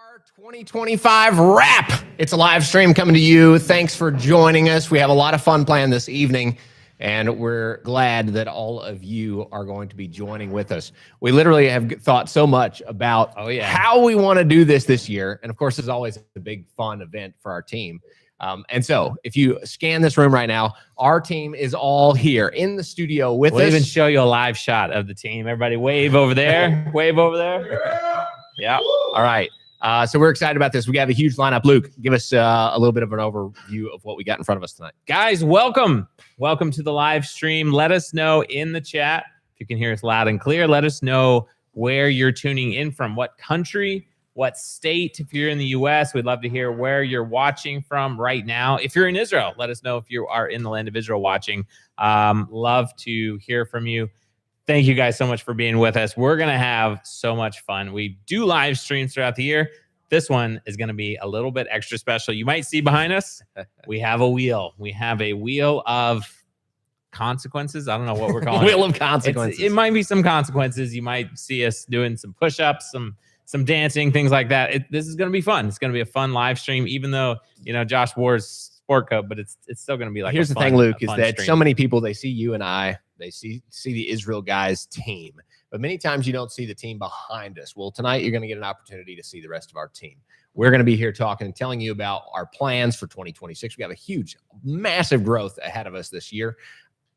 Our 2025 wrap. It's a live stream coming to you. Thanks for joining us. We have a lot of fun planned this evening, and we're glad that all of you are going to be joining with us. We literally have thought so much about how we want to do this year, and of course, it's always a big fun event for our team. And so if you scan this room right now, our team is all here in the studio with us. We'll even show you a live shot of the team. Everybody wave over there. Wave over there. Yeah. All right. So we're excited about this. We have a huge lineup. Luke, give us a little bit of an overview of what we got in front of us tonight. Guys, welcome. Welcome to the live stream. Let us know in the chat if you can hear us loud and clear. Let us know where you're tuning in from, what country, what state. If you're in the U.S., we'd love to hear where you're watching from right now. If you're in Israel, let us know if you are in the land of Israel watching. Love to hear from you. Thank you guys so much for being with us. We're going to have so much fun. We do live streams throughout the year. This one is going to be a little bit extra special. You might see behind us, we have a wheel. We have a wheel of consequences. I don't know what we're calling it. Wheel of consequences. It might be some consequences. You might see us doing some push-ups, some dancing, things like that. This is going to be fun. It's going to be a fun live stream, even though, you know, Josh wore sport coat, but it's still going to be like Here's the thing, Luke, is that stream. So many people, they see you and I, they see the Israel guys team, but many times you don't see the team behind us. Well, tonight you're going to get an opportunity to see the rest of our team. We're going to be here talking and telling you about our plans for 2026. We have a huge, massive growth ahead of us this year,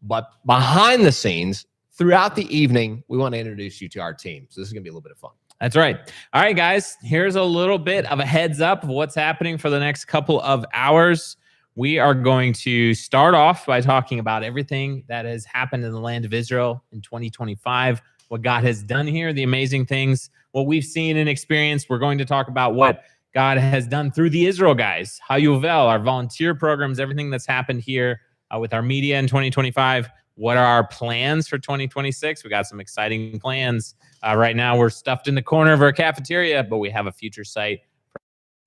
but behind the scenes, throughout the evening, we want to introduce you to our team. So this is going to be a little bit of fun. That's right. All right, guys, here's a little bit of a heads up of what's happening for the next couple of hours. We are going to start off by talking about everything that has happened in the land of Israel in 2025, what God has done here, the amazing things, what we've seen and experienced. We're going to talk about what God has done through the Israel guys, Hayuvel, our volunteer programs, everything that's happened here with our media in 2025. What are our plans for 2026? We got some exciting plans. Right now, we're stuffed in the corner of our cafeteria, but we have a future site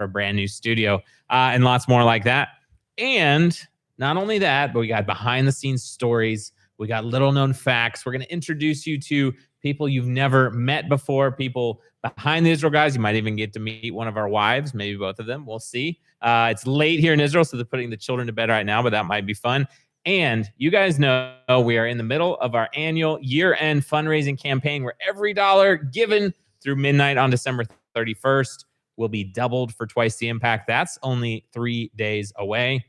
a brand new studio, and lots more like that. And not only that, but we got behind the scenes stories. We got little known facts. We're going to introduce you to people you've never met before, people behind the Israel guys. You might even get to meet one of our wives, maybe both of them. We'll see. It's late here in Israel, so they're putting the children to bed right now, but that might be fun. And you guys know we are in the middle of our annual year-end fundraising campaign where every dollar given through midnight on December 31st will be doubled for twice the impact. That's only 3 days away.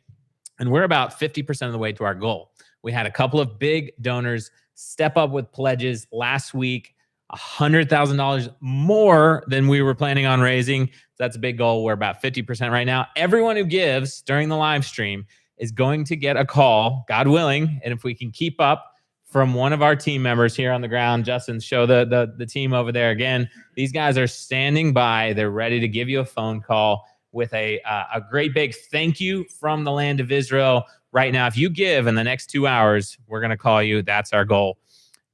And we're about 50% of the way to our goal. We had a couple of big donors step up with pledges last week, $100,000 more than we were planning on raising. So that's a big goal. We're about 50% right now. Everyone who gives during the live stream is going to get a call, God willing, and if we can keep up, from one of our team members here on the ground. Justin, show the team over there again. These guys are standing by. They're ready to give you a phone call with a great big thank you from the land of Israel. Right now, if you give in the next 2 hours, we're going to call you. That's our goal.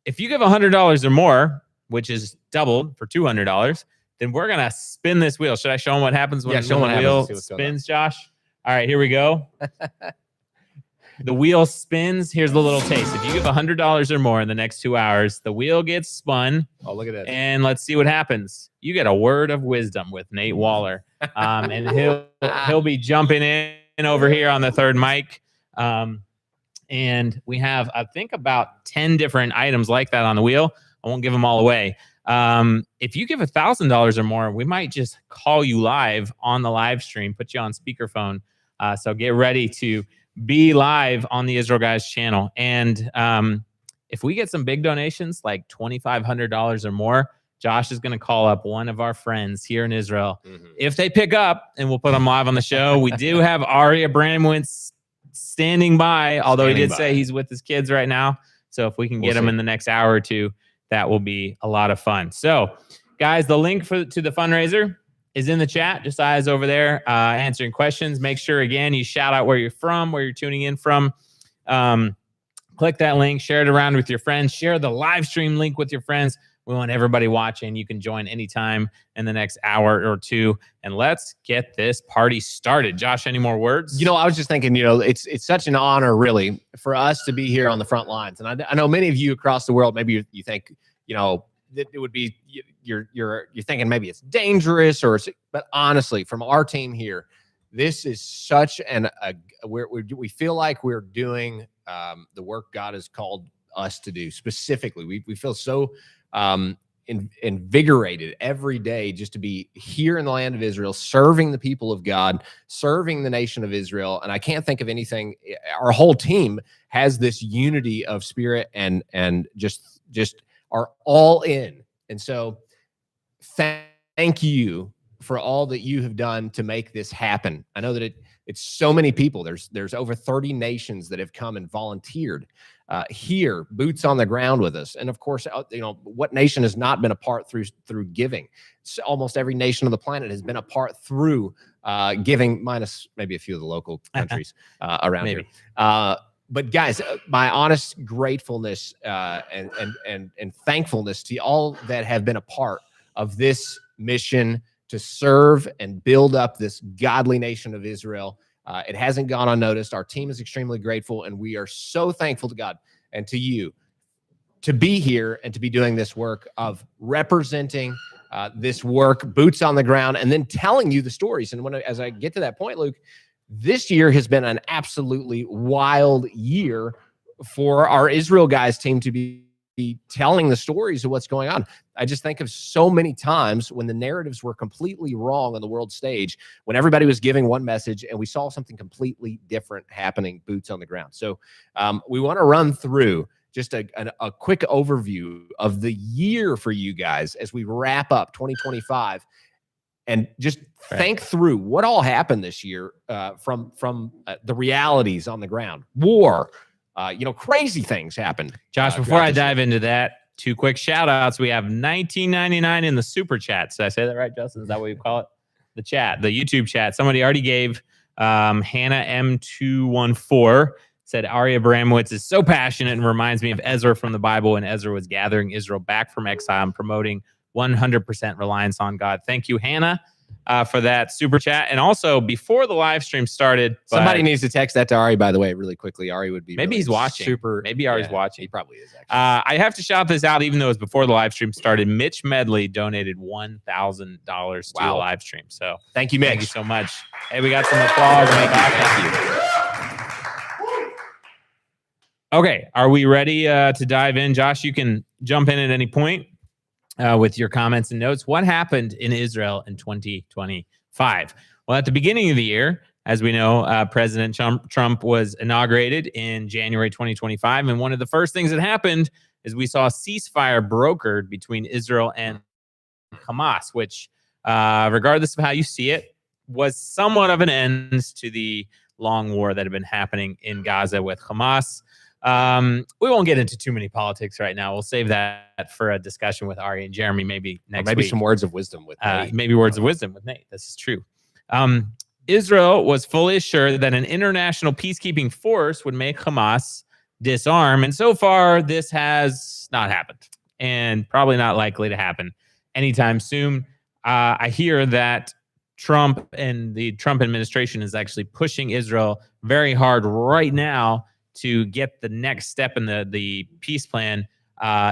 If you give $100 or more, which is doubled for $200, then we're going to spin this wheel. Should I show them what happens when the wheel spins, Josh? All right, here we go. The wheel spins. Here's the little taste. If you give $100 or more in the next 2 hours, the wheel gets spun. Oh, look at that. And let's see what happens. You get a word of wisdom with Nate Waller. And he'll be jumping in over here on the third mic. And we have, I think, about 10 different items like that on the wheel. I won't give them all away. If you give $1,000 or more, we might just call you live on the live stream, put you on speakerphone. So get ready to be live on the Israel Guys channel. And if we get some big donations, like $2,500 or more, Josh is going to call up one of our friends here in Israel. Mm-hmm. If they pick up, and we'll put them live on the show. We do have Aria Bramowitz standing by, although he did say he's with his kids right now. So if we can get him in the next hour or two, that will be a lot of fun. So, guys, the link to the fundraiser is in the chat. Just eyes over there answering questions. Make sure, again, you shout out where you're from, where you're tuning in from. Click that link, share it around with your friends, share the live stream link with your friends. We want everybody watching. You can join anytime in the next hour or two. And let's get this party started. Josh, any more words? You know, I was just thinking, it's such an honor, really, for us to be here on the front lines. And I know many of you across the world, maybe you think, that it would be, you're thinking maybe it's dangerous, but honestly, from our team here, this is such we feel like we're doing the work God has called us to do. Specifically, we feel so invigorated every day just to be here in the land of Israel, serving the people of God, serving the nation of Israel. And I can't think of anything. Our whole team has this unity of spirit and just are all in. And so thank you for all that you have done to make this happen. I know that it's so many people. There's over 30 nations that have come and volunteered here, boots on the ground with us. And of course, what nation has not been a part through giving? So almost every nation on the planet has been a part through giving, minus maybe a few of the local countries around here. But guys, my honest gratefulness and thankfulness to all that have been a part of this mission to serve and build up this godly nation of Israel. It hasn't gone unnoticed. Our team is extremely grateful, and we are so thankful to God and to you to be here and to be doing this work of representing this work, boots on the ground, and then telling you the stories. And as I get to that point, Luke, this year has been an absolutely wild year for our Israel Guys team to be telling the stories of what's going on. I just think of so many times when the narratives were completely wrong on the world stage, when everybody was giving one message and we saw something completely different happening, boots on the ground. So we want to run through just a quick overview of the year for you guys as we wrap up 2025 and just think through what all happened this year from the realities on the ground. War, crazy things happened. Josh, before I dive into that, 2 quick shout outs. We have $19.99 in the super chat. Did I say that right, Justin? Is that what you call it? The chat, the YouTube chat. Somebody already gave Hannah M214 said Aria Bramowitz is so passionate and reminds me of Ezra from the Bible when Ezra was gathering Israel back from exile and promoting 100% reliance on God. Thank you, Hannah. for that super chat. And also, before the live stream started, Somebody needs to text that to Ari, by the way, really quickly. Ari would be maybe really he's watching. Maybe Ari's watching. He probably is, actually. I have to shout this out, even though it was before the live stream started. Mitch Medley donated $1,000 to the live stream. So thank you, Mitch. Thank you so much. Hey, we got some applause. Thank you. Okay, are we ready to dive in? Josh, you can jump in at any point with your comments and notes. What happened in Israel in 2025? Well, at the beginning of the year, as we know, President Trump was inaugurated in January 2025. And one of the first things that happened is we saw a ceasefire brokered between Israel and Hamas, which, regardless of how you see it, was somewhat of an end to the long war that had been happening in Gaza with Hamas. We won't get into too many politics right now. We'll save that for a discussion with Ari and Jeremy maybe next week. Maybe some words of wisdom with Nate. Maybe words of wisdom with Nate. This is true. Israel was fully assured that an international peacekeeping force would make Hamas disarm. And so far, this has not happened and probably not likely to happen anytime soon. I hear that Trump and the Trump administration is actually pushing Israel very hard right now to get the next step in the peace plan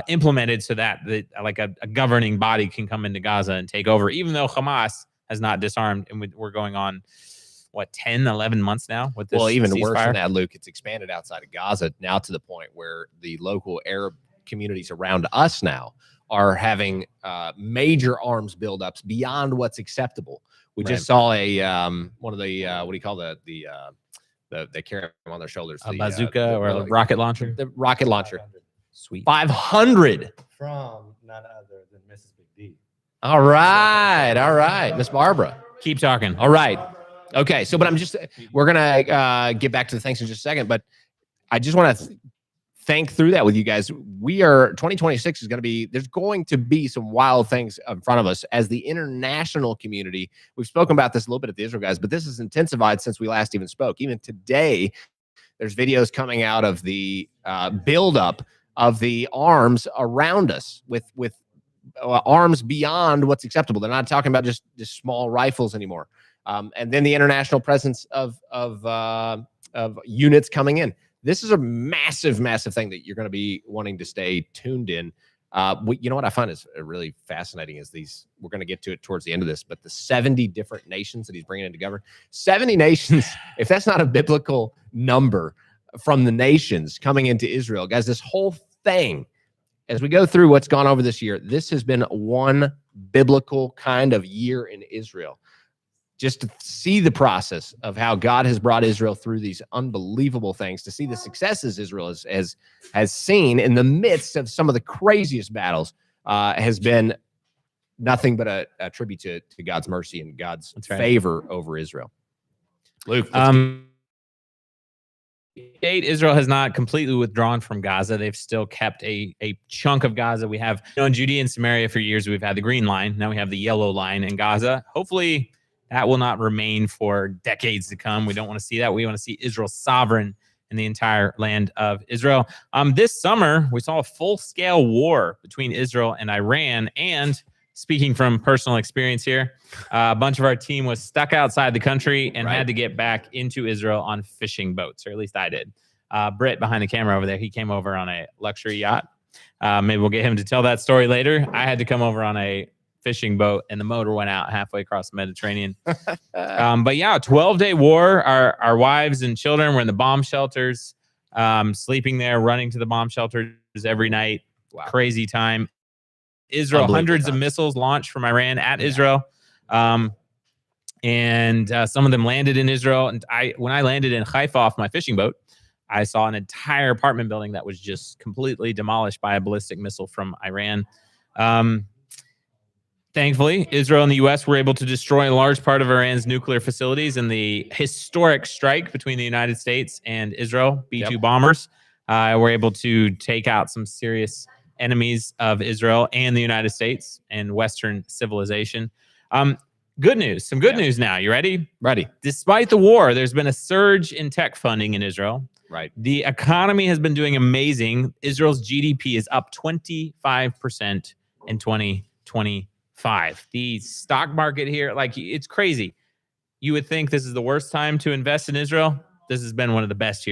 implemented so that a governing body can come into Gaza and take over, even though Hamas has not disarmed. And we're going on, 10, 11 months now with this. Well, even ceasefire? worse than that, Luke, it's expanded outside of Gaza now to the point where the local Arab communities around us now are having major arms buildups beyond what's acceptable. We just saw a one of the what do you call they carry them on their shoulders, a bazooka or a rocket launcher. The rocket launcher. Sweet. 500 from none other than Mrs. Big D. All right, Miss Barbara. Keep talking. All right. Okay, so we're gonna get back to the thanks in just a second, but I just want to think through that with you guys. 2026 is going to be, there's going to be some wild things in front of us as the international community. We've spoken about this a little bit at the Israel guys, but this has intensified since we last even spoke. Even today, there's videos coming out of the buildup of the arms around us with arms beyond what's acceptable. They're not talking about just small rifles anymore. And then the international presence of units coming in. This is a massive, massive thing that you're going to be wanting to stay tuned in. You know what I find is really fascinating is we're going to get to it towards the end of this, but the 70 different nations that he's bringing into government, 70 nations, if that's not a biblical number from the nations coming into Israel, guys, this whole thing, as we go through what's gone over this year, this has been one biblical kind of year in Israel. Just to see the process of how God has brought Israel through these unbelievable things, to see the successes Israel has seen in the midst of some of the craziest battles, has been nothing but a tribute to God's mercy and God's favor over Israel. Luke, Israel has not completely withdrawn from Gaza. They've still kept a chunk of Gaza. We have, in Judea and Samaria for years, we've had the green line. Now we have the yellow line in Gaza. Hopefully, that will not remain for decades to come. We don't want to see that. We want to see Israel sovereign in the entire land of Israel. This summer, we saw a full-scale war between Israel and Iran. And speaking from personal experience here, a bunch of our team was stuck outside the country and had to get back into Israel on fishing boats, or at least I did. Britt, behind the camera over there, he came over on a luxury yacht. Maybe we'll get him to tell that story later. I had to come over on a fishing boat and the motor went out halfway across the Mediterranean. But yeah, 12-day war. Our wives and children were in the bomb shelters, sleeping there, running to the bomb shelters every night. Wow. Crazy time. Israel, hundreds of missiles launched from Iran at Israel. And some of them landed in Israel. And when I landed in Haifa off my fishing boat, I saw an entire apartment building that was just completely demolished by a ballistic missile from Iran. Thankfully, Israel and the U.S. were able to destroy a large part of Iran's nuclear facilities in the historic strike between the United States and Israel. B-2 bombers were able to take out some serious enemies of Israel and the United States and Western civilization. Good news. Some good news now. You ready? Ready. Despite the war, there's been a surge in tech funding in Israel. Right. The economy has been doing amazing. Israel's GDP is up 25% in 2025. 5. The stock market here, like, it's crazy. You would think this is the worst time to invest in Israel. This has been one of the best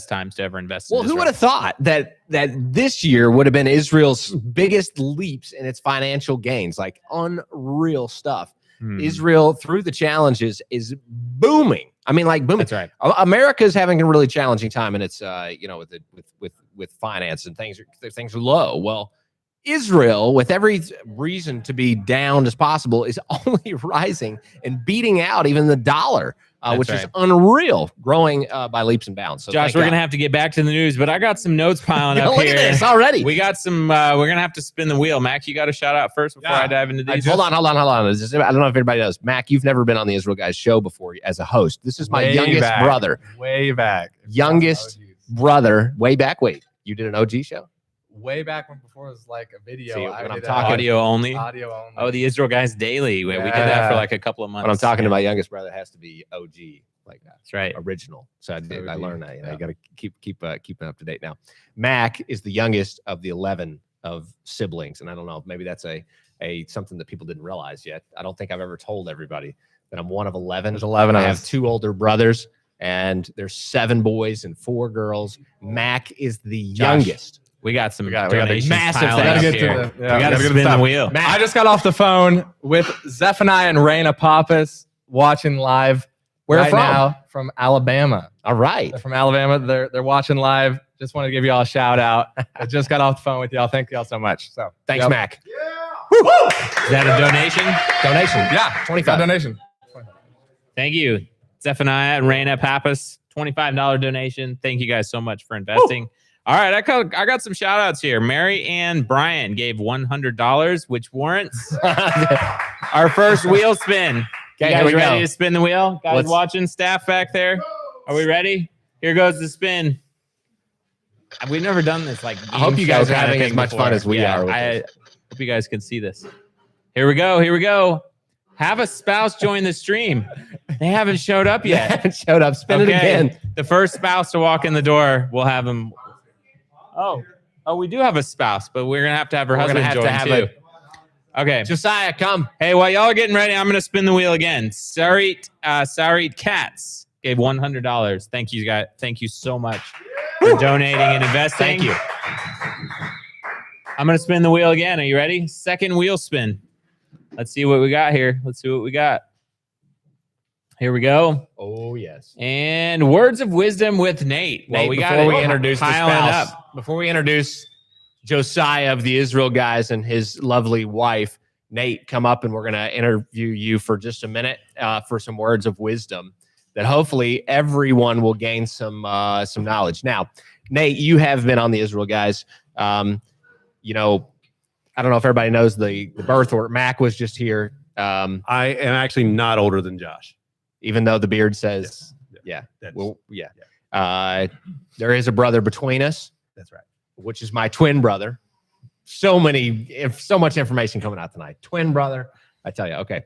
times to ever invest in Well, Israel. who would have thought that this year would have been Israel's biggest leaps in its financial gains? Like unreal stuff. Israel, through the challenges, is booming. I mean, like booming. That's right. America's having a really challenging time, and it's with finance and things are low. Well, Israel, with every reason to be down as possible, is only rising and beating out even the dollar, which is unreal, growing by leaps and bounds. So Josh, we're going to have to get back to the news, but I got some notes piling up look here. Look at this already. We got some, we're going to have to spin the wheel. Mac, you got a shout out first before I dive into these? Hold on. I don't know if everybody knows. Mac, you've never been on the Israel Guys show before as a host. This is my youngest brother. Way back. Youngest brother. Way back. Wait, you did an OG show? Way back when before it was like a video. See, I when I'm did talking- Audio only. audio only. Oh, the Israel Guys Daily. We did that for like a couple of months. When I'm talking to my youngest brother, it has to be OG, like that. That's right. Original. So I OG, learned that. You yeah. got to keep up to date now. Mac is the youngest of the 11 of siblings, and I don't know, maybe that's a something that people didn't realize yet. I don't think I've ever told everybody that I'm one of 11. There's 11 I of have us. 2 older brothers, and there's 7 boys and 4 girls. Mac is the youngest. We got some We got a donations massive piling thing. up Gotta get to here. the- We yeah, got to we gotta get to spin the stuff. wheel. Mac, I just got off the phone with Zephaniah and Raina Pappas watching live. Where right from? now from Alabama. all right. They're from Alabama. They're watching live. Just wanted to give you all a shout out. I just got off the phone with y'all. Thank y'all so much. So Thanks, yep. Mac. Is that a donation? Donation. Yeah, 25. donation. Thank you, Zephaniah and Raina Pappas. $25 donation. Thank you guys so much for investing. All right, I got some shout outs here. Mary Ann Bryant gave $100, which warrants our first wheel spin. Okay, You here guys we ready go. to spin the wheel? Guys Let's- watching, staff back there? Are we ready? Here goes the spin. We've never done this like I hope game you guys show are kind of having thing as much before. fun as we are with I this. hope you guys can see this. Here we go. Here we go. Have a spouse join the stream. They haven't showed up Yeah, yet. haven't showed up. Spin it again. The first spouse to walk in the door, we'll have him. Oh, we do have a spouse, but we're gonna have to have her We're gonna husband have to join have too. Okay. Josiah, come. Hey, while y'all are getting ready, I'm gonna spin the wheel again. Sarit Katz gave $100. Thank you, guys. Thank you so much for donating and investing. Thank you. I'm gonna spin the wheel again. Are you ready? Second wheel spin. Let's see what we got here. Let's see what we got. Here we go. Oh, yes. And words of wisdom with Nate. Well, Nate, we got before it we introduce the piling spouse, up. before we introduce Josiah of the Israel Guys and his lovely wife, Nate, come up and we're going to interview you for just a minute for some words of wisdom that hopefully everyone will gain some knowledge. Now, Nate, you have been on the Israel Guys. You know, I don't know if everybody knows the birth order. Mac was just here. I am actually not older than Josh. Even though the beard says, yeah. That's, Well, yeah. There is a brother between us, that's right. which is my twin brother. So much information coming out tonight. Twin brother, I tell you. Okay,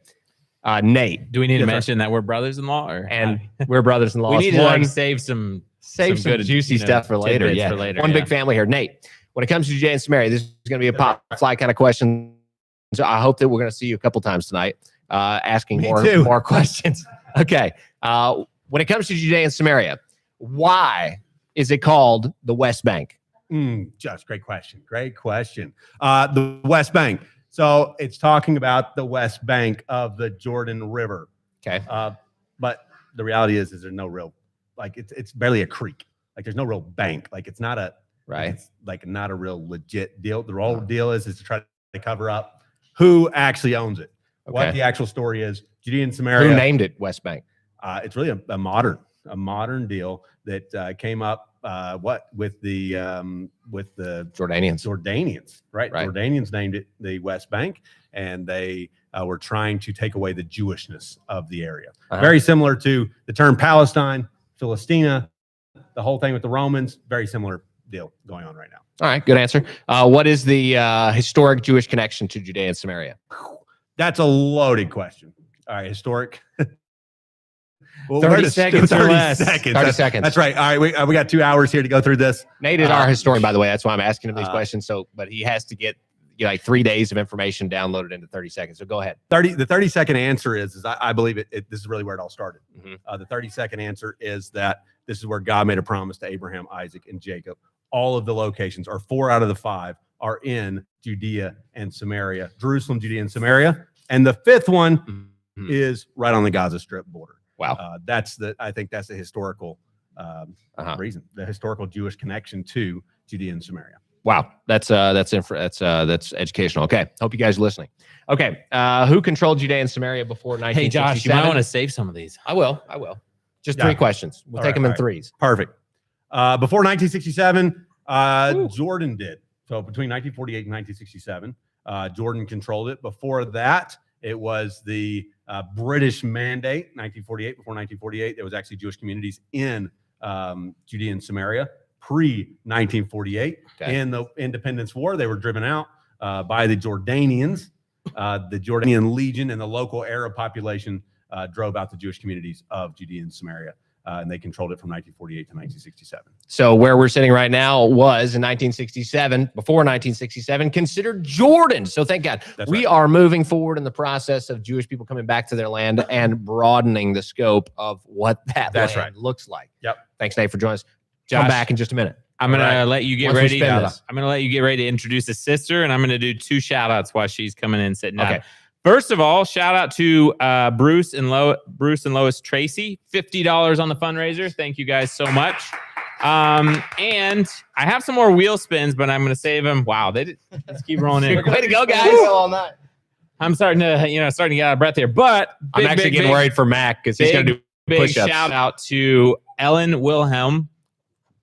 Nate, Do we need to Yes, sir. mention that we're brothers-in-law, or and we're brothers-in-law. we need to like save some some good, juicy you know, stuff for later. tidbits Yeah, for later, one yeah. big family here. Nate, when it comes to Judea and Samaria, this is going to be a pop fly kind of question. So I hope that we're going to see you a couple times tonight, asking Me more too. questions. Okay, when it comes to Judea and Samaria, why is it called the West Bank? Josh, great question. Great question. The West Bank. So it's talking about the West Bank of the Jordan River. Okay, But the reality is there's no real, like it's barely a creek. Like there's no real bank. Like it's not a, right. It's like not a real legit deal. The whole deal is to try to cover up who actually owns it. What Okay. the actual story is. Judea and Who Samaria. named it West Bank? It's really a modern deal that came up with the Jordanians. Jordanians, right? Right. Jordanians named it the West Bank, and they were trying to take away the Jewishness of the area. Uh-huh. Very similar to the term Palestine, Philistina, the whole thing with the Romans. Very similar deal going on right now. All right, good answer. What is the historic Jewish connection to Judea and Samaria? That's a loaded question. All right, historic. Well, 30 we're just- seconds or 30 less. seconds. 30 seconds. That's right. All right, we got 2 hours here to go through this. Nate is our historian, by the way. That's why I'm asking him these questions. So, but he has to get like 3 days of information downloaded into 30 seconds. So go ahead. The 30-second answer is I believe this is really where it all started. Mhm. The 30-second answer is that this is where God made a promise to Abraham, Isaac, and Jacob. All of the locations, or 4 out of the 5, are in Judea and Samaria. Jerusalem, Judea, and Samaria. And the 5th one Mhm. is right on the Gaza Strip border. Wow. I think that's the historical reason, the historical Jewish connection to Judea and Samaria. Wow. That's educational. Okay. Hope you guys are listening. Okay. Who controlled Judea and Samaria before 1967? Hey, Josh, you might want to save some of these. I will. Just Yeah. 3 questions. We'll All take right, them in all right. threes. Perfect. Before 1967, Jordan did. So between 1948 and 1967, Jordan controlled it. Before that, it was the British mandate, 1948. Before 1948, there was actually Jewish communities in Judea and Samaria. Pre-1948, Okay. in the Independence War, they were driven out by the Jordanians. The Jordanian Legion and the local Arab population drove out the Jewish communities of Judea and Samaria, and they controlled it from 1948 to 1967. So where we're sitting right now was in 1967, before 1967, considered Jordan. So thank God. That's We right. are moving forward in the process of Jewish people coming back to their land and broadening the scope of what that That's land looks like. Yep. Thanks, Nate, for joining us. Come Josh, back in just a minute. I'm gonna All right. let you get Once we ready. spin this. I'm gonna let you get ready to introduce a sister, and I'm gonna do 2 shout outs while she's coming in sitting down. Okay. First of all, shout out to Bruce and Lois Tracy, $50 on the fundraiser. Thank you guys so much. And I have some more wheel spins, but I'm gonna save them. Wow, they just keep rolling in. Way to go, guys. I'm starting to get out of breath here, but I'm actually getting worried for Mac because he's going to do big push-ups. shout out to Ellen Wilhelm,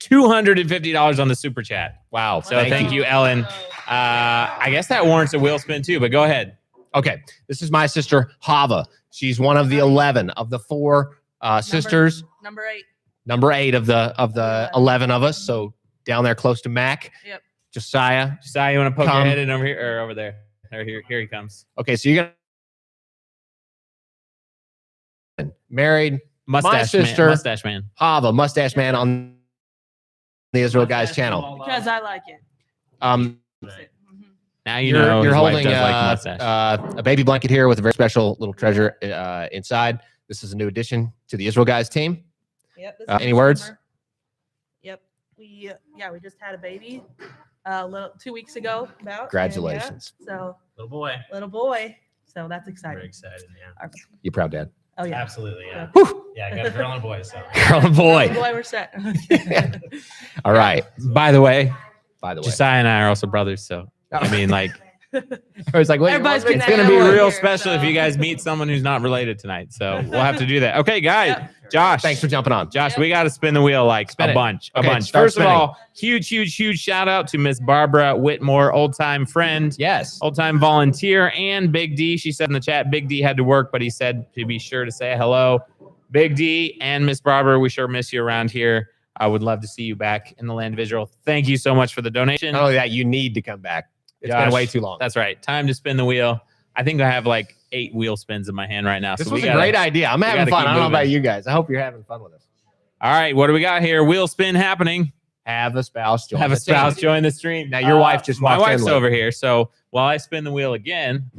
$250 on the super chat. Wow. So thank you, Ellen. I guess that warrants a wheel spin too, but go ahead. Okay. This is my sister, Hava. She's one of the 11 of the 4 sisters. Number 8. Number 8 of the 11 of us. So down there close to Mac. Yep. Josiah. Josiah, you want to poke Come. your head in over here or over there? Or here he comes. Okay. So you're going to married Mustache sister- man. Mustache man. Hava, Mustache Man on the Israel Guys channel. Because I like it. Um, Now you know you're his wife holding does like mustache. a baby blanket here with a very special little treasure inside. This is a new addition to the Israel Guys team. Yep. this Any is words? Summer. Yep. We just had a baby 2 weeks ago. Congratulations. So Little boy. little boy. So that's Very exciting. excited, yeah. You proud dad? Oh yeah. Absolutely, yeah. Whew. Yeah, I got a girl and a boy, so. Girl and boy. Boy, we're set. All right. By the way, By the way, Josiah and I are also brothers, so I mean, like, I was like, wait, Everybody's wait, it's gonna gonna be have one real here, special if so. you guys meet someone who's not related tonight. So we'll have to do that. Okay, guys. Yep. Josh. thanks for jumping on. Josh, we got to spin the wheel like Spin a it. bunch. Okay, start First spinning. of all, huge shout out to Miss Barbara Whitmore, old time friend, Yes. old time volunteer, and Big D. She said in the chat, Big D had to work, but he said to be sure to say hello. Big D and Miss Barbara, we sure miss you around here. I would love to see you back in the land of Israel. Thank you so much for the donation. Not only that, you need to come back. It's been Josh, way too long. That's right. Time to spin the wheel. I think I have like 8 wheel spins in my hand right now. This so was we a gotta- great idea. I'm having gotta fun. keep I don't know about moving. you guys. I hope you're having fun with us. All right, what do we got here? Wheel spin happening. Have a spouse join. Have a the team. spouse join the stream. Now, your wife just my walked in, wife's Liv. over here. So while I spin the wheel again,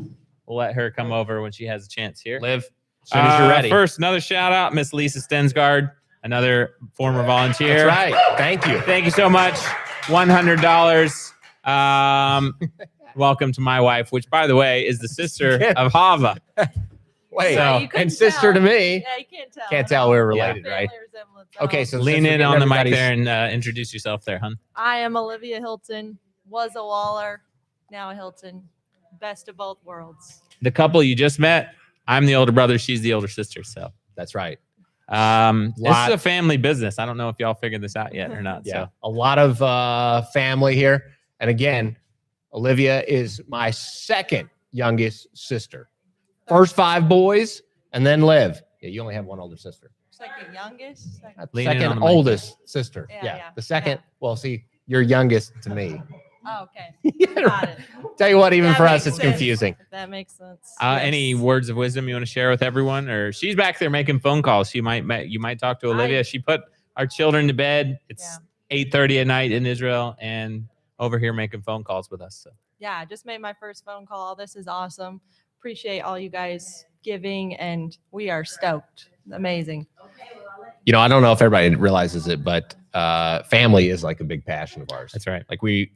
we'll let her come over when she has a chance here. Liv, as soon as you're ready. First, another shout out, Miss Lisa Stensgaard, another former volunteer. That's right. Thank you. Thank you so much. $100. Welcome to my wife, which, by the way, is the sister of Hava. Wait, So- you couldn't and sister tell. to me. Yeah, you can't tell. Can't tell we're Yeah. related, right? Family resemblance. Okay, so Lean since we're in getting on the mic everybody's- there and introduce yourself there, hun. I am Olivia Hilton. Was a Waller, now a Hilton. Best of both worlds. The couple you just met, I'm the older brother, she's the older sister. So That's right. this Lot- is a family business. I don't know if y'all figured this out yet or not. Yeah, So a lot of family here. And again, Olivia is my second youngest sister. First 5 boys, and then Liv. Yeah, you only have one older sister. Second youngest. Second. Lean in on Second the mic. oldest sister. Yeah, Yeah. yeah, The second, well, see, you're youngest to me. Oh, okay. Got it. Tell you what, even That for us, makes it's sense. confusing. That makes sense. Any Yes. words of wisdom you want to share with everyone? Or she's back there making phone calls. You might talk to Olivia. She put our children to bed. It's 8:30 at night in Israel, and over here making phone calls with us. So yeah, just made my first phone call. This is awesome. Appreciate all you guys giving, and we are stoked. Amazing. You know, I don't know if everybody realizes it, but family is like a big passion of ours. That's right. Like we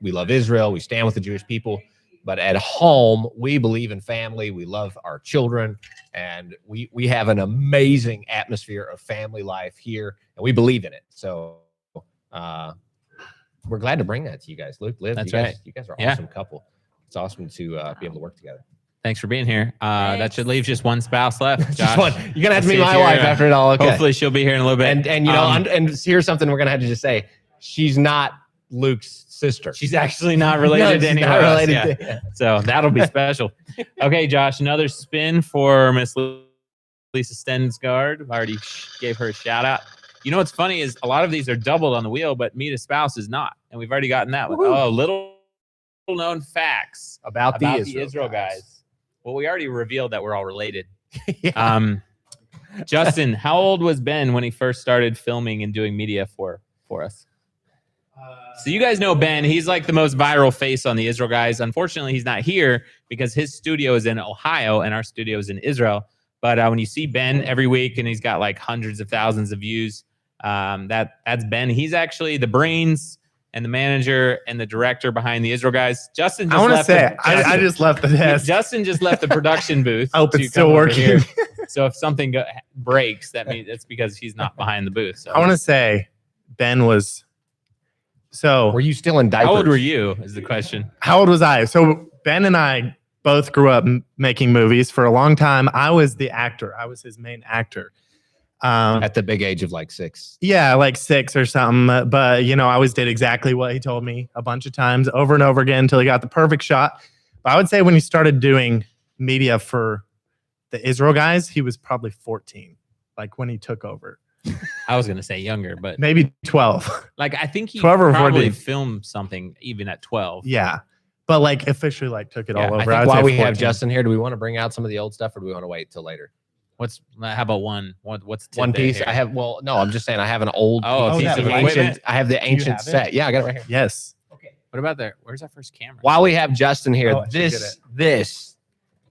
love Israel. We stand with the Jewish people, but at home we believe in family. We love our children, and we have an amazing atmosphere of family life here, and we believe in it. So we're glad to bring that to you guys. Luke, Liv, That's you guys, right. You guys are Yeah. awesome couple. It's awesome to be able to work together. Thanks for being here. That should leave just one spouse left. Just Josh. one. You're gonna have to Let's meet see if my you're, wife after it all. Okay. Hopefully she'll be here in a little bit. And you know, and here's something we're gonna have to just say. She's not Luke's sister. she's actually not related No, to she's anyone not else. related Yeah. to- So that'll be special. Okay, Josh, another spin for Miss Lisa Stensgaard. I already gave her a shout out. You know what's funny is a lot of these are doubled on the wheel, but Meet a Spouse is not. And we've already gotten that one. Woo-hoo. Oh, little known facts about about the Israel guys. Well, we already revealed that we're all related. Yeah. Justin, how old was Ben when he first started filming and doing media for us? So you guys know Ben. He's like the most viral face on the Israel guys. Unfortunately, he's not here because his studio is in Ohio and our studio is in Israel. But when you see Ben every week and he's got like hundreds of thousands of views, that's Ben. He's actually the brains and the manager and the director behind the Israel guys. Justin just I want to left say, I just left the desk. Justin just left the production booth. I hope to it's still come over working. here. So if something breaks, that means it's because he's not behind the booth. So I want to say Ben was, so Were you still in diapers? how old were you is the question. how old was I? So Ben and I both grew up making movies for a long time. I was the actor. I was his main actor. At the big age of like 6. Yeah, like 6 or something. But, you know, I always did exactly what he told me a bunch of times over and over again until he got the perfect shot. But I would say when he started doing media for the Israel guys, he was probably 14, like when he took over. I was gonna say younger, but Maybe 12. like I think he 12 or probably 14. filmed something even at 12. Yeah. But like officially like took it Yeah, all I over. I I think would while say we have 14. Justin here, do we want to bring out some of the old stuff, or do we want to wait till later? How about one? What's the One tidbit piece. here? I have. Well, no, I'm just saying I have an old. Oh, a piece piece of of ancient. equipment? I have the ancient have it? set. Yeah, I got it right here. Yes. What about there? Where's our first camera? While we have Justin here, Oh, I should get this.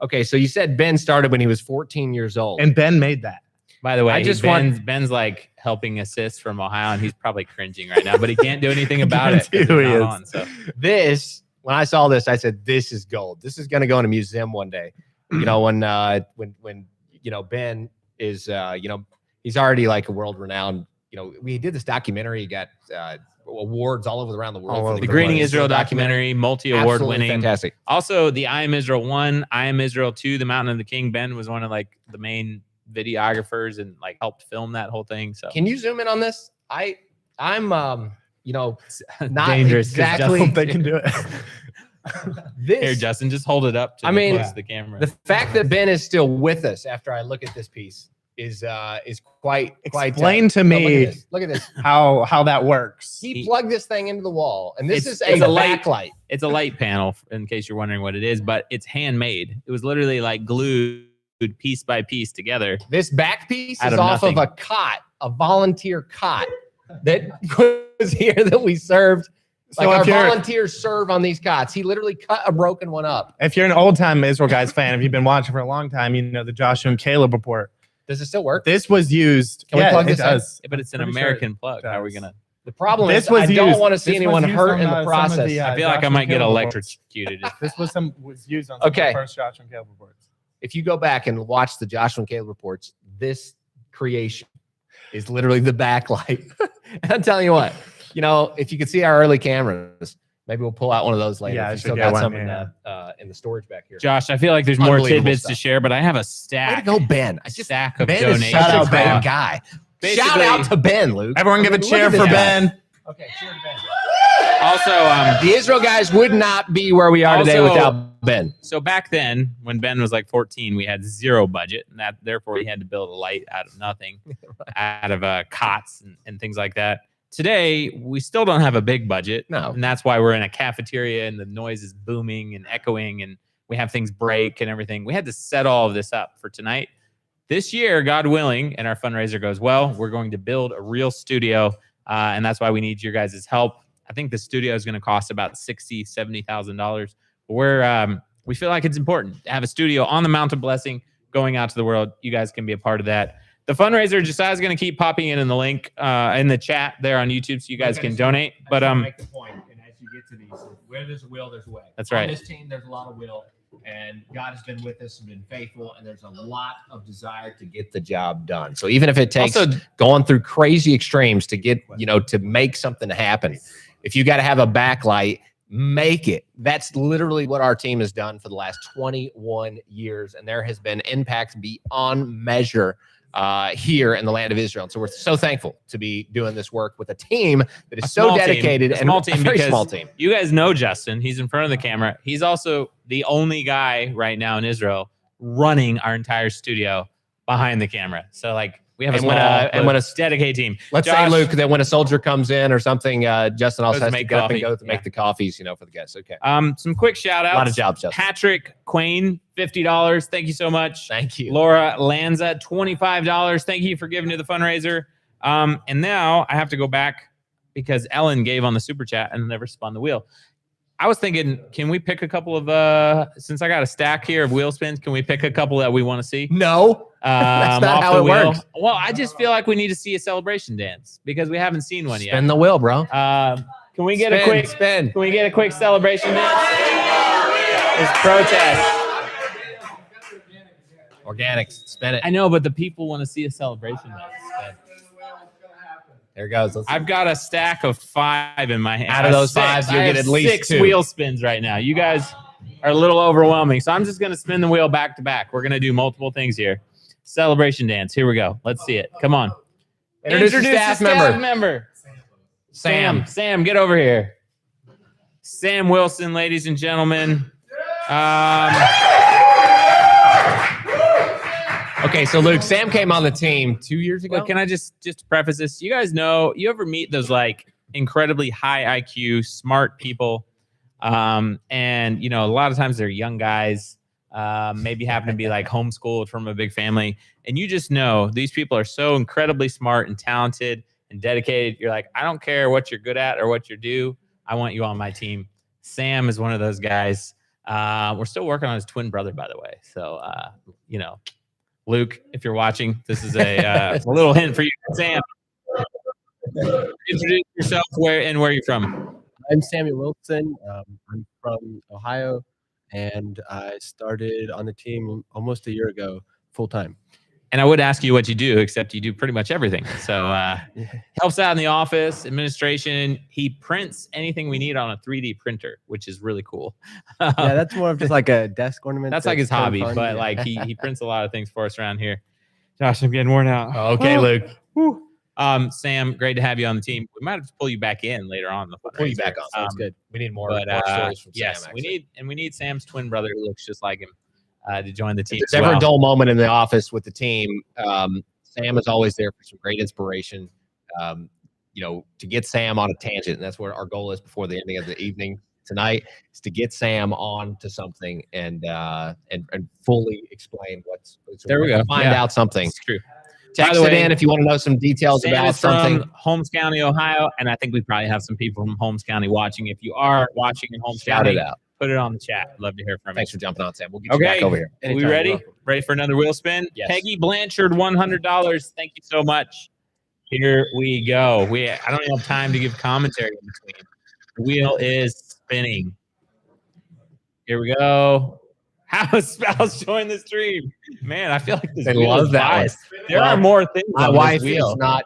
Okay, so you said Ben started when he was 14 years old. And Ben made that. By the way, I just Ben's like helping assist from Ohio, and he's probably cringing right now, but he can't do anything about it. 'cause guarantee it's he not is. on, so. This, when I saw this, I said, "This is gold. This is going to go in a museum one day." You know, when you know Ben is, you know, he's already like a world renowned. You know, we did this documentary. He got awards all over around the world. All for over The the Greening world. Israel documentary, multi-award Absolutely winning. fantastic. Also, the I Am Israel 1, I Am Israel 2, The Mountain of the King. Ben was one of like the main videographers and like helped film that whole thing. So Can you zoom in on this? I'm you know, not dangerous 'cause I exactly. hope they can do it. This, here, Justin, just hold it up to I mean, close to the camera. the fact that Ben is still with us after I look at this piece is quite Explain to oh, me look at this. how that works. He plugged this thing into the wall, and this is It's a a light. backlight. It's a light panel, in case you're wondering what it is, but it's handmade. It was literally like glued piece by piece together. This back piece Out is of off nothing. of a cot, a volunteer cot that was here that we served. So Like if our you're- volunteers serve on these cots. He literally cut a broken one up. If you're an old time Israel guys fan, if you've been watching for a long time, you know the Joshua and Caleb report. Does it still work? This was used. Can we plug it this in? does. But it's an Pretty sure American it plug. How are we does. gonna? The problem This is was I don't used- want to see this anyone was used hurt on, in some the of process. the, I feel like I Joshua might get Caleb reports. electrocuted. This was used on Okay. some of the first Joshua and Caleb reports. If you go back and watch the Joshua and Caleb reports, this creation is literally the backlight. And I'm telling you what, you know, if you could see our early cameras, maybe we'll pull out one of those later. Yeah, I if you should still get got one, some yeah. in the storage back here. Josh, I feel like there's more Unbelievable tidbits stuff. to share, but I have a Way to stack. go, Ben. I just Stack of Ben is donations. such Shout a out, great Ben. guy. Basically- Shout out to Ben, Luke. Everyone give a Look cheer at this for guy. Ben. Okay, cheer to Ben. Also, The Israel guys would not be where we are today Also- without Ben. so back then, when Ben was like 14, we had zero budget, and that therefore we had to build a light out of nothing, out of cots and things like that. Today, we still don't have a big budget, No. and that's why we're in a cafeteria, and the noise is booming and echoing, and we have things break and everything. We had to set all of this up for tonight. This year, God willing, and our fundraiser goes well, we're going to build a real studio, and that's why we need your guys' help. I think the studio is going to cost about $60,000-$70,000. We feel like it's important to have a studio on the Mount of Blessing going out to the world. You guys can be a part of that. The fundraiser, Josiah's going to keep popping in the link in the chat there on YouTube, so you guys can donate. But make the point, and as you get to these, where there's a will, there's a way. That's right. On this team, there's a lot of will, and God has been with us and been faithful, and there's a lot of desire to get the job done. So even if it takes going through crazy extremes to get, to make something happen, if you got to have a backlight, make it. That's literally what our team has done for the last 21 years, and there has been impact beyond measure here in the land of Israel. And so we're so thankful to be doing this work with a team that is so dedicated and a very small team. You guys know Justin. He's in front of the camera. He's also the only guy right now in Israel running our entire studio behind the camera. So we have a dedicated team. Let's say, Luke, that when a soldier comes in or something, Justin also has to get up and go to make the coffees, for the guests. Okay. Some quick shout outs. A lot of jobs, Justin. Patrick Quain, $50. Thank you so much. Thank you. Laura Lanza, $25. Thank you for giving to the fundraiser. And now I have to go back because Ellen gave on the super chat and never spun the wheel. I was thinking, can we pick a couple of, since I got a stack here of wheel spins, can we pick a couple that we want to see? No. That's not how it works. Well, I just feel like we need to see a celebration dance because we haven't seen one yet. Spin the wheel, bro. Can we get a quick spin? Can we get a quick celebration dance? It's protest. Organics. Spin it. I know, but the people want to see a celebration dance. Spin. There it goes. I've got a stack of 5 in my hand. Out of those 5, you'll get at least 6 2 wheel spins right now. You guys are a little overwhelming. So I'm just going to spin the wheel back to back. We're going to do multiple things here. Celebration dance. Here we go. Let's see it. Come on. Introduce a staff member. Sam, get over here. Sam Wilson, ladies and gentlemen. Okay, so Luke, Sam came on the team 2 years ago. Well, can I just preface this? You guys know, you ever meet those incredibly high IQ, smart people? And a lot of times they're young guys, maybe happen to be homeschooled from a big family. And you just know these people are so incredibly smart and talented and dedicated. You're like, I don't care what you're good at or what you do. I want you on my team. Sam is one of those guys. We're still working on his twin brother, by the way. So, Luke, if you're watching, this is a little hint for you, Sam. Introduce yourself, where you're from. I'm Samuel Wilson. I'm from Ohio, and I started on the team almost a year ago, full time. And I would ask you what you do, except you do pretty much everything. So helps out in the office, administration. He prints anything we need on a 3D printer, which is really cool. Yeah, that's more of just like a desk ornament. That's his hobby, fun. but he prints a lot of things for us around here. Josh, I'm getting worn out. Okay, Luke. Whew. Sam, great to have you on the team. We might have to pull you back in later on. Pull you back on. Sounds good. We need more, but, more stories from yes, Sam. we need Sam's twin brother who looks just like him to join the team. If there's ever a dull moment in the office with the team, Sam is always there for some great inspiration. To get Sam on a tangent, and that's what our goal is before the ending of the evening tonight, is to get Sam on to something and fully explain what's there. We go. Find out something. It's true. Text it in if you want to know some details Sam about is something. From Holmes County, Ohio, and I think we probably have some people from Holmes County watching. If you are watching in Holmes Shout County, it out. put it on the chat. Love to hear from you. Thanks for jumping on, Sam. We'll get you back over here. Are we ready? Ready for another wheel spin? Yes. Peggy Blanchard, $100. Thank you so much. Here we go. I don't even have time to give commentary in between. The wheel is spinning. Here we go. House spouse join the stream. Man, I feel like this They wheel love is that biased. There are more things. My on wife this wheel. is not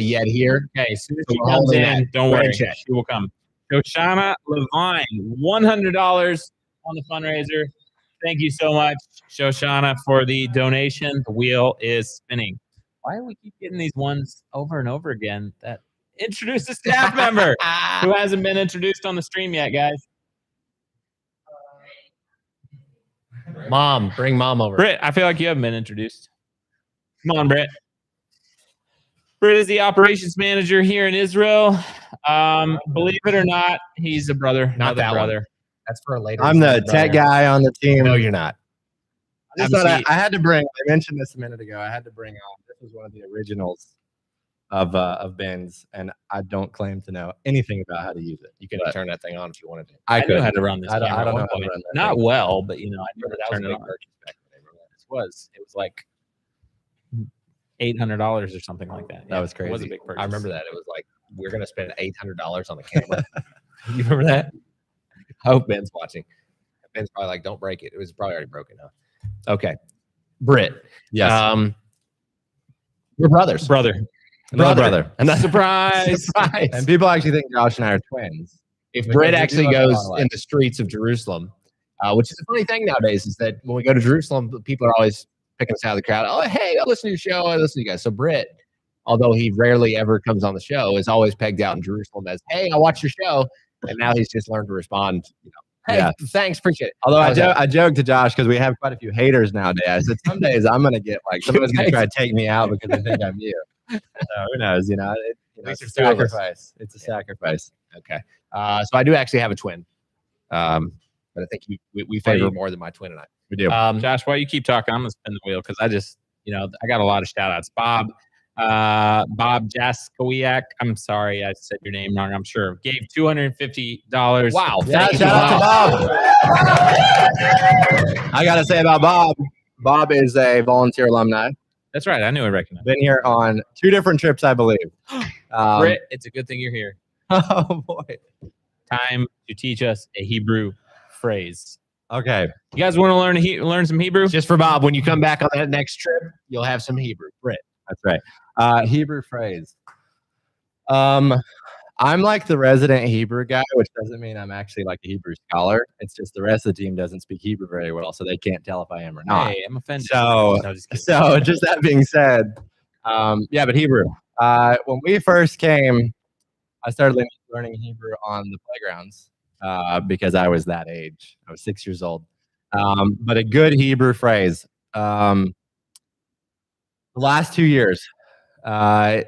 yet here. Okay, as soon as So she we're comes holding in, that. don't Go ahead worry. and check. She will come. Shoshana Levine, $100 on the fundraiser. Thank you so much, Shoshana, for the donation. The wheel is spinning. Why do we keep getting these ones over and over again? That introduce a staff member who hasn't been introduced on the stream yet, guys. Mom, bring mom over. Britt, I feel like you haven't been introduced. Come on, Britt. Britt is the operations manager here in Israel. Believe it or not, he's a brother. Not another that brother. one. That's for a later. I'm the tech guy on the team. No, you're not. I just thought I had to bring. I mentioned this a minute ago. I had to bring on. This was one of the originals of Ben's, and I don't claim to know anything about how to use it. You could But turn that thing on if you wanted to. I knew could. how to run this I don't camera. know at how one to point. run that Not thing. well, but you know, I Remember, could that was a turn it big on. purchase back then. Remember that? It was like $800 or something like that. That was It was a crazy. big purchase. I remember that. It was like, we're going to spend $800 on the camera. You remember that? I hope Ben's watching. Ben's probably like, don't break it. It was probably already broken, huh? Okay. Britt. Yes. We're brothers. Brother. Another brother. Another Surprise. surprise. And people actually think Josh and I are twins. If Because Britt we do actually have a goes lot of life. in the streets of Jerusalem, which is a funny thing nowadays, is that when we go to Jerusalem, people are always picking us out of the crowd. Oh, hey, I listen to your show. I listen to you guys. So Britt, although he rarely ever comes on the show, is always pegged out in Jerusalem as, hey, I watch your show. And now he's just learned to respond, you know, hey, Yeah. thanks, appreciate it. Although How's that? I joke to Josh because we have quite a few haters nowadays. I said some days I'm gonna get like someone's gonna try to take me out because they think I'm you. So who knows? You know, least it's a there's two of us. sacrifice. It's a sacrifice. Okay. So I do actually have a twin. But I think we favor more than my twin and I. We do. Josh, while you keep talking, I'm gonna spin the wheel because I just, you know, I got a lot of shout outs. Bob Jaskowiak. I'm sorry, I said your name wrong. I'm sure. Gave $250. Wow. Yeah, Thank you, shout out to Bob. I gotta say about Bob. Bob is a volunteer alumni. That's right. I knew I recognized. Been here on 2 different trips, I believe. Britt, it's a good thing you're here. Oh boy. Time to teach us a Hebrew phrase. Okay. You guys want to learn some Hebrew? Just for Bob, when you come back on that next trip, you'll have some Hebrew. Britt. That's right. Hebrew phrase. I'm like the resident Hebrew guy, which doesn't mean I'm actually like a Hebrew scholar. It's just the rest of the team doesn't speak Hebrew very well, so they can't tell if I am or not. Hey, I'm offended. So, No, just kidding. so just that being said, yeah, but Hebrew. When we first came, I started learning Hebrew on the playgrounds because I was that age. I was 6 years old. But a good Hebrew phrase. The last 2 years,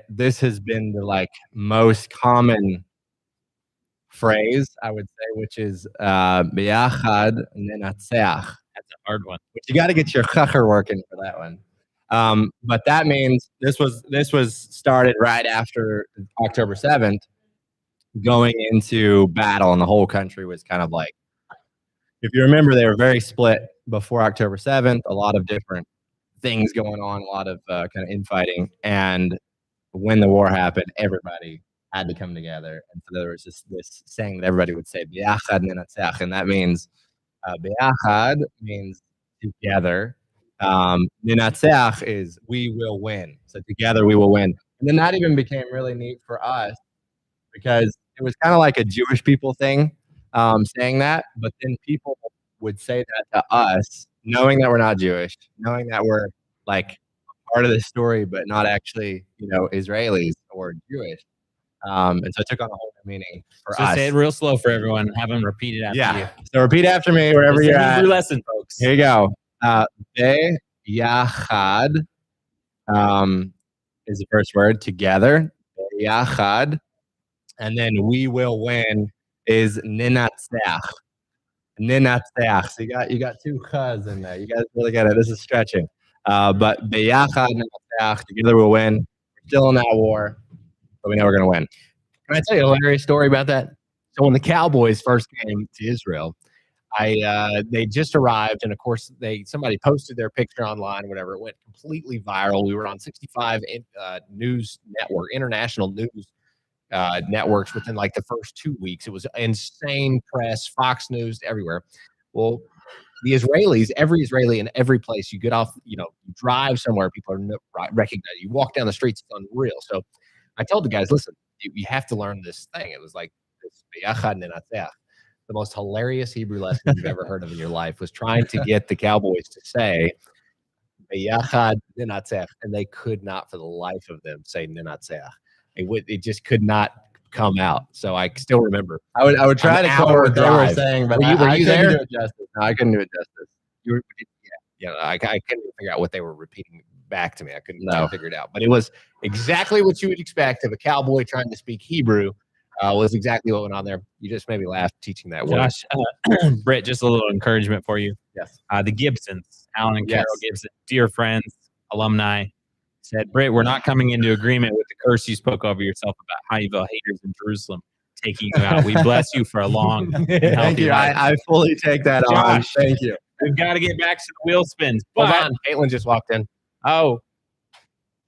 this has been the like most common phrase I would say, which is "Biyachad nenatzeach." That's a hard one. But you got to get your chacher working for that one. But that means this was started right after October 7th, going into battle, and the whole country was kind of like, if you remember, they were very split before October 7th. A lot of different things going on, a lot of kind of infighting, and when the war happened, everybody had to come together, and so there was this saying that everybody would say "Biyachad nenatzeach," and that means "Biyachad" means together. Nenatzeach is we will win. So together we will win. And then that even became really neat for us because it was kind of like a Jewish people thing saying that, but then people would say that to us, knowing that we're not Jewish, knowing that we're like part of the story, but not actually, you know, Israelis or Jewish. And so it took on a whole new meaning for So us. say it real slow for everyone. Have them repeat it after you. Yeah. So repeat after me wherever It's you're a at. Hebrew lesson, folks. Here you go. Be-yachad is the first word, together. Be-yachad. And then we will win is ninatzeach. Ninatzeach. So you got 2 chas in there. You guys really get it. This is stretching. But be-yachad, ninatzeach, together we'll win. We're still in that war, but we know we're going to win. Can I tell you a hilarious story about that? So when the Cowboys first came to Israel, they just arrived, and of course somebody posted their picture online, whatever. It went completely viral. We were on 65 news network, international news networks within like the first 2 weeks. It was insane press, Fox News, everywhere. Well, the Israelis, every Israeli in every place you get off, you drive somewhere, people recognize you. You walk down the streets, it's unreal. So I told the guys, listen, you have to learn this thing. It was like this "Biyachad nenatzeach." The most hilarious Hebrew lesson you've ever heard of in your life was trying to get the Cowboys to say "Biyachad nenatzeach," and they could not, for the life of them, say "nenatzeach." It just could not come out. So I still remember. I would try An to quote hour what they were drive. saying, but Were you I couldn't there? do it justice. No, I couldn't do it justice. You were, yeah. I couldn't even figure out what they were repeating back to me. I couldn't No. figure it out. But it was exactly what you would expect of a cowboy trying to speak Hebrew. Was exactly what went on there. You just made me laugh teaching that word. Josh, Britt, just a little encouragement for you. Yes. The Gibsons, Alan and Yes. Carol Gibson, dear friends, alumni. said, Britt, we're not coming into agreement with the curse you spoke over yourself about Haiva haters in Jerusalem taking you out. We bless you for a long and Thank healthy you. life. I fully take that on. Josh. Thank you. We've got to get back to the wheel spins. Hold But, on. Caitlin just walked in. oh,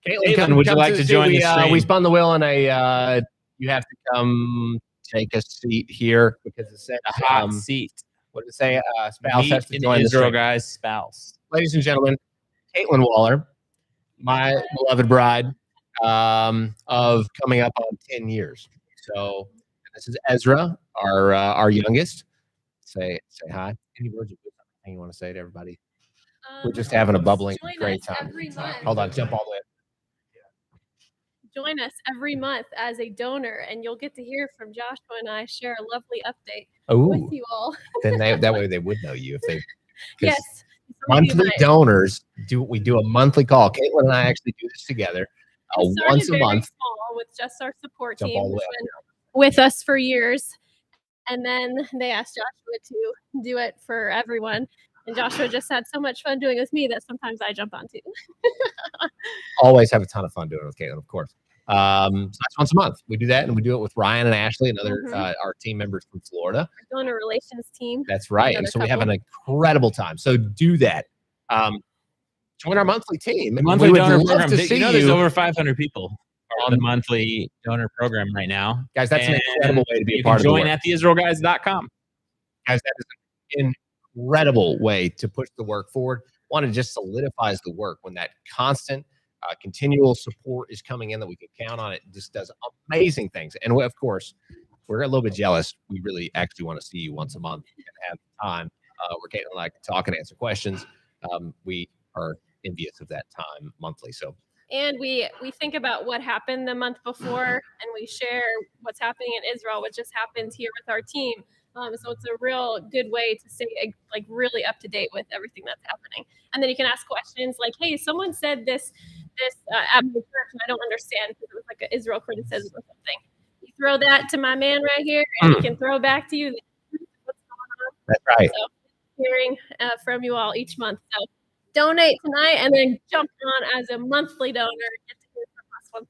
Caitlin, come- would you come like the to seat. join we, the stream? We spun the wheel and you have to come take a seat here because it says a hot seat. what did it say? Spouse has Meet to an join the Israel stream. guy's spouse. Ladies and gentlemen, Caitlin Waller, my beloved bride, of coming up on 10 years. So this is Ezra, our youngest. Say hi. Any words of wisdom you want to say to everybody? We're just having a bubbling join great us time. every month. Hold on, jump all the way up. Join us every month as a donor, and you'll get to hear from Joshua and I share a lovely update with Oh, you all. then that way they would know you if they. 'cause Yes. some of you Monthly might. donors we do a monthly call. Caitlin and I actually do this together We started once a very month. small with just our support Jump team, all the which way up been with us for years. And then they asked Joshua to do it for everyone. And Joshua just had so much fun doing it with me that sometimes I jump on too. Always have a ton of fun doing it with Caitlin, of course. So that's once a month. We do that, and we do it with Ryan and Ashley and other Mhm. our team members from Florida. Donor relations team. That's right. And Another so we have an couple. incredible time. So do that. Join our monthly team. The monthly we would donor love program. to You see know, there's you. over 500 people on On- the monthly donor program right now. Guys, that's an And incredible way to be You a part can of the join work. at theisraelguys.com. Guys, that is an incredible way to push the work forward. One, it just solidifies the work when that constant, continual support is coming in that we can count on. It just does amazing things. And of course, we're a little bit jealous. We really actually want to see you once a month and have time where Caitlin and I can talk and answer questions. We are envious of that time monthly. So And we think about what happened the month before, and we share what's happening in Israel, what just happened here with our team. So it's a real good way to stay like really up to date with everything that's happening. And then you can ask questions like, "Hey, someone said this at my church, and I don't understand because it was like an Israel criticism or something." You throw that to my man right here, and he can throw back to you what's going on. that's right. So hearing from you all each month. So donate tonight and then jump on as a monthly donor. Get to hear from us once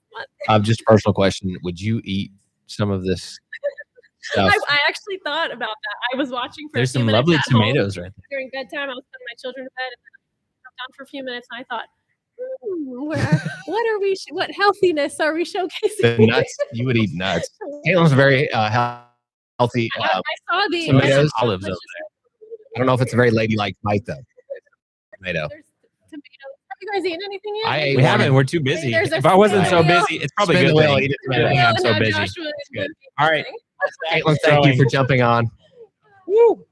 a month. Just a personal question. Would you eat some of this stuff? I actually thought about that. I was watching for There's a few some minutes lovely at home tomatoes right there. during bedtime. I was putting my children to bed and then I jumped on for a few minutes and I thought, what healthiness are we showcasing? The nuts. You would eat nuts. Caitlin's very healthy. I saw the tomatoes, olives over I don't know if it's a very ladylike bite though. Tomato. There's tomatoes. Have you guys eaten anything yet? I ate We one. haven't. We're too busy. There's a If I wasn't so spin wheel. busy, it's probably a Spin good the wheel, thing. eat it Good together. thing Yeah, I'm so now busy. Joshua is good. All right. Caitlin, thank you for jumping on. Woo.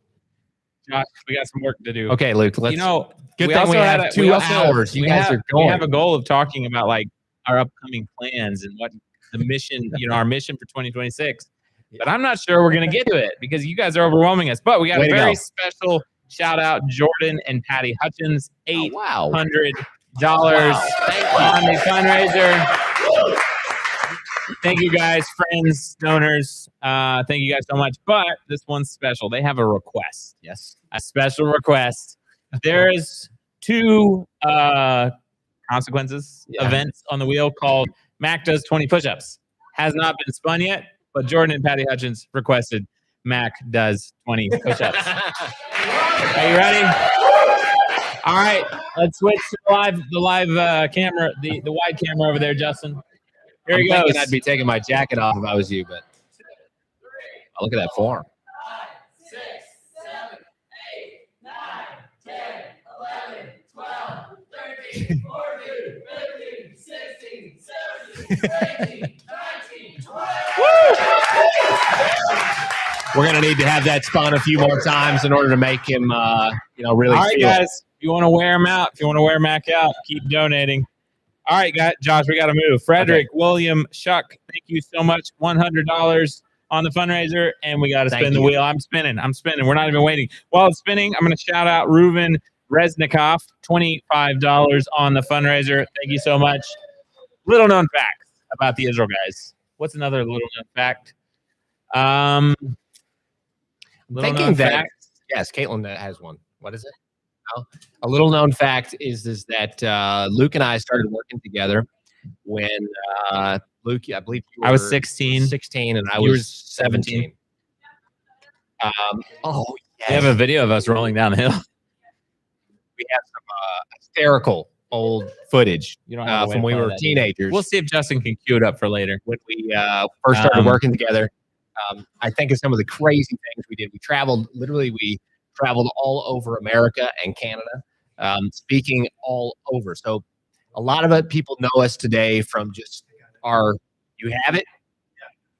Josh, we got some work to do. Okay, Luke. Let's. You know, good we thing also we had have a- 2 we also have- hours. You we guys have- are going. We have a goal of talking about like our upcoming plans and what the mission, our mission for 2026. But I'm not sure we're going to get to it because you guys are overwhelming us. But we got Way a to very go. special shout out, Jordan and Patty Hutchins, $800 wow. on the fundraiser. Thank you guys, friends, donors. Thank you guys so much. But this one's special. They have a request. Yes. A special request. There's 2 consequences events on the wheel called Mac does 20 push-ups. Has not been spun yet, but Jordan and Patty Hutchins requested Mac does 20 push-ups. Are you ready? All right, let's switch to the live camera, the wide camera over there, Justin. Here he I'm goes. thinking I'd be taking my jacket off if I was you, but oh, look at that form. 5, 6, 7, 8, 9, 10, 11, 12, 13, 14, 15, 16, 17, 18, 19, 20. We're gonna need to have that spun a few more times in order to make him, really. All right, feel it. guys. If you want to wear them out, if you want to wear Mac out, keep donating. All right, guys. Josh, we got to move. Frederick, William, Shuck, thank you so much. $100 on the fundraiser, and we got to Thank spin the you. wheel. I'm spinning. We're not even waiting. While it's spinning, I'm going to shout out Reuven Resnikoff, $25 on the fundraiser. Thank you so much. Little known facts about the Israel guys. What's another little known fact? Little Thinking known that fact. yes, Caitlin has one. What is it? A little known fact is that Luke and I started working together when Luke, I believe you were I was 16. 16, and I You were was 17. Oh, We have a video of us rolling down the hill. We have some hysterical old footage You don't have a way from to when we play were that, do you? teenagers. We'll see if Justin can cue it up for later. When we first started Um, working together. I think of some of the crazy things we did. We traveled all over America and Canada, speaking all over. So a lot of people know us today from just our. You have it.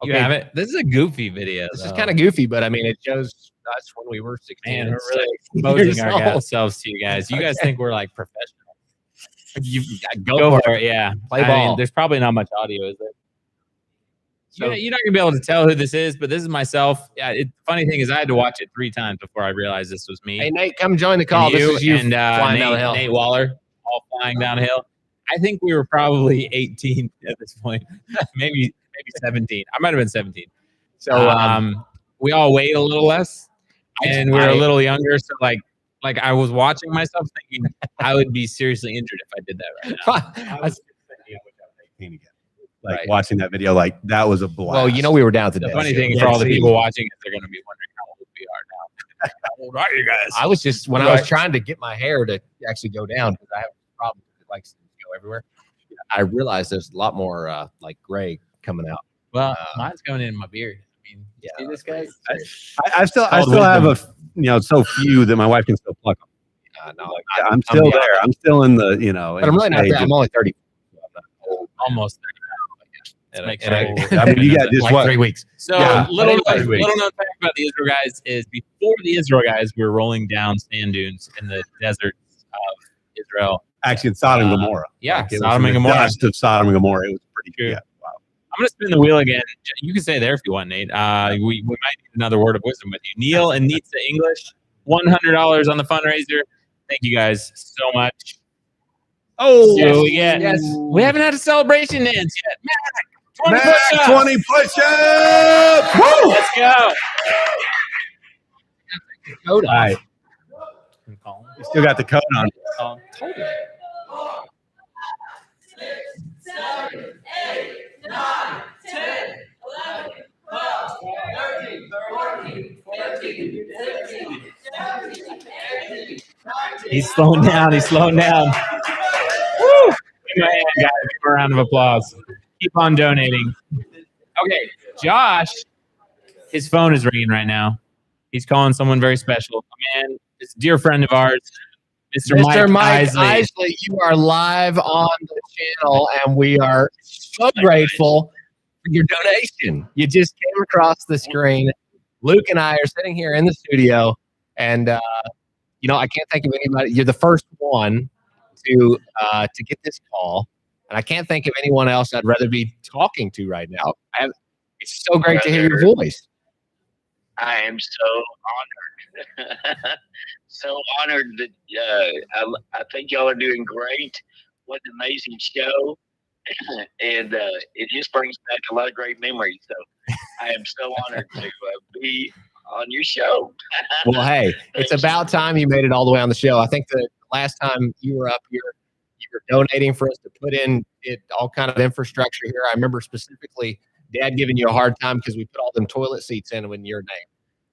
You have it. This is a goofy video. This is kind of goofy, but I mean, it shows us when we were 16. Man, and we're really 17 years exposing old. ourselves to you guys. You guys Okay. think we're like professional. You Go for it. Yeah. Play I ball. mean, there's probably not much audio, is there? So- You're not gonna be able to tell who this is, but this is myself. Yeah. Funny thing is, I had to watch it 3 times before I realized this was me. Hey Nate, come join the call. And This is you and flying down the hill. Nate Waller, all flying down a hill. I think we were probably 18 at this point, maybe 17. I might have been 17. So We all weighed a little less, and we were a I- little younger. So like I was watching myself thinking I would be seriously injured if I did that right now. I was just thinking I wish I was 18 again. Like Right. watching that video, like that was a blast. well, you know, we were down to The death. funny thing Yeah, for all the see, people watching is they're going to be wondering how old we are now. How old are you guys? I was just when I was Right. trying to get my hair to actually go down because I have a problem with it likes to go everywhere. I realized there's a lot more like gray coming out. Well, mine's going in my beard. I mean, Yeah. see this guy? I still Called have wisdom. so few that my wife can still pluck them. No, Like, yeah, I'm still beyond there. I'm still in the but I'm really not that. I'm only 30. Almost 30. Let's make sure. I mean, you got just like what? 3 weeks. So Yeah. little I think known fact about the Israel guys is before the Israel guys were rolling down sand dunes in the deserts of Israel. Actually, in Sodom and Gomorrah. Yeah, Like, it was Sodom in and the Gomorrah. dust of Sodom and Gomorrah. It was pretty True. Yeah. Wow. I'm going to spin the wheel again. You can say there if you want, Nate. We might need another word of wisdom with you. Neil and Nitsa English, $100 on the fundraiser. Thank you guys so much. Oh, See what we get. Yes. We haven't had a celebration dance yet. Mac, 20 push-ups. 20 push-ups. Woo! Let's go. Code All right. Call him. You still got the coat on. Call him. Totally. 7, 8, 9, 10, 11, 12, 13, 14, 15, 16, 17, 18, 19. He's slowing down. He's slowing down. Woo! Give him a hand, guys. Give him a round of applause. Keep on donating. Okay, Josh, his phone is ringing right now. He's calling someone very special. A man, this dear friend of ours, Mr. Mike Isley. you are live on the channel, and we are so grateful for your donation. You just came across the screen. Luke and I are sitting here in the studio, and I can't think of anybody. You're the first one to get this call, and I can't think of anyone else I'd rather be talking to right now. It's so great to hear your voice. I am so honored. So honored that I think y'all are doing great. What an amazing show. And it just brings back a lot of great memories. So I am so honored to be on your show. Well, hey, it's about time you made it all the way on the show. I think the last time you were up here, you were donating for us to put in all kind of infrastructure here. I remember specifically Dad giving you a hard time because we put all them toilet seats in with your name.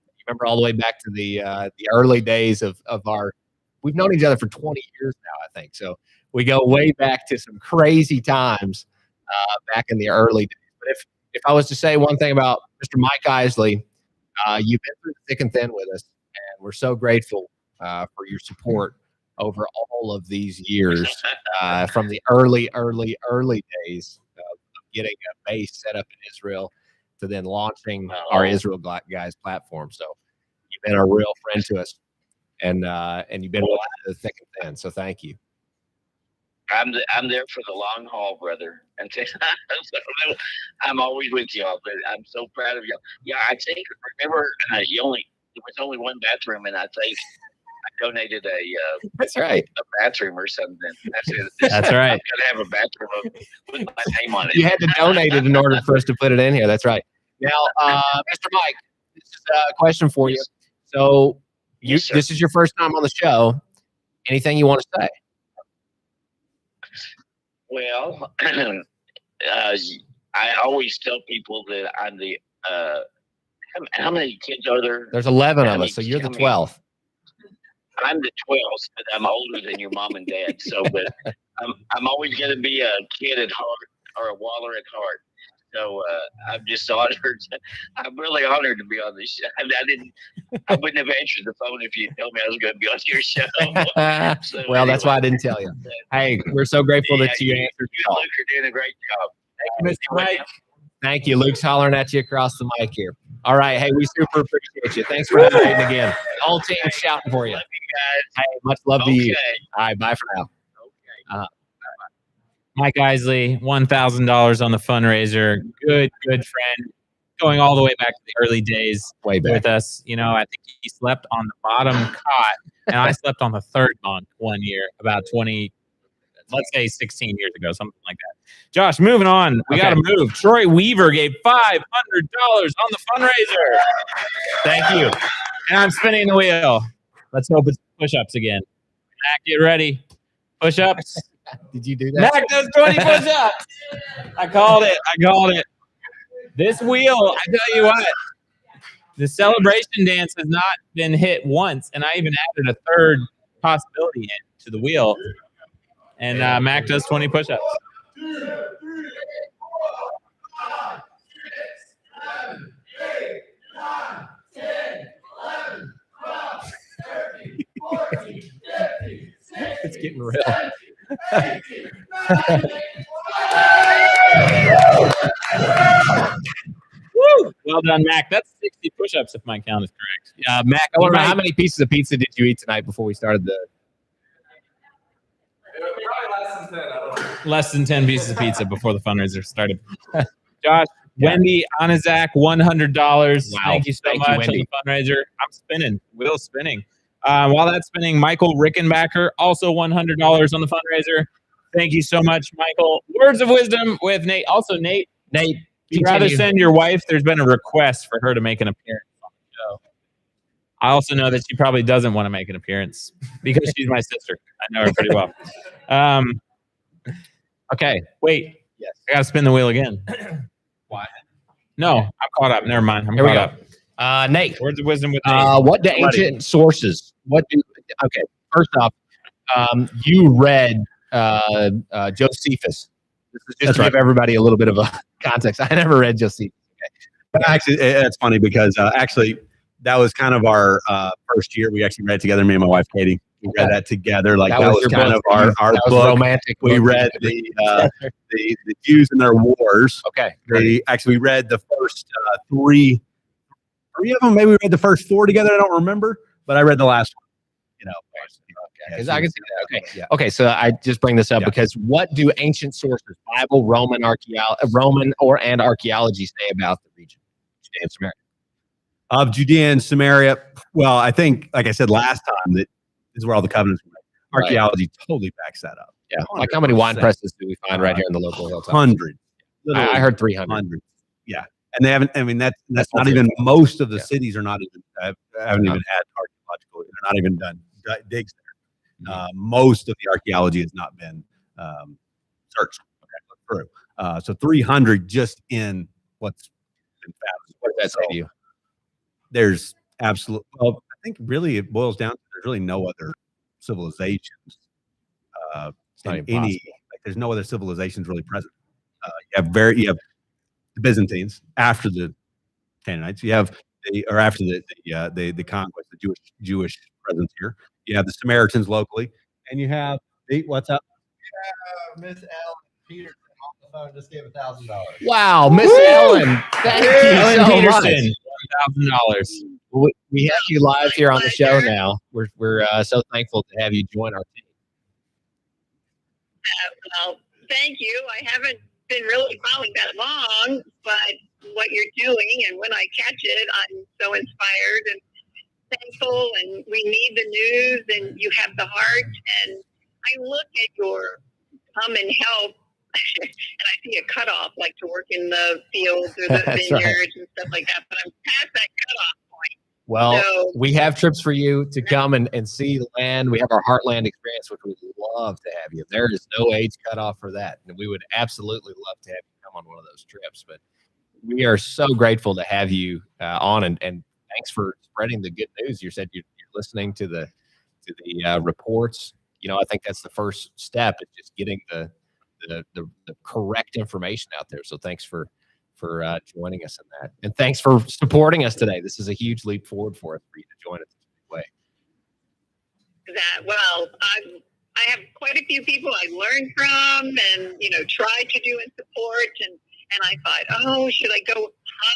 You remember all the way back to the early days of our. We've known each other for 20 years now, I think. So we go way back to some crazy times back in the early days. But if I was to say one thing about Mr. Mike Isley, you've been through thick and thin with us, and we're so grateful for your support over all of these years, from the early days of getting a base set up in Israel to then launching our Israel Guys platform. So you've been a real friend to us, and you've been with us through thick and thin. So thank you. I'm there for the long haul, brother. And I'm always with y'all, but I'm so proud of y'all. Yeah, I think remember there was only one bathroom, and I think I donated That's right. a bathroom or something. That's it. That's right. I'm gonna have a bathroom with my name on it. You had to donate it in order for us to put it in here. That's right. Now, Mr. Mike, this is a question for you. So Yes, sir. this is your first time on the show. Anything you want to say? Well, I always tell people that I'm the how many kids are there? There's 11 How of many- us, so you're the how many- 12th. I'm the 12th, but I'm older than your mom and dad. So, but I'm always going to be a kid at heart or a Waller at heart. So I'm just honored. I'm really honored to be on this show. I wouldn't have answered the phone if you told me I was going to be on your show. So Well, that's why I anyway. didn't tell you. Hey, we're so grateful that you answered You the and call. Luke are doing a great job. Thank you, Mr. Mike. Thank you. Luke's hollering at you across the mic here. All right. Hey, we super appreciate you. Thanks for inviting again. The whole team shouting for you. Love you guys. Hey, much love to you. Okay. All right. Bye for now. Okay. Mike Isley, $1,000 on the fundraiser. Good friend. Going all the way back to the early days Way back. with us. You know, I think he slept on the bottom cot, and I slept on the third bunk one year, about 20, let's say 16 years ago, something like that. Josh, moving on. We got to move. Troy Weaver gave $500 on the fundraiser. Thank you. And I'm spinning the wheel. Let's hope it's push-ups again. Mac, get ready. Push-ups. Did you do that? Mac does 20 push-ups. I called it. This wheel, I tell you what, the celebration dance has not been hit once, and I even added a third possibility to the wheel. And Mac does 20 push-ups. 2, 3, 4, 5, 6, 7, 8, 9, 10, 11, 12, 13, 14, 15, 16, It's getting real. 17, 18, 19, Woo! Well done, Mac. That's 60 push-ups if my count is correct. Mac, I wonder how many pieces of pizza did you eat tonight before we started the? less than 10 pieces of pizza before the fundraiser started. Josh, Wendy Anazak, $100. Wow. Thank you so Thank you, much Wendy. on the fundraiser. I'm spinning. Wheel's spinning. While that's spinning, Michael Rickenbacker, also $100 on the fundraiser. Thank you so much, Michael. Words of wisdom with Nate. Also, Nate, you'd rather continue. send your wife. There's been a request for her to make an appearance on the show. I also know that she probably doesn't want to make an appearance because she's my sister. I know her pretty well. Okay, wait. Yes. I got to spin the wheel again. Why? No, I'm caught up. Never mind. I'm Here we caught go. up. Nate, Words of wisdom with Nate. what do ancient sources? Okay, first off, you read Josephus. This is just to give everybody a little bit of a context. I never read Josephus. But actually, it's funny because actually that was kind of our first year. We actually read together, me and my wife Katie. We read that together. Like that was your kind book. of our That was book. romantic. We book. read the Jews and their wars. Okay. We read the first three of them. Maybe we read the first 4 together. I don't remember, but I read the last one. You know, Because I can see that. Okay. Yeah. Okay. So I just bring this up because what do ancient sources, Bible, Roman, and archaeology say about the region, Judea and Samaria? Of Judea and Samaria. Well, I think, like I said last time, that this is where all the covenants were made. Archaeology totally backs that up. Yeah. Like how many wine 100%. presses do we find right here in the local hilltop? Hundreds. I heard 300. Hundreds. Yeah. And they haven't, I mean, that's not even, most of the cities are not even, haven't even had archaeological, they're not even done digs there. Most of the archaeology has not been searched through. So 300 just in what's been found. What does that say to you? There's absolute, well, I think really it boils down to there's really no other civilizations. It's not in even any, like there's no other civilizations really present. You have the Byzantines after the Canaanites. You have after the conquest, the Jewish presence here. You have the Samaritans locally, and you have what's up? Miss Ellen Peterson on the phone just gave $1,000. Wow, Miss Ellen. Thank you Ellen so Peterson, much. $1,000. We have you live here on the show now. We're so thankful to have you join our team. Well, thank you. I haven't been really following that long, but what you're doing and when I catch it, I'm so inspired and thankful. And we need the news, and you have the heart. And I look at your come and help, and I see a cutoff, like to work in the fields or the That's vineyards right. and stuff like that. But I'm past that cutoff point. Well, So- we have trips for you to come and see land. We have our Heartland experience, which we'd love to have you. There is no age cutoff for that. And we would absolutely love to have you come on one of those trips. But we are so grateful to have you on, and thanks for spreading the good news. You said you're listening to the reports. You know, I think that's the first step, is just getting the correct information out there. So thanks for joining us in that, and thanks for supporting us today. This is a huge leap forward for us, for you to join us in a big way. Well, I have quite a few people I learned from, and tried to do and support, and I thought, oh, should I go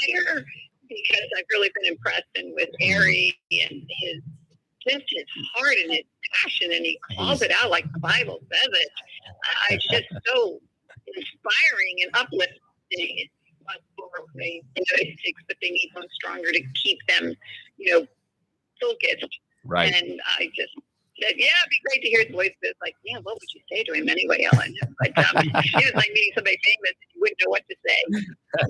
higher? Because I've really been impressed with Ari and his heart and his passion, and he calls it out like the Bible says it. It's just so inspiring and uplifting. It takes the thing even stronger to keep them, focused. Right. And I just said, yeah, it'd be great to hear his voice. But it's like, yeah, what would you say to him anyway, Ellen? But it was like meeting somebody famous, and you wouldn't know what to say.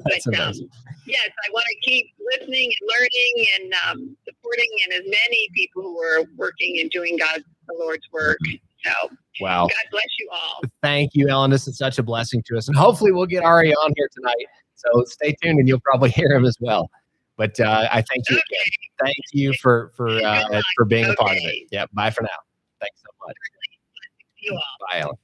That's But amazing. yes, I want to keep listening and learning and supporting, and as many people who are working and doing the Lord's work. So Wow. God bless you all. Thank you, Ellen. This is such a blessing to us. And hopefully we'll get Ari on here tonight. So stay tuned, and you'll probably hear him as well. But I thank you again. Thank you for being a part of it. Yeah. Bye for now. Thanks so much. You all. Bye, Ellen.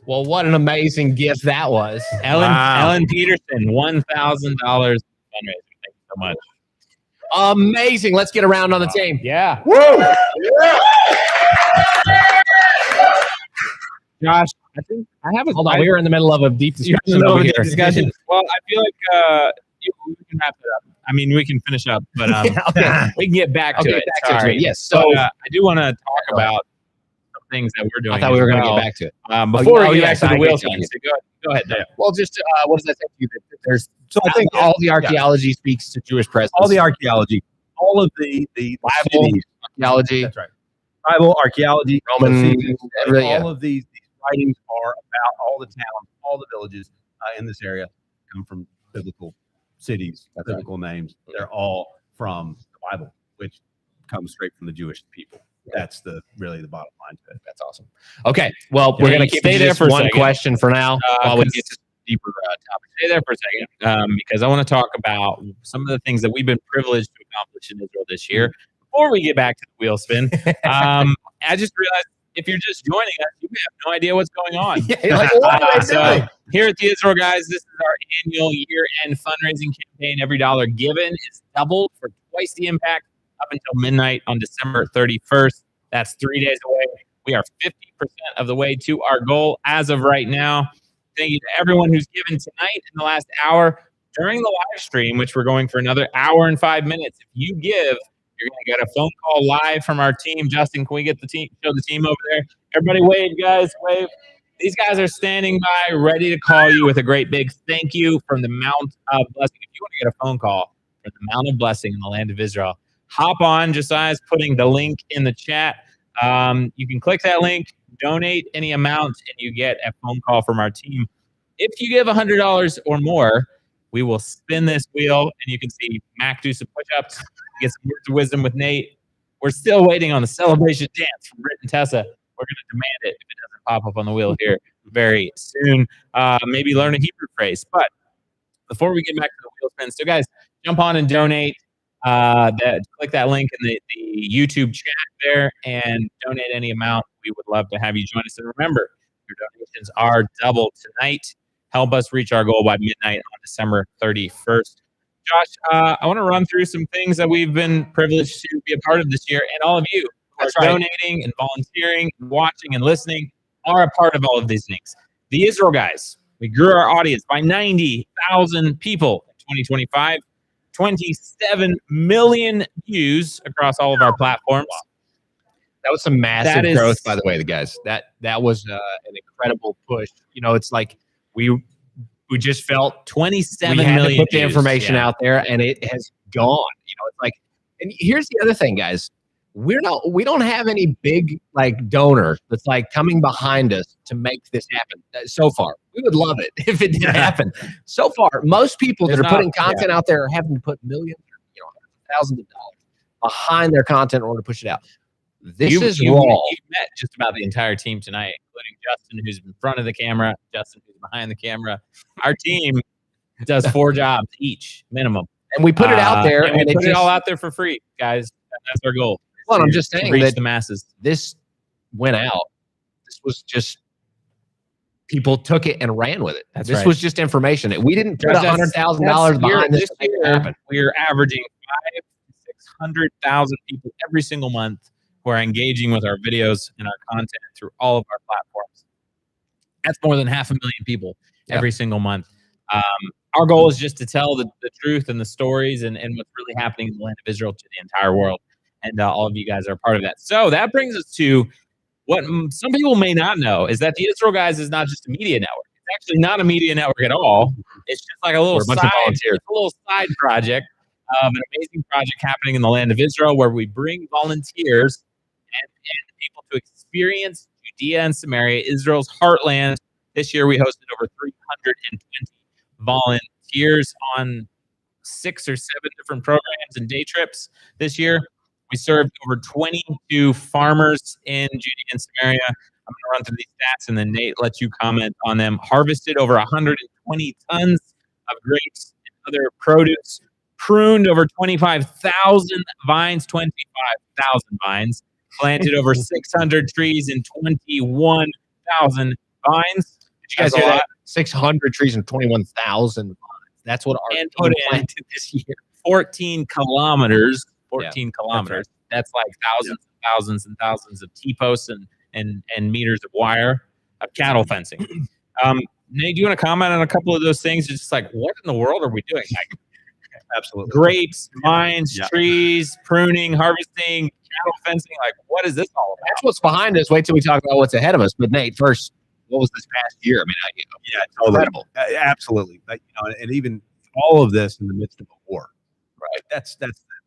Well, what an amazing gift that was. Ellen Peterson, $1,000 fundraiser. Thank you so much. Amazing. Let's get around on the team. Yeah. Woo! Josh, I think I have a. Hold on. We were in the middle of a deep You're in the discussion middle over of a here. discussion. Well, I feel like we can wrap it up. I mean, we can finish up, but Okay. we can get back to Okay, it. back to it. Sorry. Yes. So So I do want to talk about some things that we're doing. I thought we were going to as get well. back to it. Before Oh, we get yes, back to I the get wheel you. spin, so go ahead. Dave. Well, just what does that say to you? That there's, So I think all the archaeology speaks to Jewish presence. all the archaeology, all of the Bible, cities, archaeology, that's right. Bible, archaeology, Roman, the cities, everything, all of these writings are about all the towns, all the villages in this area come from biblical cities, biblical names. They're all from the Bible, which comes straight from the Jewish people. That's really the bottom line to it. That's awesome. Okay. Well, we're going to keep stay it there just for a one second. question for now while we get to deeper topics. Stay there for a second because I want to talk about some of the things that we've been privileged to accomplish in Israel this year. Before we get back to the wheel spin, I just realized if you're just joining us, you have no idea what's going on. Yeah, like, what am I So doing? here at the Israel Guys, this is our annual year-end fundraising campaign. Every dollar given is doubled for twice the impact up until midnight on December 31st. That's 3 days away. We are 50% of the way to our goal as of right now. Thank you to everyone who's given tonight in the last hour during the live stream, which we're going for another hour and 5 minutes. If you give, you're going to get a phone call live from our team. Justin, can we get the team, show the team over there? Everybody wave, guys, wave. These guys are standing by, ready to call you with a great big thank you from the Mount of Blessing. If you want to get a phone call from the Mount of Blessing in the land of Israel, hop on. Josiah's putting the link in the chat. You can click that link, donate any amount, and you get a phone call from our team. If you give $100 or more, we will spin this wheel, and you can see Mac do some push-ups, get some words of wisdom with Nate. We're still waiting on the celebration dance from Britt and Tessa. We're going to demand it if it doesn't pop up on the wheel here very soon. Maybe learn a Hebrew phrase. But before we get back to the wheel spin, so guys, jump on and donate. Click that link in the YouTube chat there and donate any amount. We would love to have you join us. And remember, your donations are doubled tonight. Help us reach our goal by midnight on December 31st. Josh, I want to run through some things that we've been privileged to be a part of this year, and all of you who are donating and volunteering, and watching and listening are a part of all of these things. The Israel Guys, we grew our audience by 90,000 people in 2025, 27 million views across all of our platforms. That was some massive That is- growth, by the way, the guys. That was an incredible push. You know, it's like we just felt 27 we had million to put the views, information yeah. out there, and it has gone. You know, it's like, and here's the other thing, guys. We don't have any big like donor that's like coming behind us to make this happen. So far, we would love it if it did happen. So far, most people that There's are not- putting content out there are having to put millions, thousands of dollars behind their content in order to push it out. This is you raw. met just about the entire team tonight, including Justin, who's in front of the camera, Justin, who's behind the camera. Our team does 4 jobs each, minimum. And we put it out there, and we put it just, all out there for free, guys. That's our goal. Well, I'm just saying reach that the masses. This went out. This was just people took it and ran with it. That's this right. was just information. We didn't put That's- $100,000 behind this. This year, we are averaging 500,000 to 600,000 people every single month who are engaging with our videos and our content through all of our platforms. That's more than 500,000 people every single month. Our goal is just to tell the truth and the stories and what's really happening in the land of Israel to the entire world. And all of you guys are part of that. So that brings us to what some people may not know is that the Israel Guys is not just a media network. It's actually not a media network at all. It's just like a little side project of an amazing project happening in the land of Israel where we bring volunteers and people to experience Judea and Samaria, Israel's heartland. This year we hosted over 320 volunteers on 6 or 7 different programs and day trips this year. We served over 22 farmers in Judea and Samaria. I'm going to run through these stats and then Nate let you comment on them. Harvested over 120 tons of grapes and other produce. Pruned over 25,000 vines, 25,000 vines. Planted over 600 trees and 21,000 vines. Did you guys hear that? 600 trees and 21,000 vines. That's what our And team put in planted this year. 14 kilometers. 14 kilometers. That's like thousands and thousands and thousands of T-posts and meters of wire of cattle fencing. Nate, do you want to comment on a couple of those things? It's just like, what in the world are we doing? Like, Absolutely. grapes, vines, trees, pruning, harvesting, cattle fencing. Like, what is this all about? That's what's behind us. Wait till we talk about what's ahead of us. But Nate, first, what was this past year? I mean, yeah, totally. incredible. Absolutely. Like, and even all of this in the midst of a war, right? That's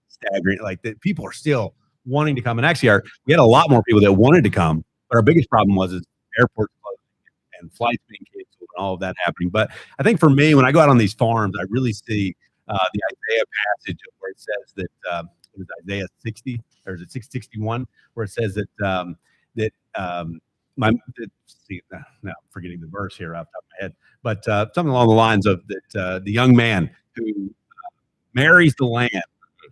staggering. Like that, people are still wanting to come. And actually, we had a lot more people that wanted to come, but our biggest problem was airports closing and flights being canceled and all of that happening. But I think for me, when I go out on these farms, I really see the Isaiah passage where it says that it was Isaiah 60 or is it 661, where it says that now I'm forgetting the verse here off the top of my head, but something along the lines of that the young man who marries the land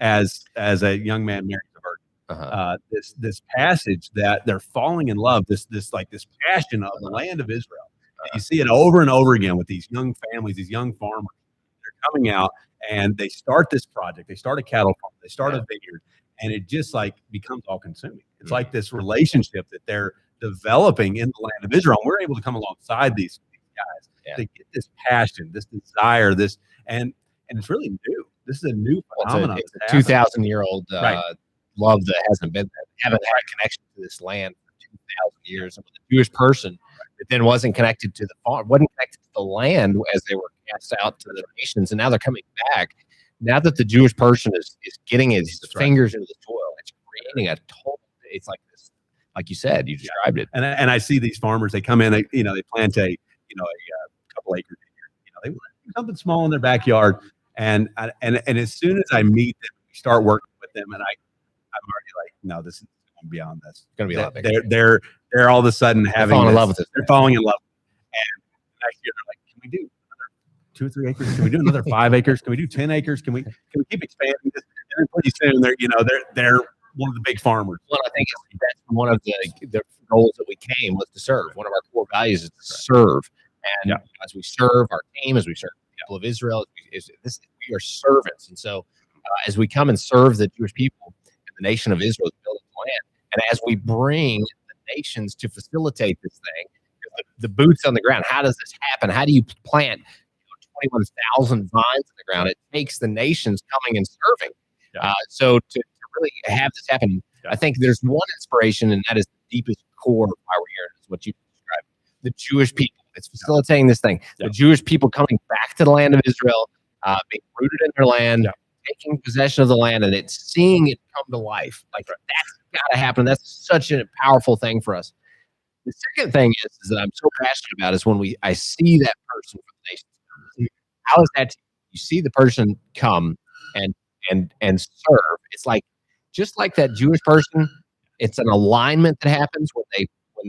as a young man marries a virgin. This passage that they're falling in love, this passion of the land of Israel. And you see it over and over again with these young families, these young farmers. They're coming out and they start this project. They start a cattle farm. They start a vineyard, and it just like becomes all consuming. It's like this relationship that they're developing in the land of Israel. And we're able to come alongside these guys to get this passion, this desire, and it's really new. This is a new phenomenon. It's a 2,000-year-old love that haven't had a connection to this land for 2,000 years. And with a Jewish person that then wasn't connected to the farm, wasn't connected to the land as they were cast out to the nations, and now they're coming back. Now that the Jewish person is getting his fingers into the soil, it's creating a total. It's like this, like you said, you described it. And I see these farmers. They come in. They plant a couple acres. They want something small in their backyard. And as soon as I meet them, we start working with them, and I'm already like, no, this is going beyond this. It's going to be a lot bigger. They're all of a sudden having falling in love with it. They're falling in love. And next year they're like, can we do another 2 or 3 acres? Can we do another 5 acres? Can we do 10 acres? Can we keep expanding this? And then pretty soon they're one of the big farmers. Well, I think that's one of the goals that we came was to serve. One of our core values is to serve. And as we serve our team, as we serve the people of Israel, we are servants. And so as we come and serve the Jewish people and the nation of Israel is building the land, and as we bring the nations to facilitate this thing, the boots on the ground, how does this happen? How do you plant 21,000 vines in the ground? It takes the nations coming and serving. So to really have this happen, I think there's one inspiration, and that is the deepest core of why we're here, is what you described. The Jewish people. It's facilitating this thing. The Jewish people coming back to the land of Israel, being rooted in their land, taking possession of the land, and it's seeing it come to life. Like that's got to happen. That's such a powerful thing for us. The second thing is that I'm so passionate about is when I see that person from the nation. How is that? You see the person come and and serve. It's like just like that Jewish person. It's an alignment that happens when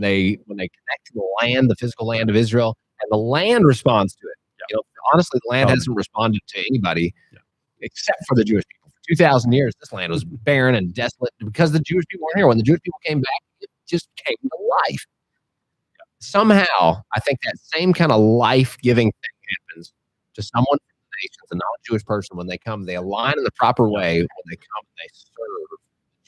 they connect to the land, the physical land of Israel, and the land responds to it. You know, honestly, the land hasn't responded to anybody except for the Jewish people. For 2,000 years, this land was barren and desolate because the Jewish people weren't here. When the Jewish people came back, it just came to life. Somehow, I think that same kind of life-giving thing happens to someone from the nations, a non-Jewish person. When they come, they align in the proper way. When they come, they serve the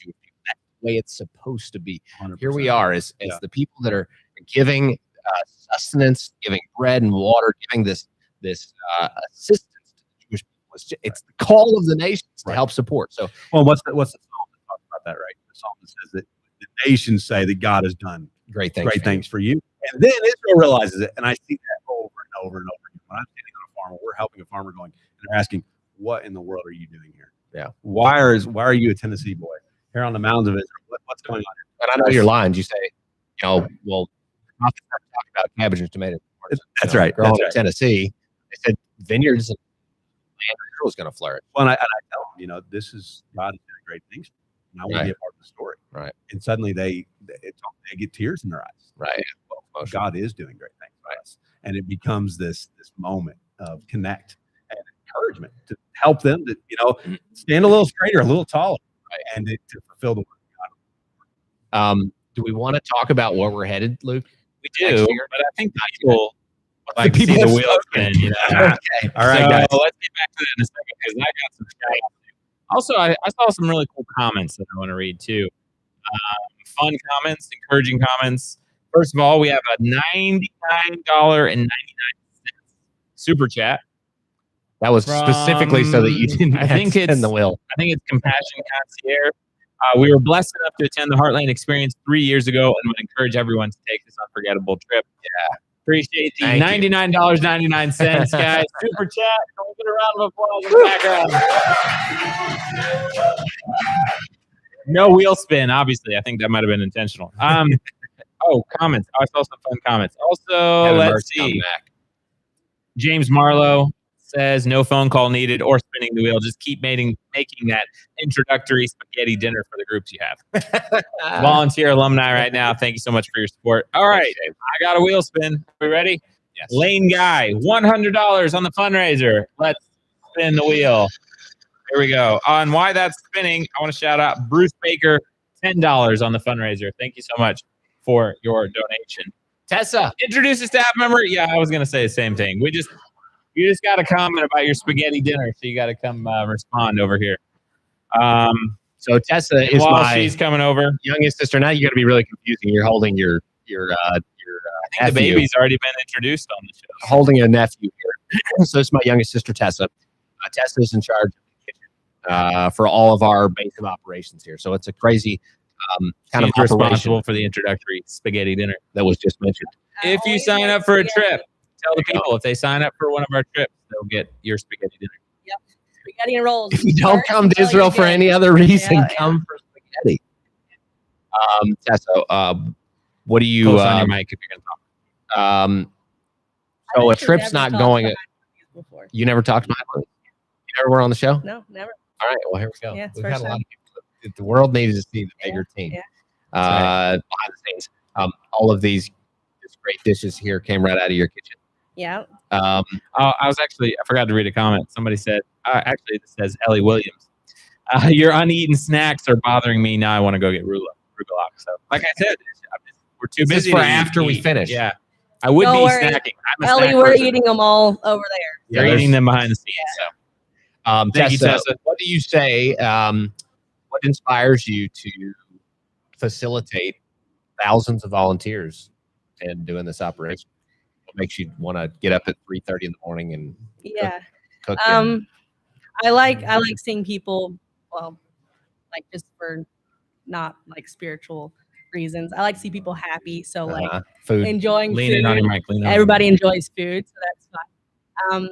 Jewish people. That's the way it's supposed to be. 100%. Here we are as the people that are giving sustenance, giving bread and water, giving this assistance to the Jewish people. It's the call of the nations to help support. So, well, what's the psalm that talks about that, right? The psalm that says that the nations say that God has done great things for you. And then Israel realizes it. And I see that over and over and over again. When I'm standing on a farm, we're helping a farmer going, and they're asking, what in the world are you doing here? Yeah. Why are you a Tennessee boy here on the mountains of Israel? What's going on here? And I know your lines. You say, well, not talk about cabbage and tomatoes. That's right. Growing That's in right. Tennessee, they said vineyards and land of Israel is going to flourish. Well, and I tell them, this is God is doing great things, and I want to be a part of the story. Right. And suddenly they get tears in their eyes. Right. Well, God is doing great things for us, and it becomes this moment of connect and encouragement to help them to stand a little straighter, a little taller, and to fulfill the work of God. Do we want to talk about where we're headed, Luke? We do, but I think people would like to see the wheel spin. Okay. All right, guys. Let's get back to that in a second because I got some shout-outs. Also, I saw some really cool comments that I want to read too. Fun comments, encouraging comments. First of all, we have a $99.99 super chat. That was specifically so that you didn't spin the wheel. I think it's Compassion Concierge. We were blessed enough to attend the Heartland experience 3 years ago and would encourage everyone to take this unforgettable trip. Yeah. Appreciate the $99.99, guys. Super chat. Can we get a round of applause in the background? No wheel spin, obviously. I think that might have been intentional. Comments. I saw some fun comments. Also, let's see. James Marlowe says no phone call needed or spinning the wheel. Just keep making that introductory spaghetti dinner for the groups you have. Volunteer alumni right now. Thank you so much for your support. All right. I got a wheel spin. Are we ready? Yes. Lane Guy, $100 on the fundraiser. Let's spin the wheel. Here we go. On why that's spinning, I want to shout out Bruce Baker, $10 on the fundraiser. Thank you so much for your donation. Tessa, introduce a staff member. Yeah, I was going to say the same thing. You just got a comment about your spaghetti dinner, so you got to come respond over here. So Tessa is she's coming over. Youngest sister. Now you got to be really confusing. You're holding your I think the baby's already been introduced on the show. Holding a nephew here. So it's my youngest sister, Tessa. Tessa is in charge of the kitchen for all of our base of operations here. So it's a crazy kind of responsible for the introductory spaghetti dinner that was just mentioned. If you sign up for a trip, tell the people if they sign up for one of our trips, they'll get your spaghetti dinner. Yep. Spaghetti and rolls. If you don't come to Israel for any other reason, come for spaghetti. Tessa, what do you... Close on your mic if you're going to talk. So a trip's not going... You never talked to my... You never were on the show? No, never. All right, well, here we go. Yeah, We've had a lot of people. The world needed to see the bigger team. Yeah. Behind the scenes. All of these great dishes here came right out of your kitchen. Yeah. I forgot to read a comment. Somebody said, actually, this says Ellie Williams. Your uneaten snacks are bothering me. Now I want to go get Rugula. So, like I said, we're too busy for after we finish. Yeah. I would Don't be worry. snacking. Ellie, we're eating them all over there. You're eating them behind the scenes. So. Thank you, Tessa. What do you say? What inspires you to facilitate thousands of volunteers in doing this operation? What makes you want to get up at 3:30 in the morning and cook? I like seeing people. Well, like just for not like spiritual reasons. I like to see people happy. So like food. Enjoying Lean food. in on your mic. Everybody enjoys food, so that's fine.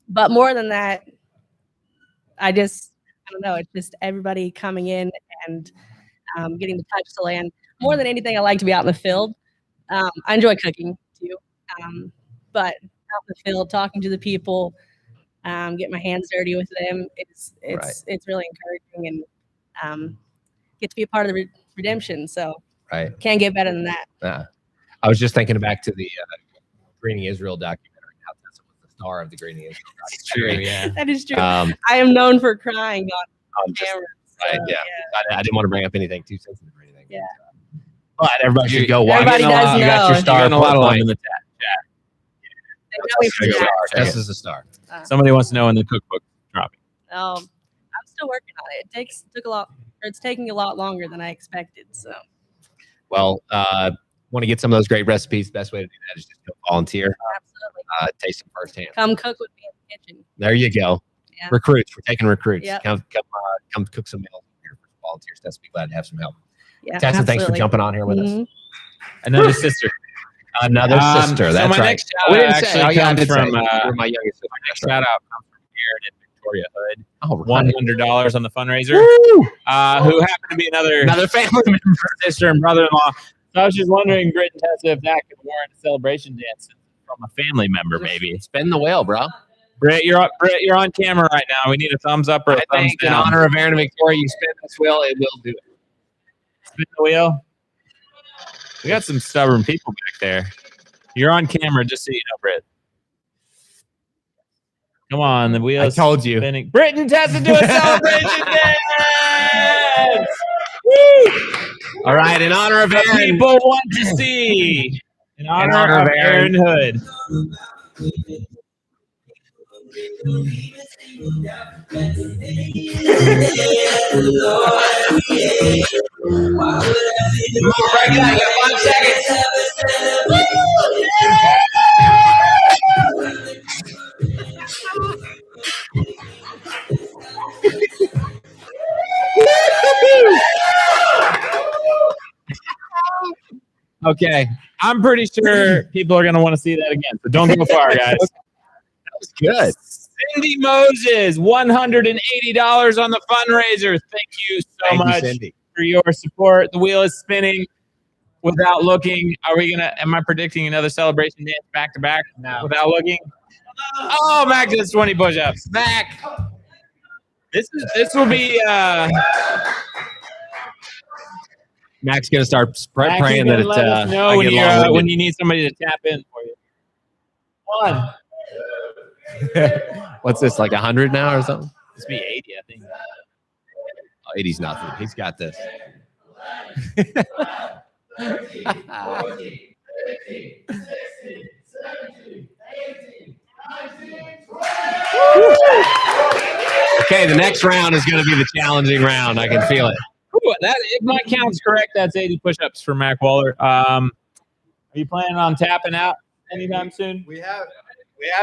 But more than that, I don't know. It's just everybody coming in and getting to touch the land. More than anything, I like to be out in the field. I enjoy cooking too, but out in the field, talking to the people, get my hands dirty with them. It's Right. it's really encouraging, and get to be a part of the redemption. So Right. can't get better than that. I was just thinking back to the Greening Israel documentary. How Tessa was the star of the Greening Israel It's true. documentary. Yeah. That is true. Um, I am known for crying on just- camera. right, so, yeah. I didn't want to bring up anything too sensitive or anything. Yeah. But everybody should go watch. Everybody does You got know. your You're star getting a lot of love point. in the chat. They know me for that. Tess is a star. Somebody wants to know when the cookbook is dropping. I'm still working on it. It's taking a lot longer than I expected. So Well, want to get some of those great recipes? The best way to do that is just go volunteer, absolutely, taste them firsthand. come cook with me in the kitchen. There you go. Yeah. Recruits. We're taking recruits. Yep. Come cook some meals here for volunteers. Tess will be glad to have some help. Yeah, Tessa, thanks for absolutely. jumping on here with us. Mhm. Another sister. Another sister. So That's my right. next We shout didn't out say. actually Oh, yeah, I comes did say. from You're my youngest sister. my next That's right. shout out comes from Karen in Victoria Hood. Oh, right. $100 on the fundraiser. Who happened to be another family member, sister and brother-in-law. So I was just wondering, Britt and Tessa, if that could warrant a celebration dance from a family member, maybe. Spin the wheel, bro. Britt, you're on camera right now. We need a thumbs up or a I thumbs think in down. honor of Aaron and Victoria, you spin this wheel, it will do it. Spin the wheel. We got some stubborn people back there. You're on camera, just so you know, Britt. Come on, the wheels. I told you. Spinning. Britt and Tessa do a celebration dance. Woo! All right, in honor of The Aaron. people want to see. In honor of Aaron Hood. Break it out. You got 5 seconds. Okay. I'm pretty sure people are going to want to see that again. So don't go far, guys. That was good. Cindy Moses, $180 on the fundraiser. Thank you so Thank you, much Cindy. for your support. The wheel is spinning without looking. Am I predicting another celebration dance back to back? No. Without looking? Oh, Mac does 20 push-ups. Mac. This will be Mac's gonna start Mac is praying gonna that let us know I when get you long-winded. when you need somebody to tap in for you. One. What's this, like 100 now or something? This be 80, I think. Oh, 80's nothing. He's got this. 13, 14, 15, 16, 17, 18, 19, 20. Okay, the next round is going to be the challenging round. I can feel it. Ooh, that if my count's correct, that's 80 push-ups for Mac Waller. Are you planning on tapping out anytime soon? We have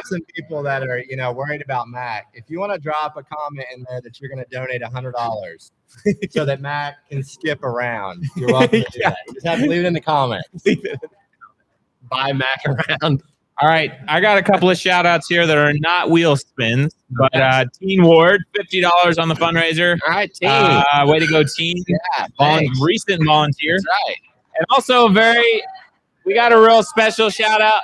some people that are, worried about Mac. If you want to drop a comment in there that you're going to donate $100 so that Mac can skip around, you're welcome to do that. You just have to leave it in the comments. Buy Mac around. All right, I got a couple of shout-outs here that are not wheel spins, but Teen Ward, $50 on the fundraiser. All right, team. Way to go, Teen. Yeah, thanks. Recent volunteer. That's right. And also we got a real special shout-out,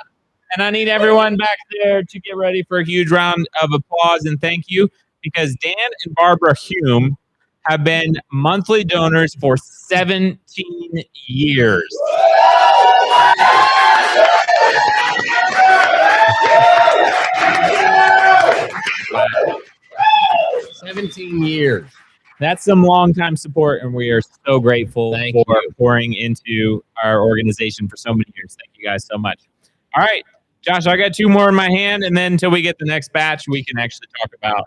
and I need everyone back there to get ready for a huge round of applause and thank you, because Dan and Barbara Hume have been monthly donors for 17 years. Wow. 17 years. That's some long-time support, and we are so grateful Thank for you. pouring into our organization for so many years. Thank you guys so much. All right, Josh, I got 2 more in my hand, and then until we get the next batch, we can actually talk about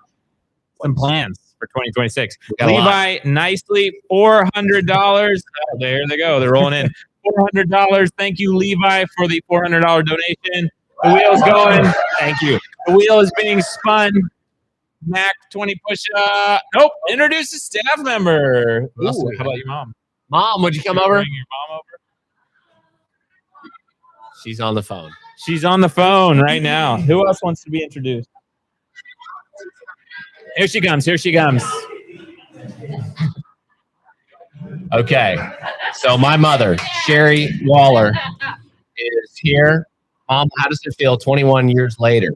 some plans for 2026. got a lot. Levi, nicely, $400. Oh, there they go. They're rolling in. $400. Thank you, Levi, for the $400 donation. The wheel's going. Thank you. The wheel is being spun. Mac, 20 push-up. Nope. Introduce a staff member. Who else do Ooh, we how have? about your mom? Mom, would you come Bring over? your mom over. She's on the phone. She's on the phone right now. Who else wants to be introduced? Here she comes. Here she comes. Okay. So my mother, Sherry Waller, is here. Mom, how does it feel 21 years later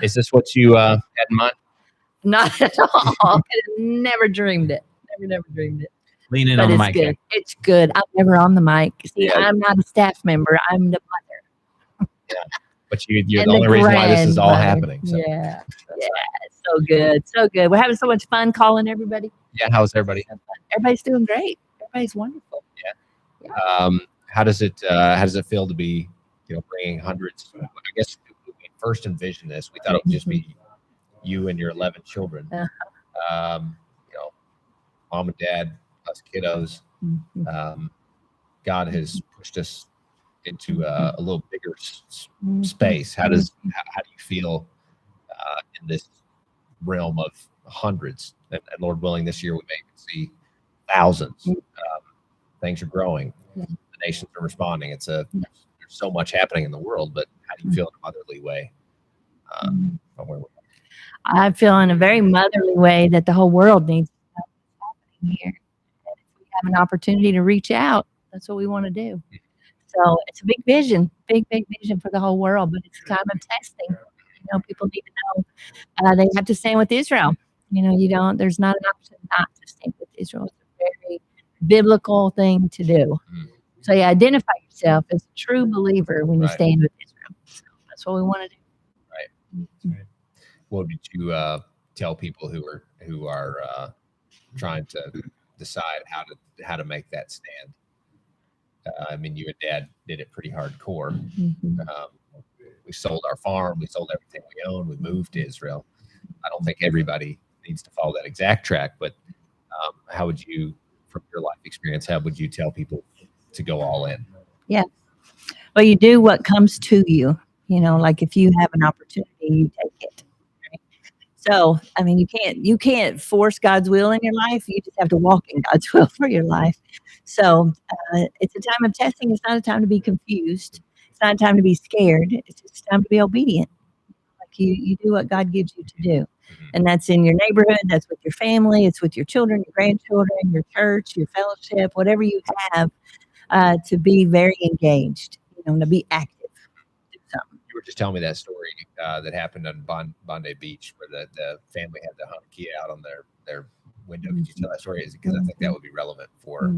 Is this what you had in mind? Not at all. Never dreamed it. Never dreamed it. Lean in But on the it's mic. good. Jack. It's good. I'm never on the mic. See, Yeah. I'm not a staff member. I'm the mother. But you're And the only reason why this is all grandmother. happening. So. Yeah. It's so good. So good. We're having so much fun calling everybody. Yeah. How's everybody? Everybody's doing great. Everybody's wonderful. How does it feel to be, bringing hundreds? I guess when we first envisioned this, we thought it would just be you and your 11 children. Mom and dad, us kiddos. God has pushed us into a little bigger space. How do you feel in this realm of hundreds? And Lord willing, this year we may even see thousands. Things are growing. The nations are responding. There's so much happening in the world, but how do you feel in a motherly way? From where we're at? I feel in a very motherly way that the whole world needs to know what's happening here. And if we have an opportunity to reach out, that's what we want to do. So it's a big vision, big vision for the whole world, but it's a time of testing. People need to know they have to stand with Israel. There's not an option not to stand with Israel. It's a very biblical thing to do. So you identify yourself as a true believer when you stand with Israel. So that's what we want to do. Right. What did you tell people who are trying to decide how to make that stand? You and Dad did it pretty hardcore. We sold our farm, we sold everything we owned, we moved to Israel. I don't think everybody needs to follow that exact track, but how would you, from your life experience, how would you tell people to go all in? Yeah. Well, you do what comes to you. Like if you have an opportunity, you take it. Right? So, you can't force God's will in your life. You just have to walk in God's will for your life. So it's a time of testing. It's not a time to be confused. It's not a time to be scared. It's just a time to be obedient. Like you do what God gives you to do. And that's in your neighborhood. That's with your family. It's with your children, your grandchildren, your church, your fellowship, whatever you have, to be very engaged, to be active. Do something. You were just telling me that story that happened on Bondi Beach where the family had the Hanukkah out on their window. Could you tell that story? Because I think that would be relevant for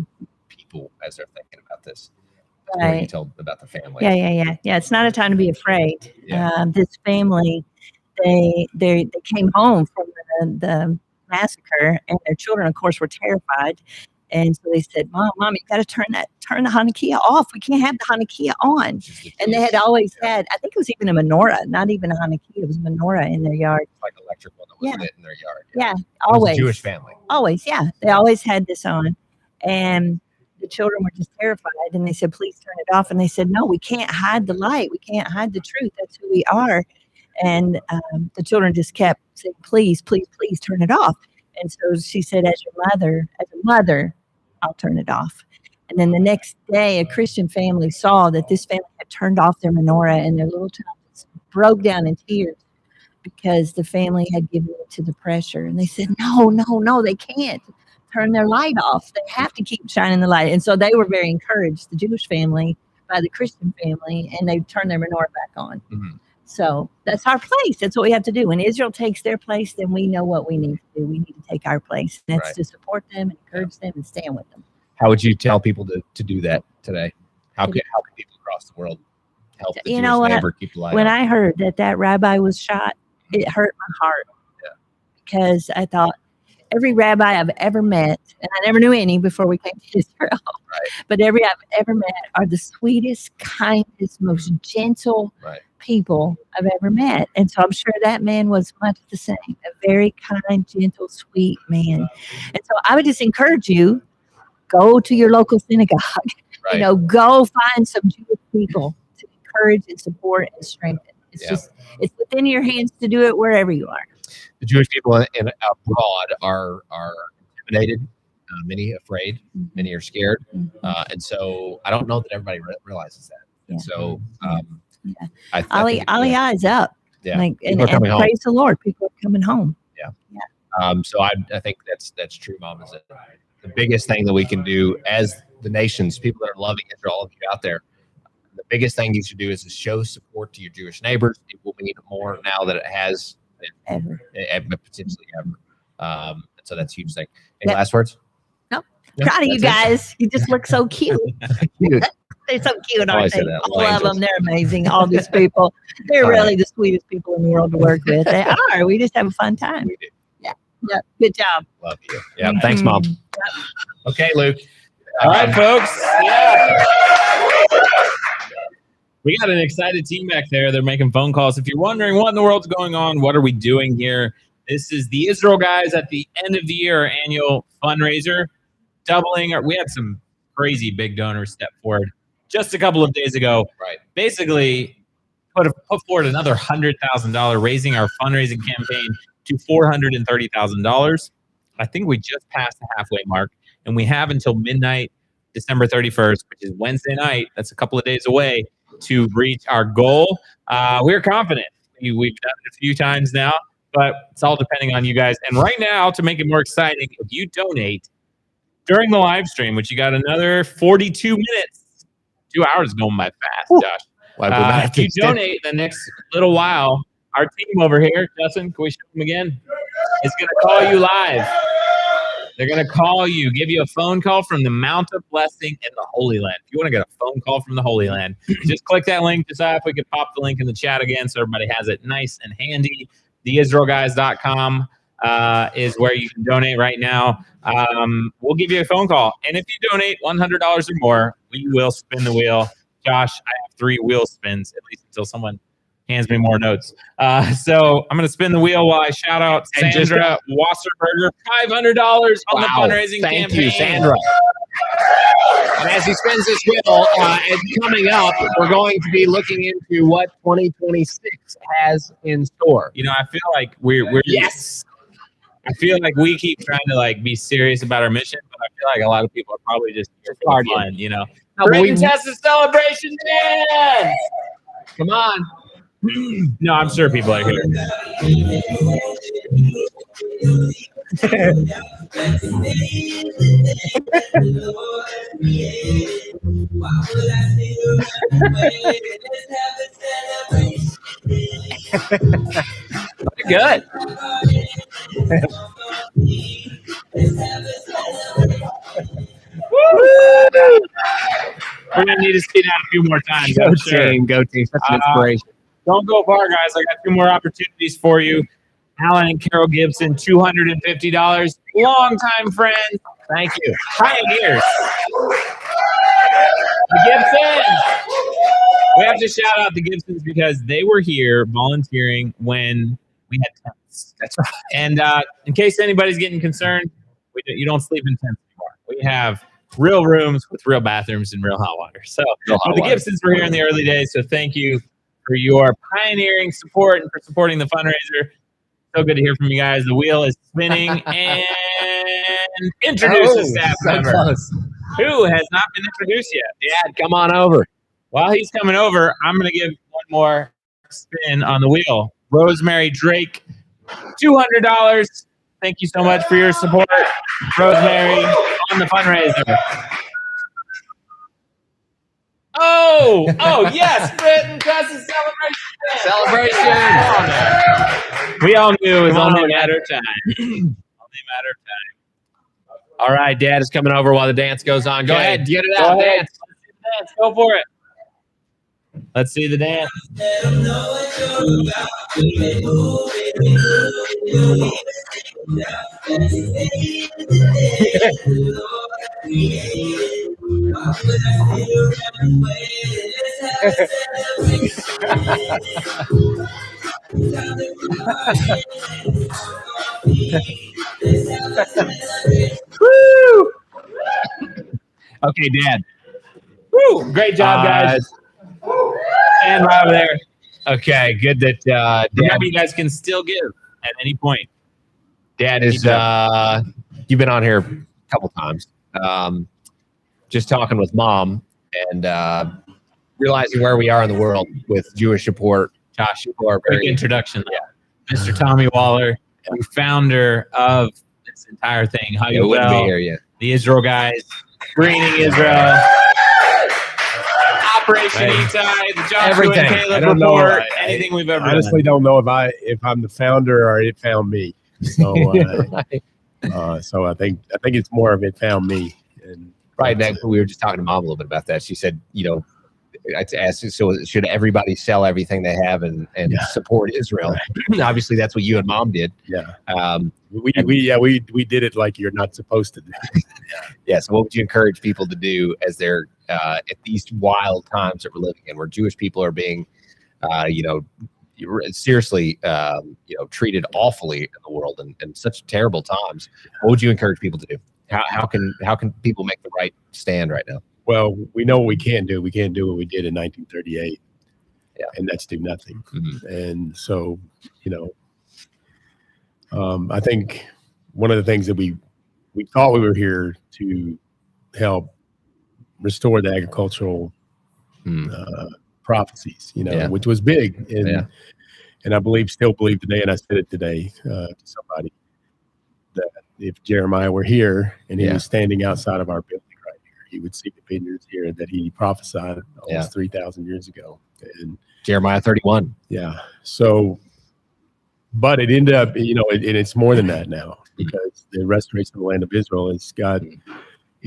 people as they're thinking about this. Right. You told about the family. Yeah. It's not a time to be afraid. Yeah. This family, they came home from the massacre, and their children, of course, were terrified. And so they said, Mom, you got to turn the Hanukkah off. We can't have the Hanukkah on. And they had always had, I think it was even a menorah, not even a Hanukkah. It was a menorah in their yard. Like electric one that was lit in their yard. Yeah, It always. was a Jewish family. Always, yeah. They always had this on. And the children were just terrified. And they said, please turn it off. And they said, no, we can't hide the light. We can't hide the truth. That's who we are. And the children just kept saying, please turn it off. And so she said, as a mother, I'll turn it off. And then the next day, a Christian family saw that this family had turned off their menorah, and their little child just broke down in tears because the family had given it to the pressure. And they said, no, they can't turn their light off. They have to keep shining the light. And so they were very encouraged, the Jewish family, by the Christian family, and they turned their menorah back on. Mm-hmm. So that's our place. That's what we have to do. When Israel takes their place, then we know what we need to do. We need to take our place. And that's to support them, encourage them, and stand with them. How would you tell people to do that today? How can people across the world help the Jewish neighbor keep the light when on? I heard that rabbi was shot, it hurt my heart. Yeah. Because I thought, every rabbi I've ever met, and I never knew any before we came to Israel, but every I've ever met are the sweetest, kindest, most gentle people I've ever met. And so I'm sure that man was much the same, a very kind, gentle, sweet man. And so I would just encourage you, go to your local synagogue, go find some Jewish people to encourage and support and strengthen. It's within your hands to do it wherever you are. The Jewish people abroad are intimidated, many afraid, many are scared. And so I don't know that everybody realizes that. And so Aliyah is up. Yeah. And praise the Lord, people are coming home. Yeah. So I think that's true, Mom. Is that the biggest thing that we can do as the nations, people that are loving Israel, all of you out there, the biggest thing you should do is to show support to your Jewish neighbors. It will mean more now that it has potentially ever. So that's a huge thing. Any last words? No. Proud of you guys. You just look so cute. Cute. They're so cute, I aren't always they? say that, All of angels. them. They're amazing. All these people. They're All really the sweetest people in the world to work with. They are. We just have a fun time. We do. Yeah. Yeah. Good job. Love you. Yeah. Thanks, Mom. Okay, Luke. All right, folks. Yeah. We got an excited team back there. They're making phone calls. If you're wondering what in the world's going on, what are we doing here? This is the Israel guys at the end of the year, our annual fundraiser, doubling. We had some crazy big donors step forward just a couple of days ago. Right. Basically, put forward another $100,000, raising our fundraising campaign to $430,000. I think we just passed the halfway mark, and we have until midnight, December 31st, which is Wednesday night. That's a couple of days away to reach our goal. We're confident. We've done it a few times now, but it's all depending on you guys. And right now, to make it more exciting, if you donate during the live stream, which you got another 42 minutes, 2 hours going by fast, Josh. If you donate the next little while, our team over here, Justin, can we show them again? Is going to call you live. They're going to call you, give you a phone call from the Mount of Blessing in the Holy Land. If you want to get a phone call from the Holy Land, just click that link. Decide if we could pop the link in the chat again so everybody has it nice and handy. TheIsraelGuys.com is where you can donate right now. We'll give you a phone call. And if you donate $100 or more, we will spin the wheel. Josh, I have 3 wheel spins, at least until someone hands me more notes. So I'm going to spin the wheel while I shout out Sandra Wasserberger, $500 on the fundraising campaign. Thank you, Sandra. And as he spins this wheel, and coming up, we're going to be looking into what 2026 has in store. You know, I feel like we're yes. I feel like we keep trying to like be serious about our mission, but I feel like a lot of people are probably just here for the fun, you know. Britain Tessa celebration dance. Come on. No, I'm sure people are here. Good. We're gonna need to see that a few more times. Go team, go team. Such an inspiration. Don't go far, guys. I got 2 more opportunities for you. Alan and Carol Gibson, $250. Longtime friends. Thank you. Pioneers. The Gibsons. We have to shout out the Gibsons because they were here volunteering when we had tents. That's right. And in case anybody's getting concerned, you don't sleep in tents anymore. We have real rooms with real bathrooms and real hot water. So the Gibsons were here in the early days. So thank you for your pioneering support and for supporting the fundraiser. So good to hear from you guys. The wheel is spinning and introduce a staff member who has not been introduced yet. Dad, come on over. While he's coming over, I'm going to give one more spin on the wheel. Rosemary Drake, $200. Thank you so much for your support, Rosemary, on the fundraiser. Oh, yes, Britain Tessa celebration. We all knew it was only a matter of time. Only a matter of time. All right, Dad is coming over while the dance goes on. Go ahead, get it out. Dance. Dance. Go for it. Let's see the dance. Woo! Okay, Dad. Woo! Great job, guys. And right over there. Okay, good that Remember, you guys can still give at any point. Dad is you've been on here a couple times. Just talking with Mom and realizing where we are in the world with Jewish support. Josh, quick introduction. Yeah. Mr. Tommy Waller, the founder of this entire thing. How you wouldn't be here yet. The Israel guys, greening Israel. Operation I- Itai, the Joshua Everything. and I Caleb don't know. report, I anything we've ever honestly done. don't know if I'm the founder or it found me. So so I think it's more of it found me. And Right. Now, we were just talking to Mom a little bit about that. She said, I asked, so should everybody sell everything they have and Yeah. support Israel? Obviously, that's what you and Mom did. Yeah. Um, We did it like you're not supposed to do. yeah. So, what would you encourage people to do as they're at these wild times that we're living in, where Jewish people are being, seriously, treated awfully in the world and such terrible times? What would you encourage people to do? How can people make the right stand right now? Well, we know what we can't do. We can't do what we did in 1938. Yeah. And that's do nothing. Mhm. And so, I think one of the things that we thought we were here to help restore the agricultural prophecies, Yeah. which was big. And, Yeah. and I still believe today, and I said it today to somebody, that if Jeremiah were here and he Yeah. was standing outside of our building right here, he would see the vineyards here that he prophesied almost 3,000 years ago. And Jeremiah 31. yeah. So, but it ended up, and it's more than that now, because the restoration of the land of Israel has got,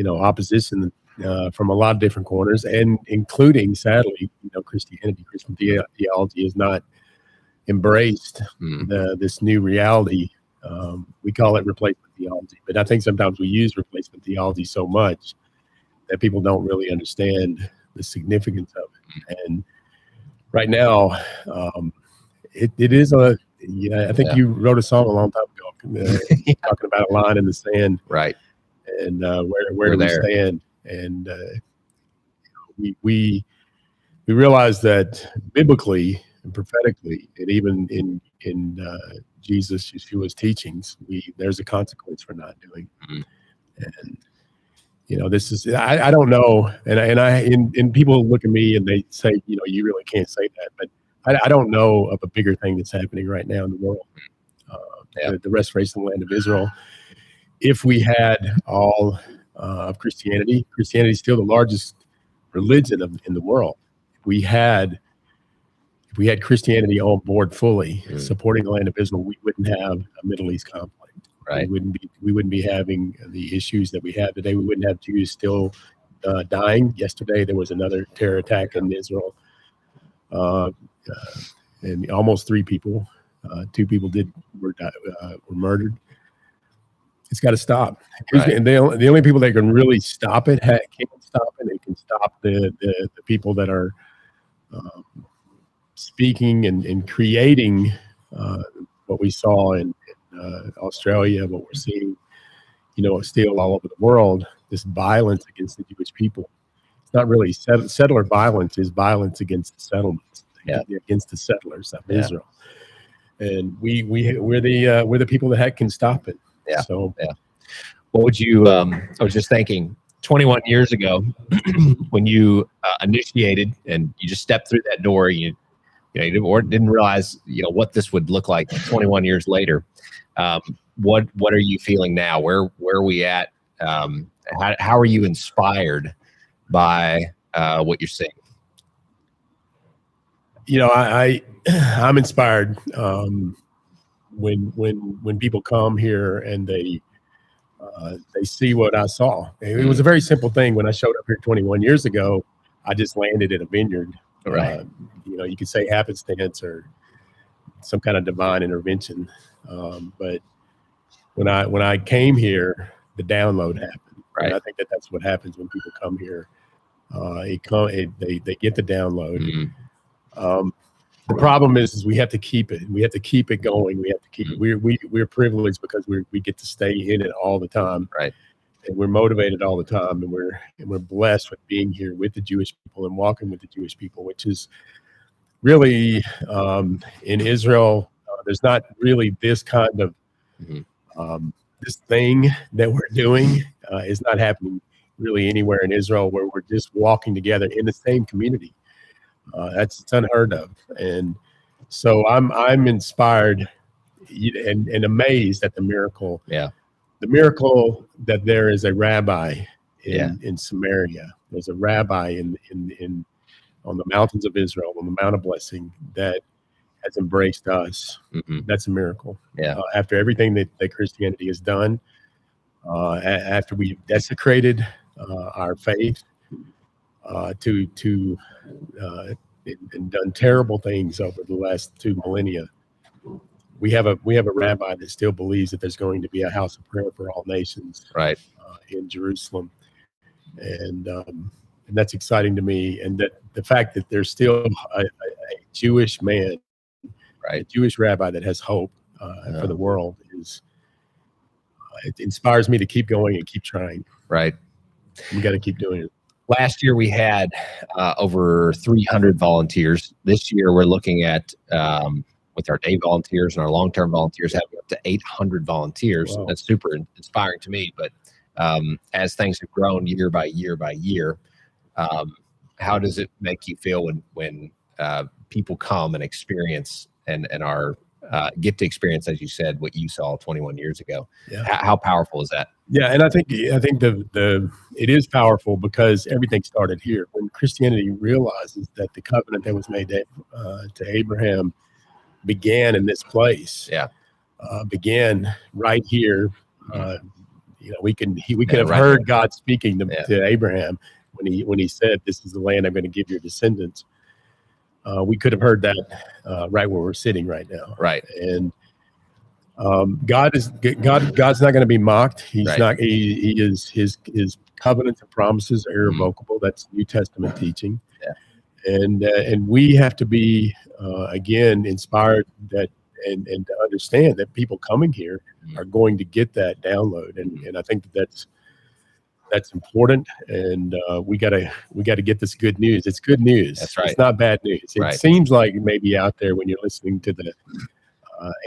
opposition from a lot of different corners, and including, sadly, Christianity. Christian theology has not embraced this new reality. We call it replacement theology, but I think sometimes we use replacement theology so much that people don't really understand the significance of it. And right now, it is I think you wrote a song a long time ago talking about a line in the sand, right? And where do we stand? And we realize that biblically and prophetically, and even in Jesus, Yeshua's teachings, there's a consequence for not doing. And this is, I don't know, and people look at me and they say, you really can't say that, but I don't know of a bigger thing that's happening right now in the world. The restoration of the land of Israel. If we had all of Christianity is still the largest religion in the world. If we had Christianity on board fully, supporting the land of Israel, we wouldn't have a Middle East conflict. Right. We wouldn't be having the issues that we have today. We wouldn't have Jews still dying. Yesterday there was another terror attack in Israel, and almost 3 people, 2 people were murdered. It's got to stop. Right. And the only people that can really stop it can stop it. It can stop the people that are speaking and creating what we saw in Australia, what we're seeing, still all over the world, this violence against the Jewish people. It's not really settler violence, is violence against the settlements, against the settlers of Israel. And we're the people that can stop it. Yeah. So what would you? I was just thinking, 21 years ago, when you initiated and you just stepped through that door, you didn't realize what this would look like 21 years later. What are you feeling now? Where are we at? How are you inspired by what you're seeing? I'm inspired when people come here and they see what I saw. It was a very simple thing. When I showed up here 21 years ago, I just landed in a vineyard. Right. You could say happenstance or some kind of divine intervention. But when I came here, the download happened. Right. And I think that's what happens when people come here. They get the download. The problem is we have to keep it. We have to keep it going. We have to keep it. We're privileged because we get to stay in it all the time. Right. And we're motivated all the time, and we're blessed with being here with the Jewish people and walking with the Jewish people, which is really in Israel. There's not really this kind of this thing that we're doing is not happening really anywhere in Israel, where we're just walking together in the same community. It's unheard of, and so I'm inspired and amazed at the miracle. Yeah. The miracle that there is a rabbi in Samaria. There's a rabbi in on the mountains of Israel, on the Mount of Blessing, that has embraced us. That's a miracle. Yeah. After everything that Christianity has done, after we've desecrated our faith, and done terrible things over the last 2 millennia, we have a rabbi that still believes that there's going to be a house of prayer for all nations, right, in Jerusalem, and that's exciting to me. And that the fact that there's still a Jewish man, right, a Jewish rabbi that has hope for the world it inspires me to keep going and keep trying. Right. We got to keep doing it. Last year we had over 300 volunteers. This year we're looking at, with our day volunteers and our long-term volunteers, having up to 800 volunteers. Wow. That's super inspiring to me. But as things have grown year by year by year, how does it make you feel when people come and experience and are get to experience, as you said, what you saw 21 years ago? Yeah. How powerful is that? Yeah, and I think the it is powerful because everything started here. When Christianity realizes that the covenant that was made to Abraham began in this place. Yeah, began right here. We could have right heard here. God speaking to Abraham when he said, "This is the land I'm going to give your descendants." We could have heard that right where we're sitting right now. Right. And God's not going to be mocked. He's Right. not. He is his covenants and promises are irrevocable. That's New Testament teaching. Yeah. And we have to be again inspired that and to understand that people coming here are going to get that download. And I think that's important. And we gotta get this good news. It's good news. That's right. It's not bad news. It Right. seems like maybe out there when you're listening to the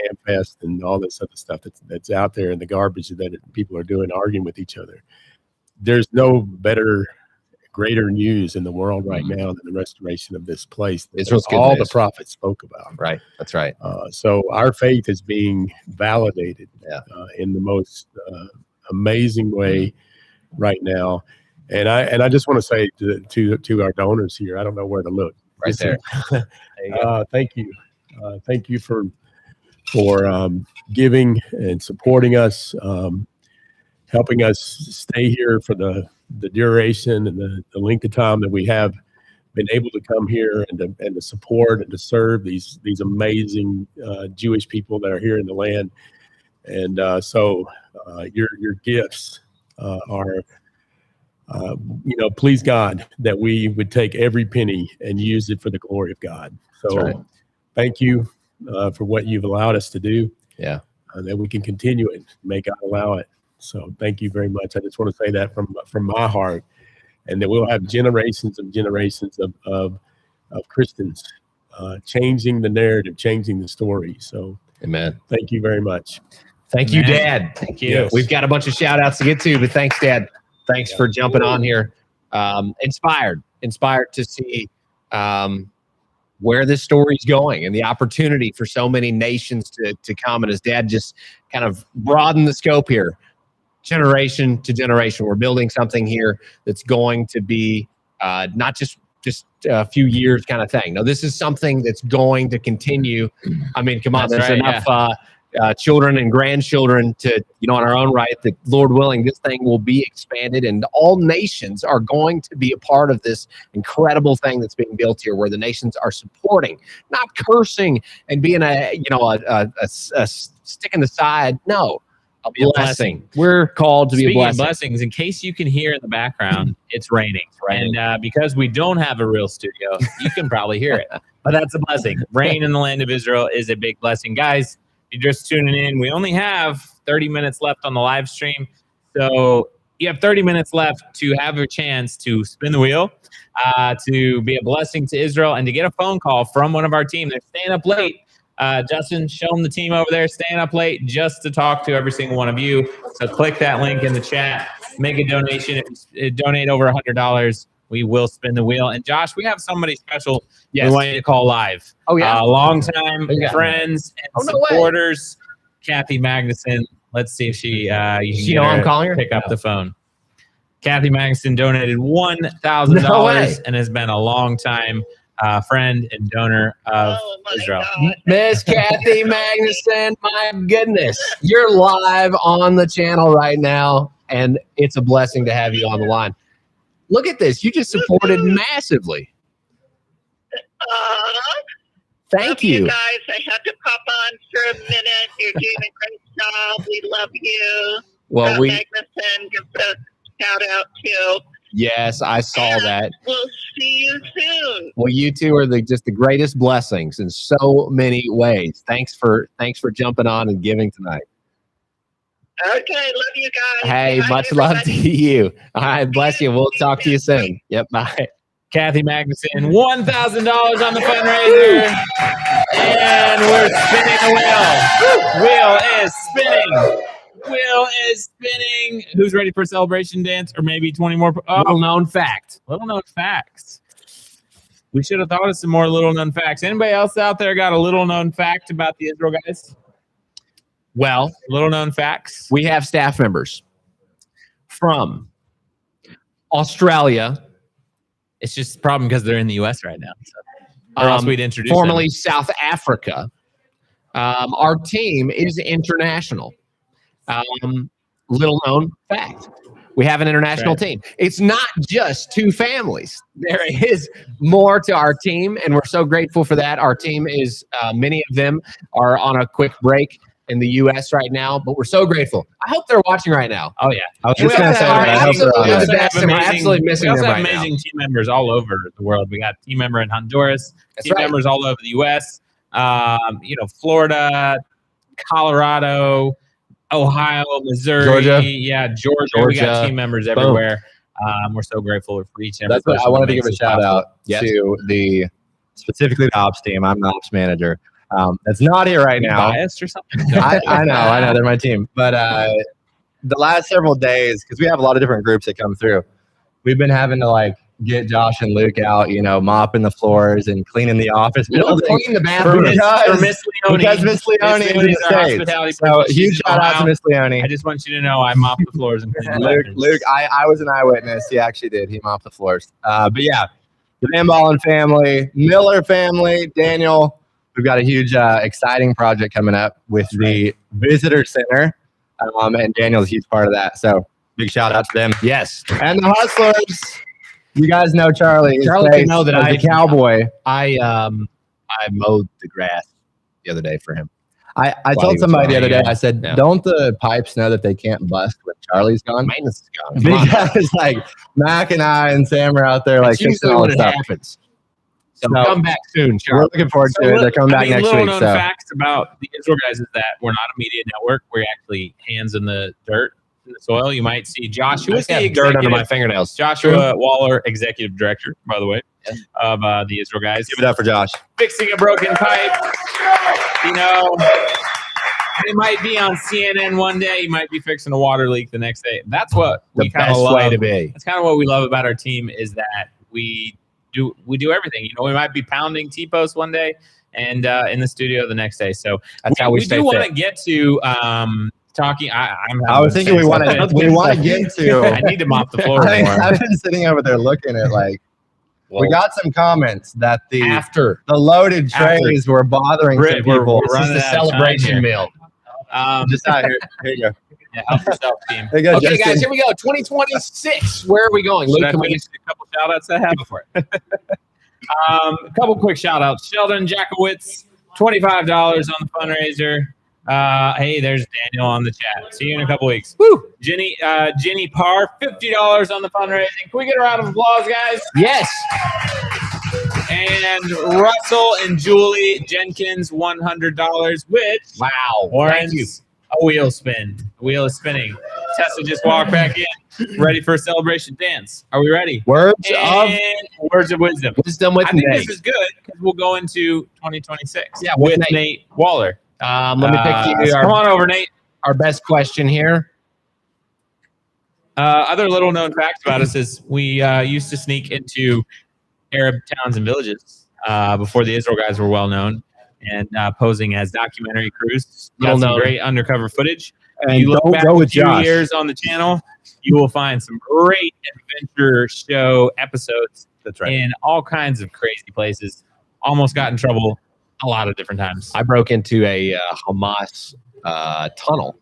AmFest and all this other stuff that's out there and the garbage that people are doing, arguing with each other. There's no better, greater news in the world right now than the restoration of this place. It's what's good all news. the prophets spoke about. Right. That's right. So our faith is being validated in the most amazing way right now. And I just want to say to our donors here, I don't know where to look. Right there. There you go. Thank you. Thank you for giving and supporting us, helping us stay here for the duration and the length of time that we have been able to come here and to support and to serve these amazing Jewish people that are here in the land. And so your gifts are, please God that we would take every penny and use it for the glory of God. So That's right. Thank you for what you've allowed us to do. Yeah. That we can continue it. May God allow it. So thank you very much. I just want to say that from my heart, and that we'll have generations of Christians changing the narrative, changing the story. So amen. Thank you very much. Thank you, Dad. Thank you. Yes. We've got a bunch of shout outs to get to, but thanks, Dad. Thanks for jumping on here. Inspired to see where this story's going and the opportunity for so many nations to come. And as Dad just kind of broadened the scope here, generation to generation, we're building something here that's going to be not just a few years kind of thing. No, this is something that's going to continue. I mean, come on, That's there's right, enough children and grandchildren to, in our own right, that Lord willing, this thing will be expanded and all nations are going to be a part of this incredible thing that's being built here, where the nations are supporting, not cursing and being a stick in the side. No, a Be a blessing. We're called to be a Speaking of blessing. blessings, in case you can hear in the background, it's raining. raining. And because we don't have a real studio, you can probably hear it. But that's a blessing. Rain in the land of Israel is a big blessing. Guys, if you're just tuning in, we only have 30 minutes left on the live stream. So you have 30 minutes left to have a chance to spin the wheel, to be a blessing to Israel, and to get a phone call from one of our team. They're staying up late. Justin, show them the team over there staying up late just to talk to every single one of you. So click that link in the chat, make a donation. If you donate over $100, we will spin the wheel. And Josh, we have somebody special we want you to call live. Oh, yeah. Longtime Yeah. friends and no way. supporters, Kathy Magnuson. Let's see if she She know I'm calling her? pick up the phone. Kathy Magnuson donated $1,000 No way. and has been a long time friend and donor of Israel. Miss Kathy Magnuson, my goodness, you're live on the channel right now, and it's a blessing to have you on the line. Look at this. You just supported massively. Thank you. Guys, I had to pop on for a minute. You're doing a great job. We love you. Well, Magnuson gives a shout out too. Yes, I saw that. We'll see you soon. Well, you two are just the greatest blessings in so many ways. Thanks for jumping on and giving tonight. Okay, love you guys. Hey, Bye, much love to everybody. you. All right, bless you. We'll talk to you soon. Yep, bye. Kathy Magnuson, $1,000 on the fundraiser. And we're spinning the wheel. Wheel is spinning. Wheel is spinning. Who's ready for a celebration dance or maybe 20 more? Little known fact. Little known facts. We should have thought of some more little known facts. Anybody else out there got a little known fact about the Israel guys? Well, little known facts. We have staff members from Australia. It's just a problem because they're in the U.S. right now. So. Or else we'd introduce formerly them. South Africa. Our team is international. Little known fact. We have an international team. It's not just two families. There is more to our team, and we're so grateful for that. Our team is, many of them are on a quick break in the U.S. right now, but we're so grateful. I hope they're watching right now. Oh, yeah. I was just going to say that. I hope they're on Absolutely it. the best, and we're absolutely missing we also them have right amazing team members all over the world. We got team member in Honduras, That's team right. members all over the U.S., Florida, Colorado, Ohio, Missouri, Georgia. Yeah, Georgia. We got team members everywhere. We're so grateful for each and every That's what person I wanted that to give a makes shout this out possible. to specifically the ops team. I'm the ops manager. That's not here right now. Biased or something? I know, they're my team. But the last several days, because we have a lot of different groups that come through, we've been having to get Josh and Luke out, mopping the floors and cleaning the office building. Clean the bathrooms. For Miss Leone. Because Miss Leone is in Leone's the our States. hospitality So person. She's huge in shout out to Ohio. Miss Leone. I just want you to know I mopped the floors and cleaned the bathrooms. Luke, I was an eyewitness. He actually did. He mopped the floors. But yeah, the Van Ballen family, Miller family, Daniel. We've got a huge, exciting project coming up with the Visitor Center. And Daniel's a huge part of that. So big shout out to them. Yes. And the Hustlers. You guys know Charlie. Charlie can know that I'm a cowboy. I mowed the grass the other day for him. I While he told was somebody the gone. other day, I said, Yeah. don't the pipes know that they can't bust when Charlie's gone? Maintenance is gone. Come on. Because Mac and I and Sam are out there That's fixing usually all when this it stuff. happens. So No. come back soon, We're Charlie. looking forward to it. They're coming back next little week. known So facts about the Israel guys is that we're not a media network. We're actually hands in the dirt, in the soil. You might see Josh, who is the I have dirt under my executive- fingernails. Joshua Waller, executive director, by the way, of the Israel guys. give it up for Josh. Fixing a broken pipe. They might be on CNN one day. You might be fixing a water leak the next day. That's what The we kind of best love. way to be. That's kind of what we love about our team is that we do everything. We might be pounding T-posts one day and in the studio the next day. So That's how we stay do want to fit. get to talking. I was thinking we want to get to. I need to mop the floor more. I've been sitting over there looking at we got some comments that the loaded trays were bothering some people. We're running This is the out of time celebration here. meal. Just out here. Here you go. Yeah, help yourself, team. There you go, Okay, Justin. guys, here we go. 2026. Where are we going? Luke, Should I can we finish a couple shout outs I have before it? A couple quick shout outs. Sheldon Jackowitz, $25 on the fundraiser. Hey, there's Daniel on the chat. See you in a couple weeks. Woo! Jenny Parr, $50 on the fundraising. Can we get a round of applause, guys? Yes. And Russell and Julie Jenkins, $100, which Wow. Thank you. warrants a wheel spin. The wheel is spinning. Tessa just walked back in, ready for a celebration dance. Are we ready? Words And words of wisdom. Wisdom with I think Nate. this is good because we'll go into 2026. Yeah, with with Nate. Nate Waller. Let me pick you So come on over, Nate. our best question here. Other little known facts about us is we used to sneak into Arab towns and villages before the Israel guys were well known. and posing as documentary crews. Little Got some known. great undercover footage. And If you look don't back go a with few Josh. years on the channel, you will find some great adventure show episodes That's right. in all kinds of crazy places. Almost got in trouble a lot of different times. I broke into a Hamas tunnel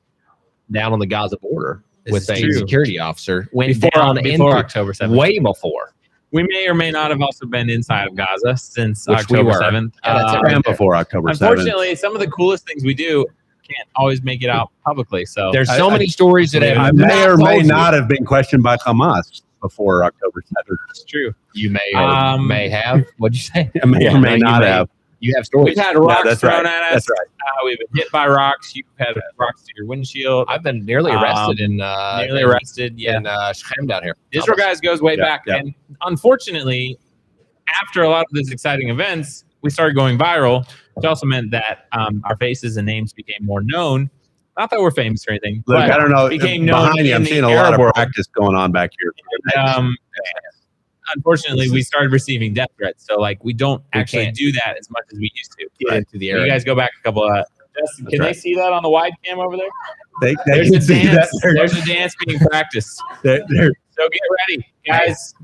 down on the Gaza border This with is a true. security officer. Went Before down before into October 7th. way before. We may or may not have also been inside of Gaza since Which we October were. 7th. Yeah, that's it right And there. before October 7th. Unfortunately, some of the coolest things we do can't always make it out publicly. So There's so many stories that I have may or not may told you. not have been questioned by Hamas before October 7th. it's true. You may or may have. What'd you say? I may or may No, not have. You have stories. We've had rocks that's thrown right. at us. That's right. We've been hit by rocks. You've had rocks to your windshield. I've been nearly arrested Nearly arrested. Yeah. in Shem down here. Israel guys goes way Yeah, back. yeah. And unfortunately, after a lot of these exciting events, we started going viral, which also meant that our faces and names became more known. Not that we're famous or anything. Look, but I don't know. became known Behind you, in I'm the seeing a lot Arab of world. practice going on back here. Unfortunately, we started receiving death threats. So, like, we don't actually can't do that as much as we used to. Get into the You area. guys go back a couple of. Justin, can they right. see that on the wide cam over there? They There's can a see dance. that. There's a dance being practiced. They're- So get ready, guys.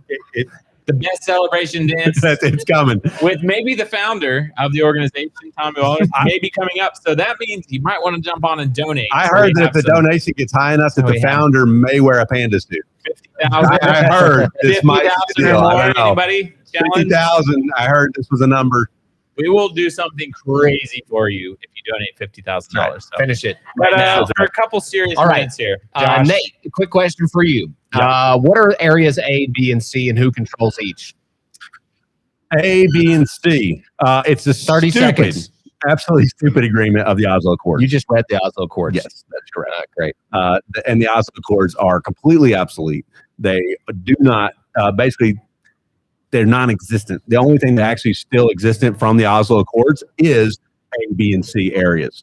The best celebration dance it's coming. with maybe the founder of the organization, Tommy Waller, may be coming up. So that means you might want to jump on and donate. I So heard we that have if the some donation gets high enough, that So the we have- founder may wear a panda suit. 50,000. I heard this might be 50,000 the or deal. more. I don't know. Anybody? Challenge? 50,000. I heard this was a number. We will do something crazy for you if you donate $50,000. So. Finish it. But now. for a couple serious All right. minutes here, Nate, a quick question for you. What are areas A, B, and C, and who controls each? A, B, and C. It's a 30 stupid, seconds. absolutely stupid agreement of the Oslo Accords. You just read the Oslo Accords. Yes, that's correct. Great. And the Oslo Accords are completely obsolete. They do not, basically, they're non-existent. The only thing that actually still existent from the Oslo Accords is A, B, and C areas.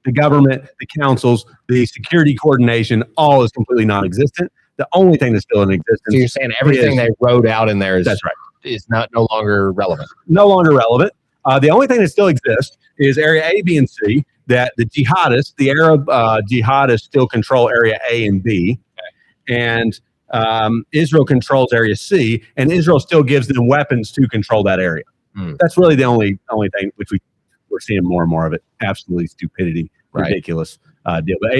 The government, the councils, the security coordination, all is completely non-existent. The only thing that's still in existence. So you're saying everything they wrote out in there is That's right. is no longer relevant. No longer relevant. The only thing that still exists is area A, B, and C. That the jihadists, the Arab jihadists, still control area A and B, and Israel controls area C, and Israel still gives them weapons to control that area. That's really the only thing which we're seeing more and more of it. Absolutely stupidity, ridiculous deal. But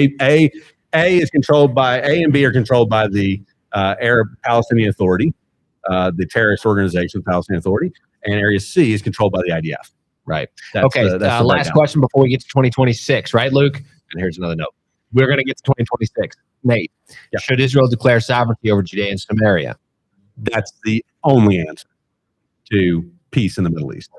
A is controlled by A and B are controlled by the Arab Palestinian Authority, the terrorist organization, Palestinian Authority, and area C is controlled by the IDF. Right. That's Okay. the Last breakdown. question before we get to 2026, right, Luke? And here's another note. We're going to get to 2026. Nate, should Israel declare sovereignty over Judea and Samaria? That's the only answer to peace in the Middle East.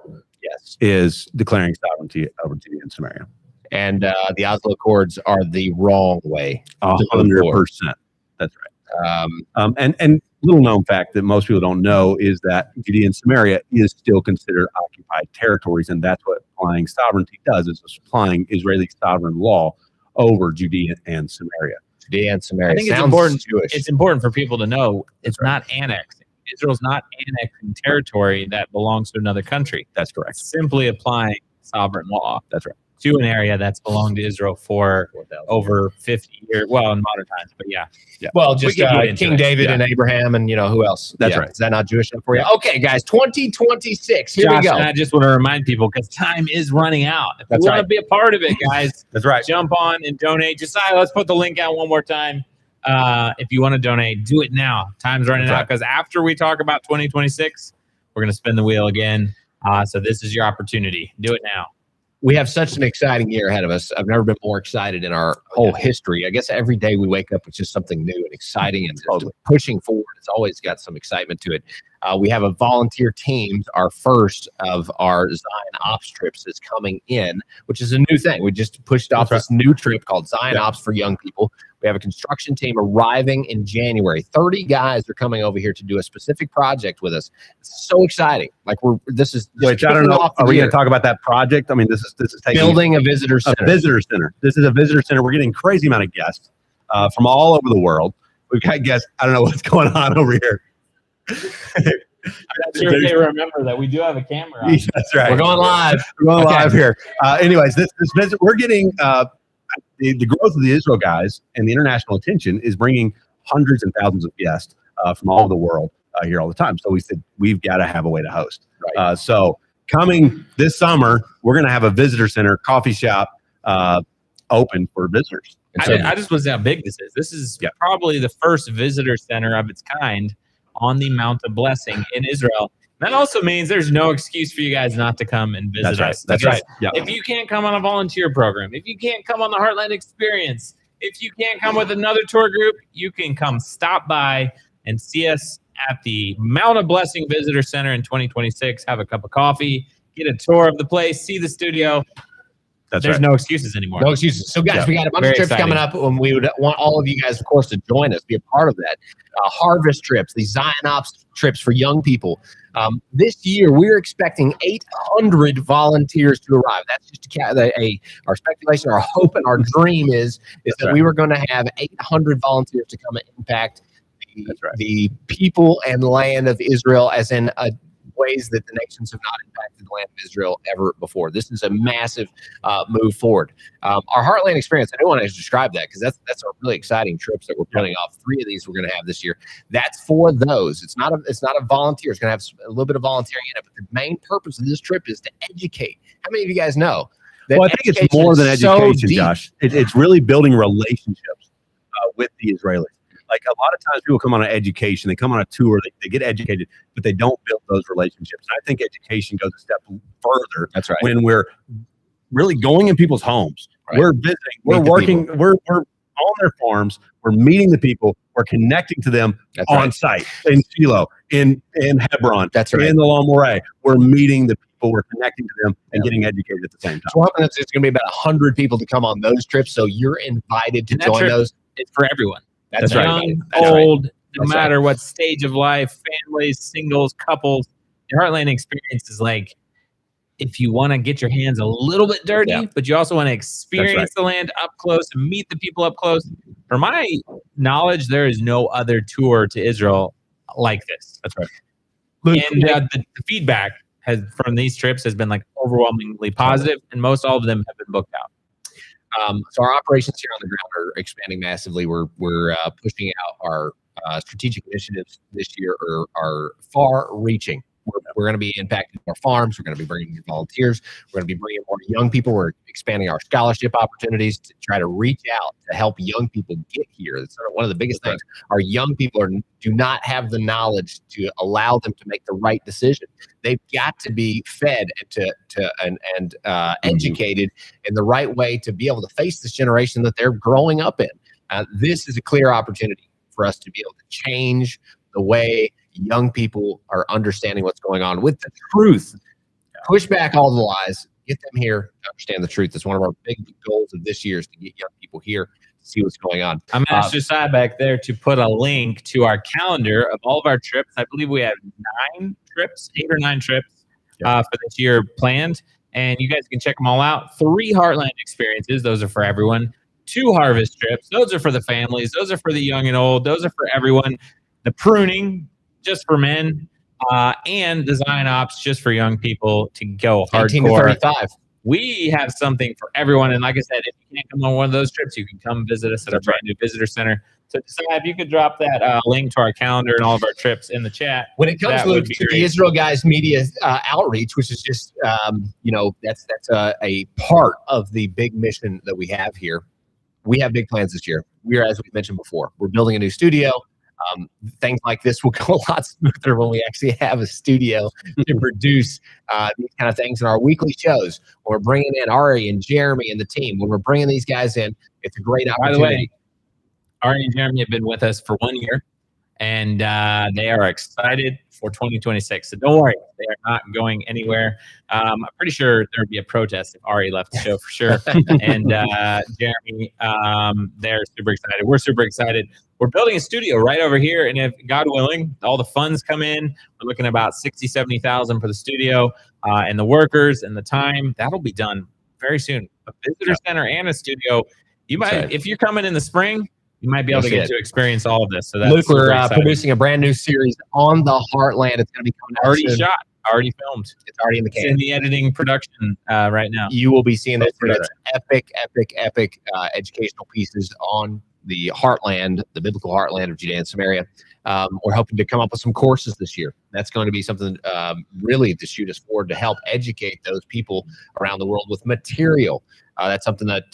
Yes. Is declaring sovereignty over Judea and Samaria. And the Oslo Accords are the wrong way. 100%. That's right. And little known fact that most people don't know is that Judea and Samaria is still considered occupied territories, and that's what applying sovereignty does, is applying Israeli sovereign law over Judea and Samaria. Judea and Samaria. I think it's Sounds important. Jewish. It's important for people to know it's not annexing. Israel's not annexing territory that belongs to another country. That's correct. It's simply applying sovereign law. That's right. To an area that's belonged to Israel for over 50 years. Well, in modern times, but yeah. Well, We just can get into King it. David Yeah. and Abraham and, who else? That's right. Is that not Jewish enough for you? Okay, guys, 2026. Here Josh, we go. and I just want to remind people because time is running out. If That's you want right. to be a part of it, guys, That's right. jump on and donate. Josiah, let's put the link out one more time. If you want to donate, do it now. Time's running That's out right. because after we talk about 2026, we're going to spin the wheel again. So this is your opportunity. Do it now. We have such an exciting year ahead of us. I've never been more excited in our whole history. I guess every day we wake up with just something new and exciting and just pushing forward. It's always got some excitement to it. We have a volunteer team. Our first of our Zion Ops trips is coming in, which is a new thing. We just pushed off this new trip called Zion Ops for young people. We have a construction team arriving in January. 30 guys are coming over here to do a specific project with us. It's so exciting. Like this is Which I don't know. Are we going to talk about that project? I mean, this is taking building a visitor center. A visitor center. This is a visitor center. We're getting a crazy amount of guests from all over the world. We've got guests. I don't know what's going on over here. not sure if they remember that we do have a camera on. That's right. We're going live. We're going Okay. live here. Anyways, this visit, we're getting the growth of the Israel guys and the international attention is bringing hundreds and thousands of guests from all over the world here all the time. So we said we've got to have a way to host. Right. So coming this summer, we're going to have a visitor center coffee shop open for visitors. I just want to say how big this is. This is probably the first visitor center of its kind on the Mount of Blessing in Israel. That also means there's no excuse for you guys not to come and visit us. That's Because right. Yeah. If you can't come on a volunteer program, if you can't come on the Heartland experience, if you can't come with another tour group, you can come stop by and see us at the Mount of Blessing Visitor Center in 2026. Have a cup of coffee, get a tour of the place, see the studio. There's no excuses anymore. No excuses. So, guys, we got a bunch of trips coming up, and we would want all of you guys, of course, to join us, be a part of that. Harvest trips, these Zion Ops trips for young people. This year, we're expecting 800 volunteers to arrive. That's just our speculation, our hope, and our dream is that we were going to have 800 volunteers to come and impact the people and land of Israel, as in ways that the nations have not impacted the land of Israel ever before. This is a massive move forward. Our Heartland experience, I do want to describe that because that's a really exciting trips that we're putting off. 3 of these we're going to have this year. That's for those. It's not a volunteer. It's going to have a little bit of volunteering in it, but the main purpose of this trip is to educate. How many of you guys know that Well, I think it's more than education, Josh. It's really building relationships with the Israelis. Like a lot of times people come on an education, they come on a tour, they get educated, but they don't build those relationships. And I think education goes a step further. That's right. When we're really going in people's homes, we're visiting, we're working, we're on their farms, we're meeting the people, we're connecting to them on site in Shiloh, in Hebron, in the Long Moray. We're meeting the people, we're connecting to them and getting educated at the same time. So it's going to be about 100 people to come on those trips. So you're invited to join those. It's for everyone. That's young, right. old, no matter what stage of life, families, singles, couples. The Heartland experience is like, if you want to get your hands a little bit dirty, but you also want to experience the land up close and meet the people up close. From my knowledge, there is no other tour to Israel like this. That's right. And the feedback from these trips has been like overwhelmingly positive, and most all of them have been booked out. So our operations here on the ground are expanding massively. We're pushing out our strategic initiatives this year are far-reaching. We're going to be impacting more farms. We're going to be bringing more volunteers. We're going to be bringing more young people. We're expanding our scholarship opportunities to try to reach out to help young people get here. That's sort of one of the biggest things. Our young people do not have the knowledge to allow them to make the right decision. They've got to be fed and educated in the right way to be able to face this generation that they're growing up in. This is a clear opportunity for us to be able to change the way young people are understanding what's going on with the truth. Push back all the lies, get them here to understand the truth. That's one of our big goals of this year, is to get young people here to see what's going on. I'm going to ask Josiah back there to put a link to our calendar of all of our trips. I believe we have 8 or 9 trips for this year planned, and you guys can check them all out. 3 Heartland experiences. Those are for everyone. 2 harvest trips. Those are for the families. Those are for the young and old. Those are for everyone. The pruning, just for men, and the Zion Ops just for young people to go hardcore. 18 to 35. We have something for everyone. And like I said, if you can't come on one of those trips, you can come visit us at our brand new visitor center. So Josiah, if you could drop that link to our calendar and all of our trips in the chat. When it comes to the Israel Guys Media outreach, which is just, that's a part of the big mission that we have here. We have big plans this year. As we mentioned before, we're building a new studio. Things like this will go a lot smoother when we actually have a studio to produce these kind of things in our weekly shows. When we're bringing in Ari and Jeremy and the team, when we're bringing these guys in, it's a great opportunity. By the way, Ari and Jeremy have been with us for 1 year, and they are excited for 2026. So don't worry, they are not going anywhere. I'm pretty sure there would be a protest if Ari left the show for sure. And Jeremy, they're super excited. We're super excited. We're building a studio right over here, and if God willing, all the funds come in, we're looking at about 60,000, 70,000 for the studio, and the workers and the time. That'll be done very soon. A visitor center and a studio. You might, if you're coming in the spring, you might be able to You'll get see to experience all of this. So that's Luke, we're super exciting. producing a brand new series on the Heartland. It's going to be coming out Already soon. shot, already filmed. It's already in the It's can. in the editing production right now. You will be seeing this. Together. It's epic educational pieces on the Heartland, the biblical Heartland of Judea and Samaria. We're hoping to come up with some courses this year. That's going to be something really to shoot us forward to help educate those people around the world with material. That's something that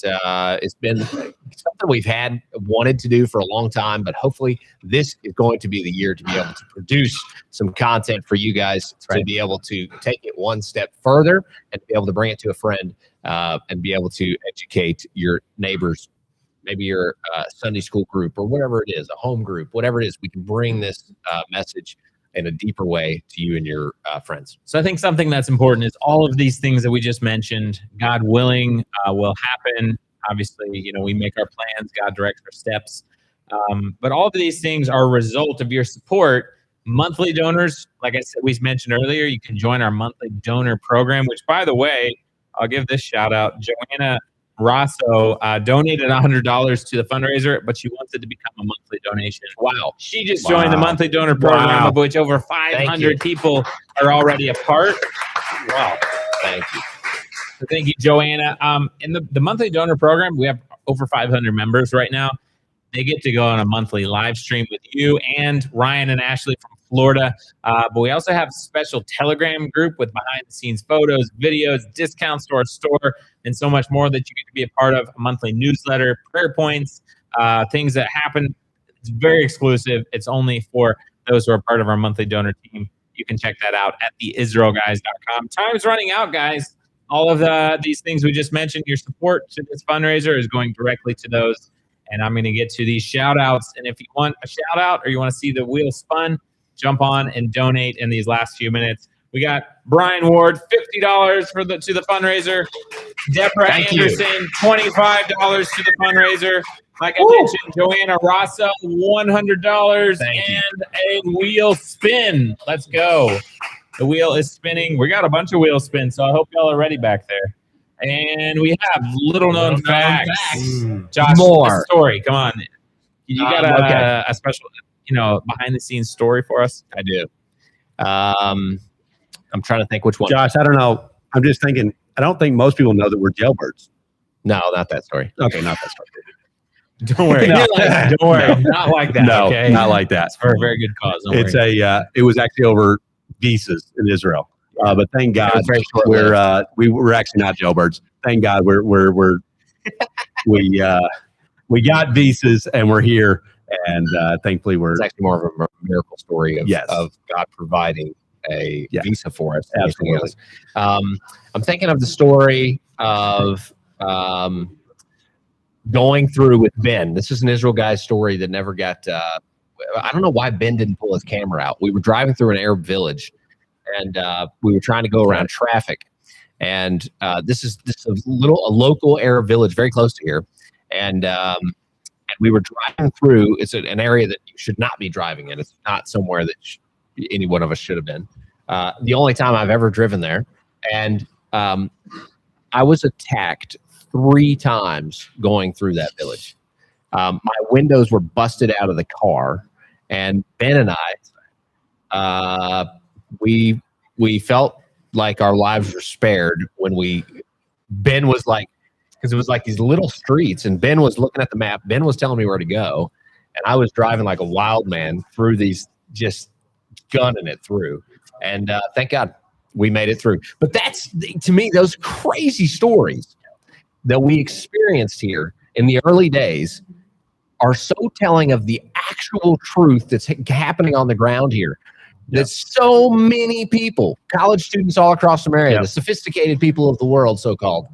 it's been something we've wanted to do for a long time, but hopefully this is going to be the year to be able to produce some content for you guys to be able to take it one step further and be able to bring it to a friend and be able to educate your neighbors, maybe your Sunday school group or whatever it is, a home group, whatever it is. We can bring this message in a deeper way to you and your friends. So I think something that's important is all of these things that we just mentioned, God willing, will happen. Obviously, we make our plans, God directs our steps. But all of these things are a result of your support. Monthly donors, like I said, we mentioned earlier, you can join our monthly donor program, which, by the way, I'll give this shout out. Joanna Rosso donated $100 to the fundraiser, but she wants it to become a monthly donation. Wow. She just joined the monthly donor program, of which over 500 people are already a part. Wow. Thank you. So thank you, Joanna. In the monthly donor program, we have over 500 members right now. They get to go on a monthly live stream with you and Ryan and Ashley from Florida. But we also have a special Telegram group with behind-the-scenes photos, videos, discounts to our store, and so much more that you get to be a part of. A monthly newsletter, prayer points, things that happen. It's very exclusive. It's only for those who are part of our monthly donor team. You can check that out at theisraelguys.com. Time's running out, guys. All of these things we just mentioned, your support to this fundraiser is going directly to those. And I'm going to get to these shout outs. And if you want a shout out or you want to see the wheel spun, jump on and donate in these last few minutes. We got Brian Ward, $50 to the fundraiser. Deborah Anderson, $25 to the fundraiser. Like I mentioned, Joanna Rosso, $100 and a wheel spin. Let's go. The wheel is spinning. We got a bunch of wheel spins, so I hope y'all are ready back there. And we have little known facts. Josh, More. a story. Come on. You got a special, behind the scenes story for us? I do. I'm trying to think which one. Josh, I don't know. I'm just thinking, I don't think most people know that we're jailbirds. No, not that story. Okay, not that story. Don't worry. No. Don't worry. No. Not like that. No, Okay. not like that. It's for a very good cause. Don't It's worry. it was actually over visas in Israel. But thank God we're actually not jailbirds. Thank God we got visas and we're here, and thankfully It's actually more of a miracle story of God providing a visa for us. Absolutely. I'm thinking of the story of going through with Ben. This is an Israel guy's story that never got. I don't know why Ben didn't pull his camera out. We were driving through an Arab village, and we were trying to go around traffic. And this is a local Arab village very close to here, and we were driving through. It's an area that you should not be driving in. It's not somewhere that any one of us should have been. The only time I've ever driven there, and I was attacked 3 times going through that village. My windows were busted out of the car, and Ben and I, we felt like our lives were spared when Ben was like, because it was like these little streets, and Ben was looking at the map. Ben was telling me where to go, and I was driving like a wild man through these, just gunning it through. And thank God we made it through. But that's, to me, those crazy stories that we experienced here in the early days are so telling of the actual truth that's happening on the ground here. That so many people, college students all across America, the sophisticated people of the world, so-called,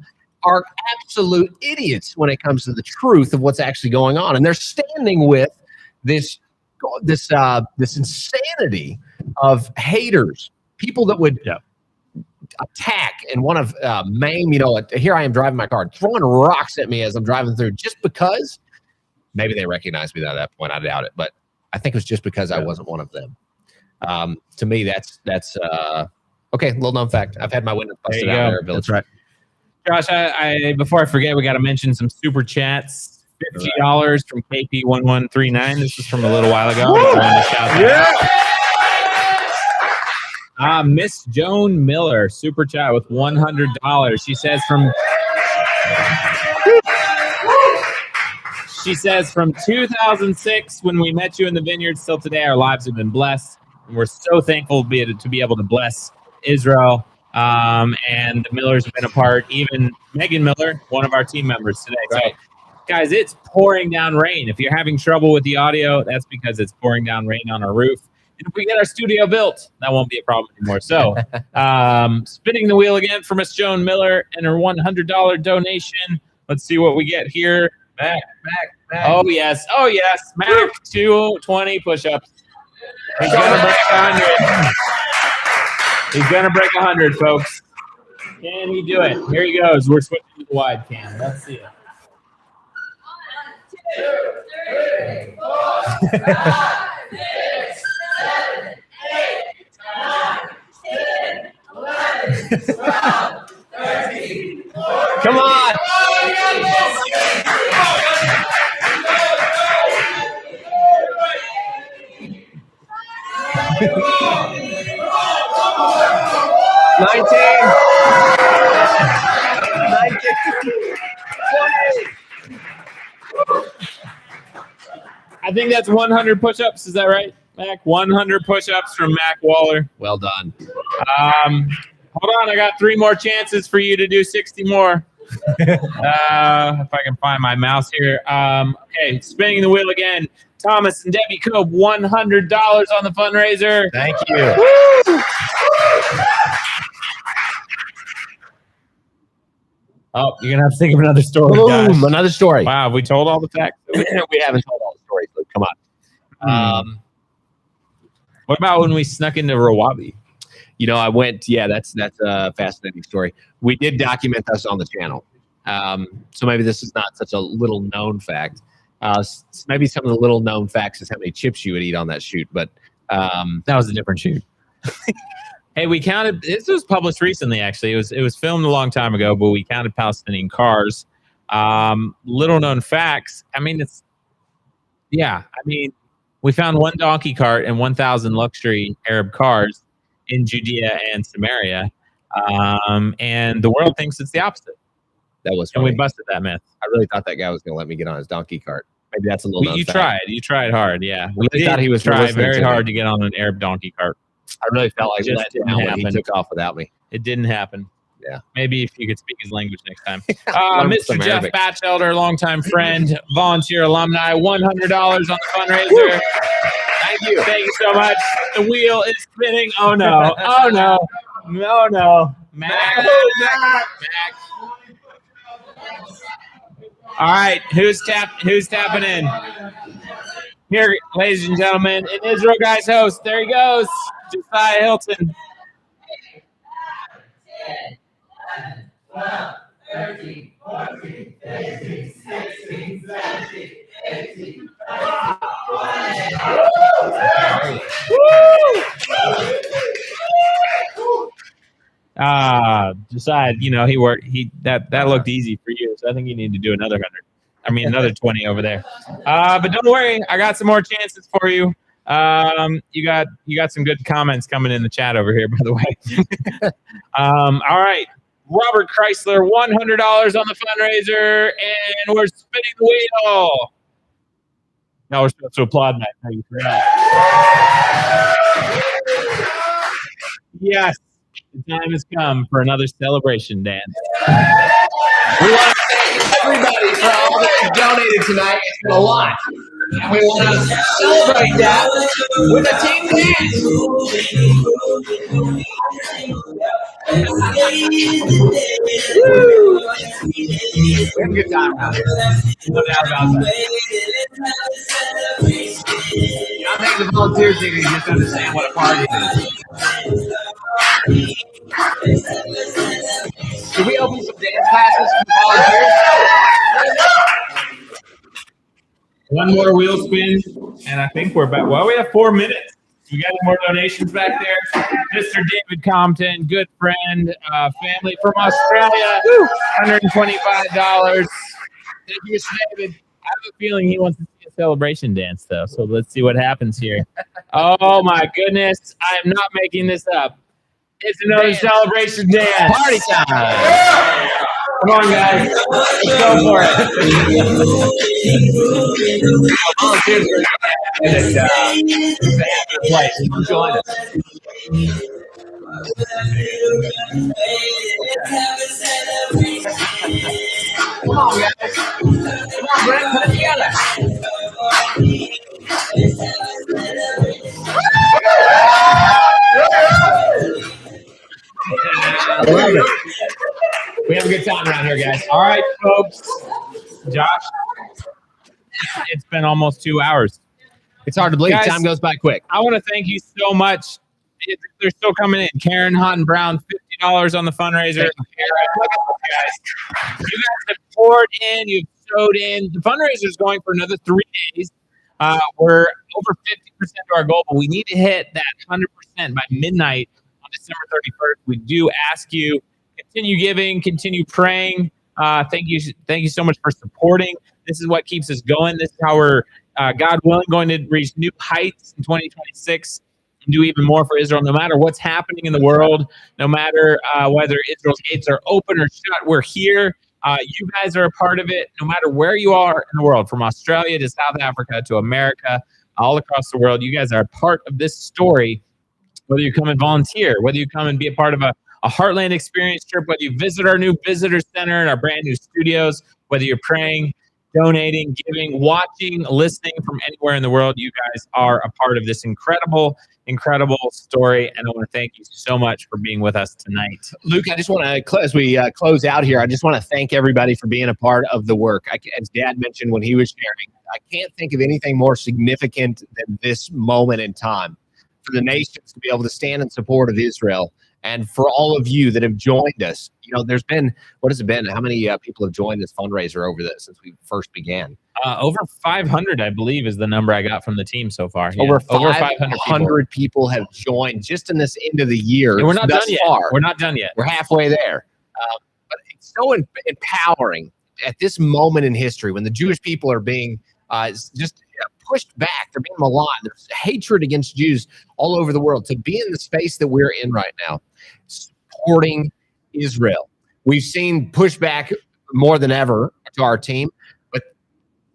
are absolute idiots when it comes to the truth of what's actually going on. And they're standing with this insanity of haters, people that would attack and want to maim, here I am driving my car, throwing rocks at me as I'm driving through, just because maybe they recognized me at that point. I doubt it, but I think it was just because I wasn't one of them. To me, that's okay. Little known fact. I've had my window busted out there. That's right. Josh, I before I forget, we got to mention some super chats. $50 from KP1139. This is from a little while ago. I wanted to shout that out. Miss Joan Miller, super chat with $100. She says from 2006 when we met you in the vineyards till today, our lives have been blessed. And we're so thankful to be able to bless Israel. And the Millers have been a part. Even Megan Miller, one of our team members today. Right. So, guys, it's pouring down rain. If you're having trouble with the audio, that's because it's pouring down rain on our roof. And if we get our studio built, that won't be a problem anymore. So, spinning the wheel again for Miss Joan Miller and her $100 donation. Let's see what we get here. Mac. Oh, yes. Mac, 220 push-ups. He's going to break 100. He's going to break 100, folks. Can he do it? Here he goes. We're switching to the wide cam. Let's see it. 1, 2, 3, 4, 5, 6, 7, 8, 9, 10, 11, 12, 13, 14. Come on. 19. 20. I think that's 100 push-ups. Is that right, Mac? 100 push-ups from Mac Waller. Well done. Hold on. I got 3 more chances for you to do 60 more. If I can find my mouse here. Okay, spinning the wheel again. Thomas and Debbie Cope, $100 on the fundraiser. Thank you. Woo! Oh, you're gonna have to think of another story, guys. Boom, another story. Wow, we told all the facts. We haven't told all the stories, but come on. What about when we snuck into Rawabi? You know, I went. Yeah, that's a fascinating story. We did document this on the channel, so maybe this is not such a little known fact. Maybe some of the little known facts is how many chips you would eat on that shoot, but that was a different shoot. Hey, we counted. This was published recently, actually. It was filmed a long time ago, but we counted Palestinian cars. Little known facts. I mean, we found 1 donkey cart and 1,000 luxury Arab cars in Judea and Samaria, and the world thinks it's the opposite. That was and funny. we busted that myth. I really thought that guy was going to let me get on his donkey cart. Maybe that's a little. known You fact. tried hard. Yeah, I really thought he was try listening very to me. hard to get on an Arab donkey cart. I really felt like Just let didn't down when he happen. took off without me. It didn't happen. Yeah. Maybe if you could speak his language next time. Learn Mr. some Jeff Arabic. Batchelder, longtime friend, volunteer alumni, $100 on the fundraiser. Thank you. Thank you so much. The wheel is spinning. Oh no. Oh no. No, no. Mac. All right. Who's tapping in? Here, ladies and gentlemen, an Israel Guys host. There he goes. Josiah Hilton. 10, 11, 12, 13, 14, 15, 16, 17, 18, 19. Josiah, that looked easy for you, so I think you need to do another 100. I mean, another 20 over there. But don't worry, I got some more chances for you. You got some good comments coming in the chat over here, by the way. All right, Robert Chrysler, $100 on the fundraiser, and we're spinning the wheel. Now we're supposed to applaud that. No, you forgot. Yes, the time has come for another celebration dance. We want to thank everybody for all that you donated tonight. It's been a lot. And we want to celebrate that with a team dance. Woo! We have a good time out here. No doubt about that. You don't take the volunteer ticket, you just understand what a party is. Should we open some dance classes for volunteers? One more wheel spin, and I think we're back. Well, we have 4 minutes. We got more donations back there. Mr. David Compton, good friend, family from Australia, $125. Thank you, Mr. David. I a feeling he wants to see a celebration dance, though. So let's see what happens here. Oh my goodness! I am not making this up. It's another celebration dance. Party time! Come on, guys. Let's go for it. Volunteers are Come join us. Come on, guys. Come on, Brent, put it together. I love it. We have a good time around here, guys. All right, folks. Josh, it's been almost 2 hours. It's hard to believe. Guys, Time goes by quick. I want to thank you so much. They're still coming in. Karen, Hunt, and Brown, $50 on the fundraiser. Look at those guys. You guys have poured in. You've sewed in. The fundraiser is going for another 3 days. We're over 50% to our goal, but we need to hit that 100% by midnight on December 31st. We do ask you, continue giving, continue praying. Thank you so much for supporting. This is what keeps us going. This is how we're, God willing, going to reach new heights in 2026 and do even more for Israel, no matter what's happening in the world, no matter whether Israel's gates are open or shut. We're here. You guys are a part of it, no matter where you are in the world, from Australia to South Africa to America, all across the world. You guys are a part of this story, whether you come and volunteer, whether you come and be a part of a Heartland experience trip, whether you visit our new visitor center and our brand new studios, whether you're praying, donating, giving, watching, listening from anywhere in the world. You guys are a part of this incredible story, and I want to thank you so much for being with us tonight. Luke, I just want to, as we close out here, I just want to thank everybody for being a part of the work. As Dad mentioned when he was sharing, I can't think of anything more significant than this moment in time for the nations to be able to stand in support of Israel. And for all of you that have joined us, there's been, what has it been? How many people have joined this fundraiser over this since we first began? Over 500, I believe, is the number I got from the team so far. Yeah. Over 500 people have joined just in this end of the year. And we're not done yet. Far. We're not done yet. We're halfway there. But it's so empowering at this moment in history when the Jewish people are being just pushed back. They're being maligned. There's hatred against Jews all over the world. To be in the space that we're in right now, supporting Israel. We've seen pushback more than ever to our team, but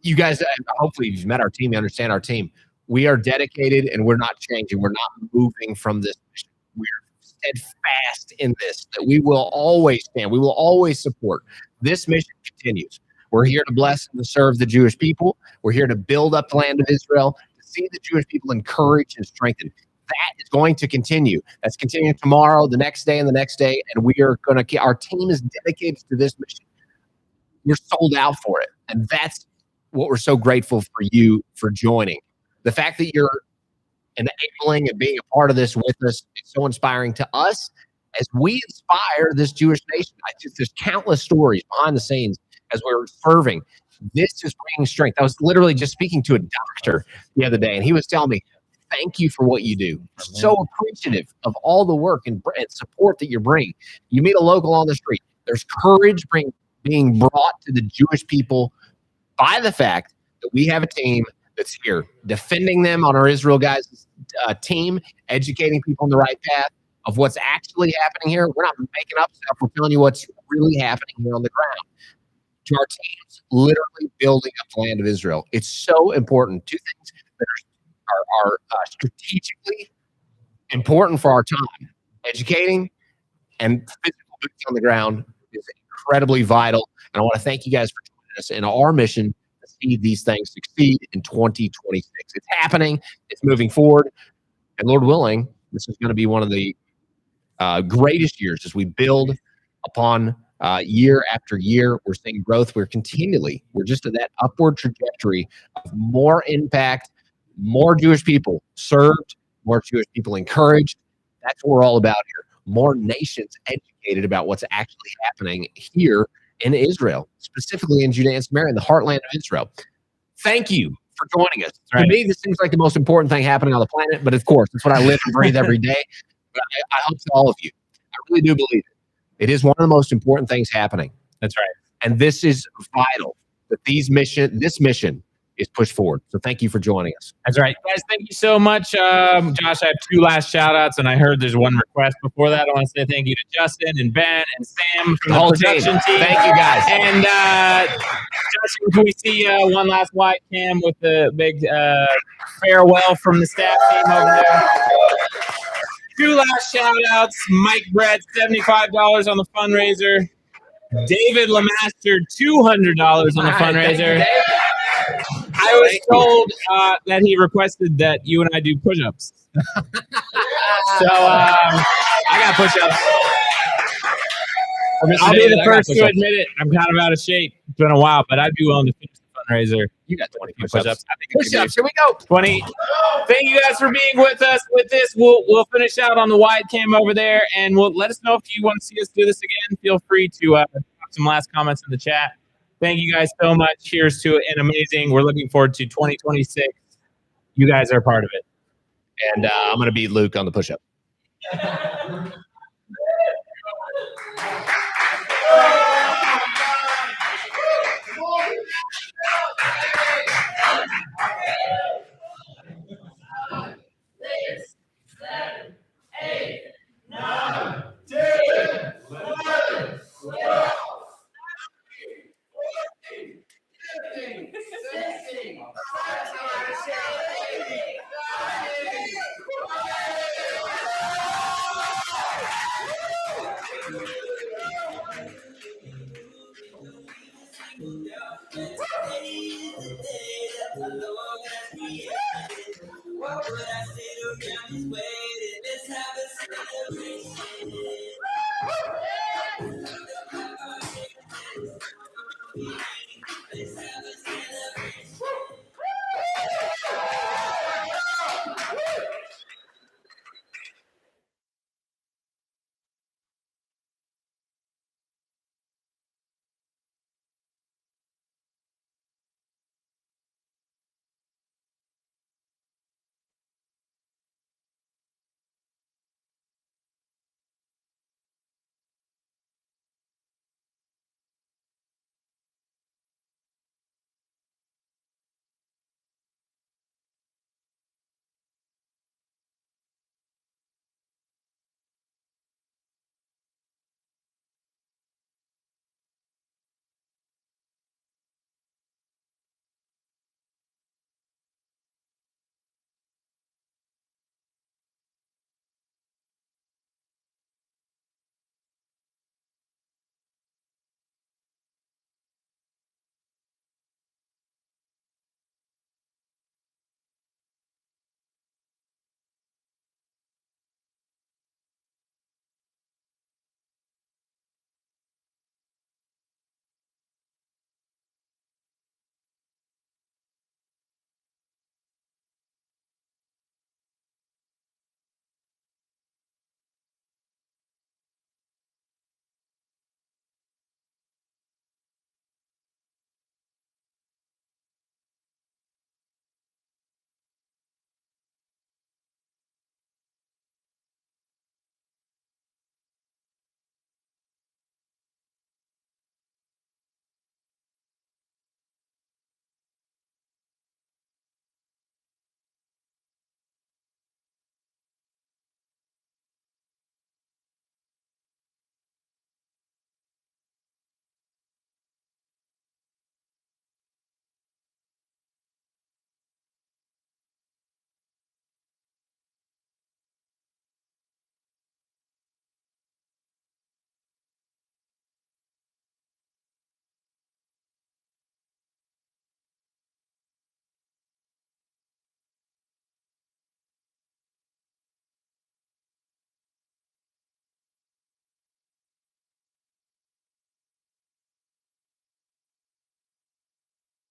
you guys, hopefully you've met our team, you understand our team. We are dedicated and we're not changing. We're not moving from this mission. We're steadfast in this, that we will always stand. We will always support. This mission continues. We're here to bless and to serve the Jewish people. We're here to build up the land of Israel, to see the Jewish people encouraged and strengthened. That is going to continue. That's continuing tomorrow, the next day, and the next day. And we are going to, our team is dedicated to this mission. We're sold out for it. And that's what we're so grateful for you for joining. The fact that you're enabling and being a part of this with us is so inspiring to us as we inspire this Jewish nation. There's countless stories behind the scenes as we're serving. This is bringing strength. I was literally just speaking to a doctor the other day, and he was telling me, thank you for what you do. So appreciative of all the work and support that you're bringing. You meet a local on the street. There's courage being brought to the Jewish people by the fact that we have a team that's here defending them on our Israel guys team, educating people on the right path of what's actually happening here. We're not making up stuff. We're telling you what's really happening here on the ground. To our teams, literally building up the land of Israel. It's so important. Two things that are strategically important for our time. Educating and physical boots on the ground is incredibly vital. And I want to thank you guys for joining us in our mission to see these things succeed in 2026. It's happening. It's moving forward. And Lord willing, this is going to be one of the greatest years as we build upon year after year. We're seeing growth. We're just in that upward trajectory of more impact, more Jewish people served, more Jewish people encouraged. That's what we're all about here. More nations educated about what's actually happening here in Israel, specifically in Judea and Samaria, in the heartland of Israel. Thank you for joining us. Right. To me, this seems like the most important thing happening on the planet, but of course, it's what I live and breathe every day. But I hope to all of you. I really do believe it. It is one of the most important things happening. That's right. And this is vital that this mission is pushed forward. So thank you for joining us. That's right. Guys, thank you so much. Josh, I have 2 last shout outs, and I heard there's one request before that. I want to say thank you to Justin and Ben and Sam from the whole production team. Thank you, guys. And Justin, can we see one last wide cam with the big farewell from the staff team over there? 2 last shout outs. Mike Brett, $75 on the fundraiser. David Lemaster, $200 on the fundraiser. I was told that he requested that you and I do push-ups. So I got push-ups. I'll be the first to admit it. I'm kind of out of shape. It's been a while, but I'd be willing to finish the fundraiser. You got 20 push-ups. I think Push-ups. Here we go. 20. Thank you guys for being with us. With this, we'll finish out on the wide cam over there, and we'll let us know if you want to see us do this again. Feel free to drop some last comments in the chat. Thank you guys so much. Cheers to an amazing. We're looking forward to 2026. You guys are a part of it. And I'm going to beat Luke on the push-up. What would I say to God is waiting? Let's have a celebration. Let's have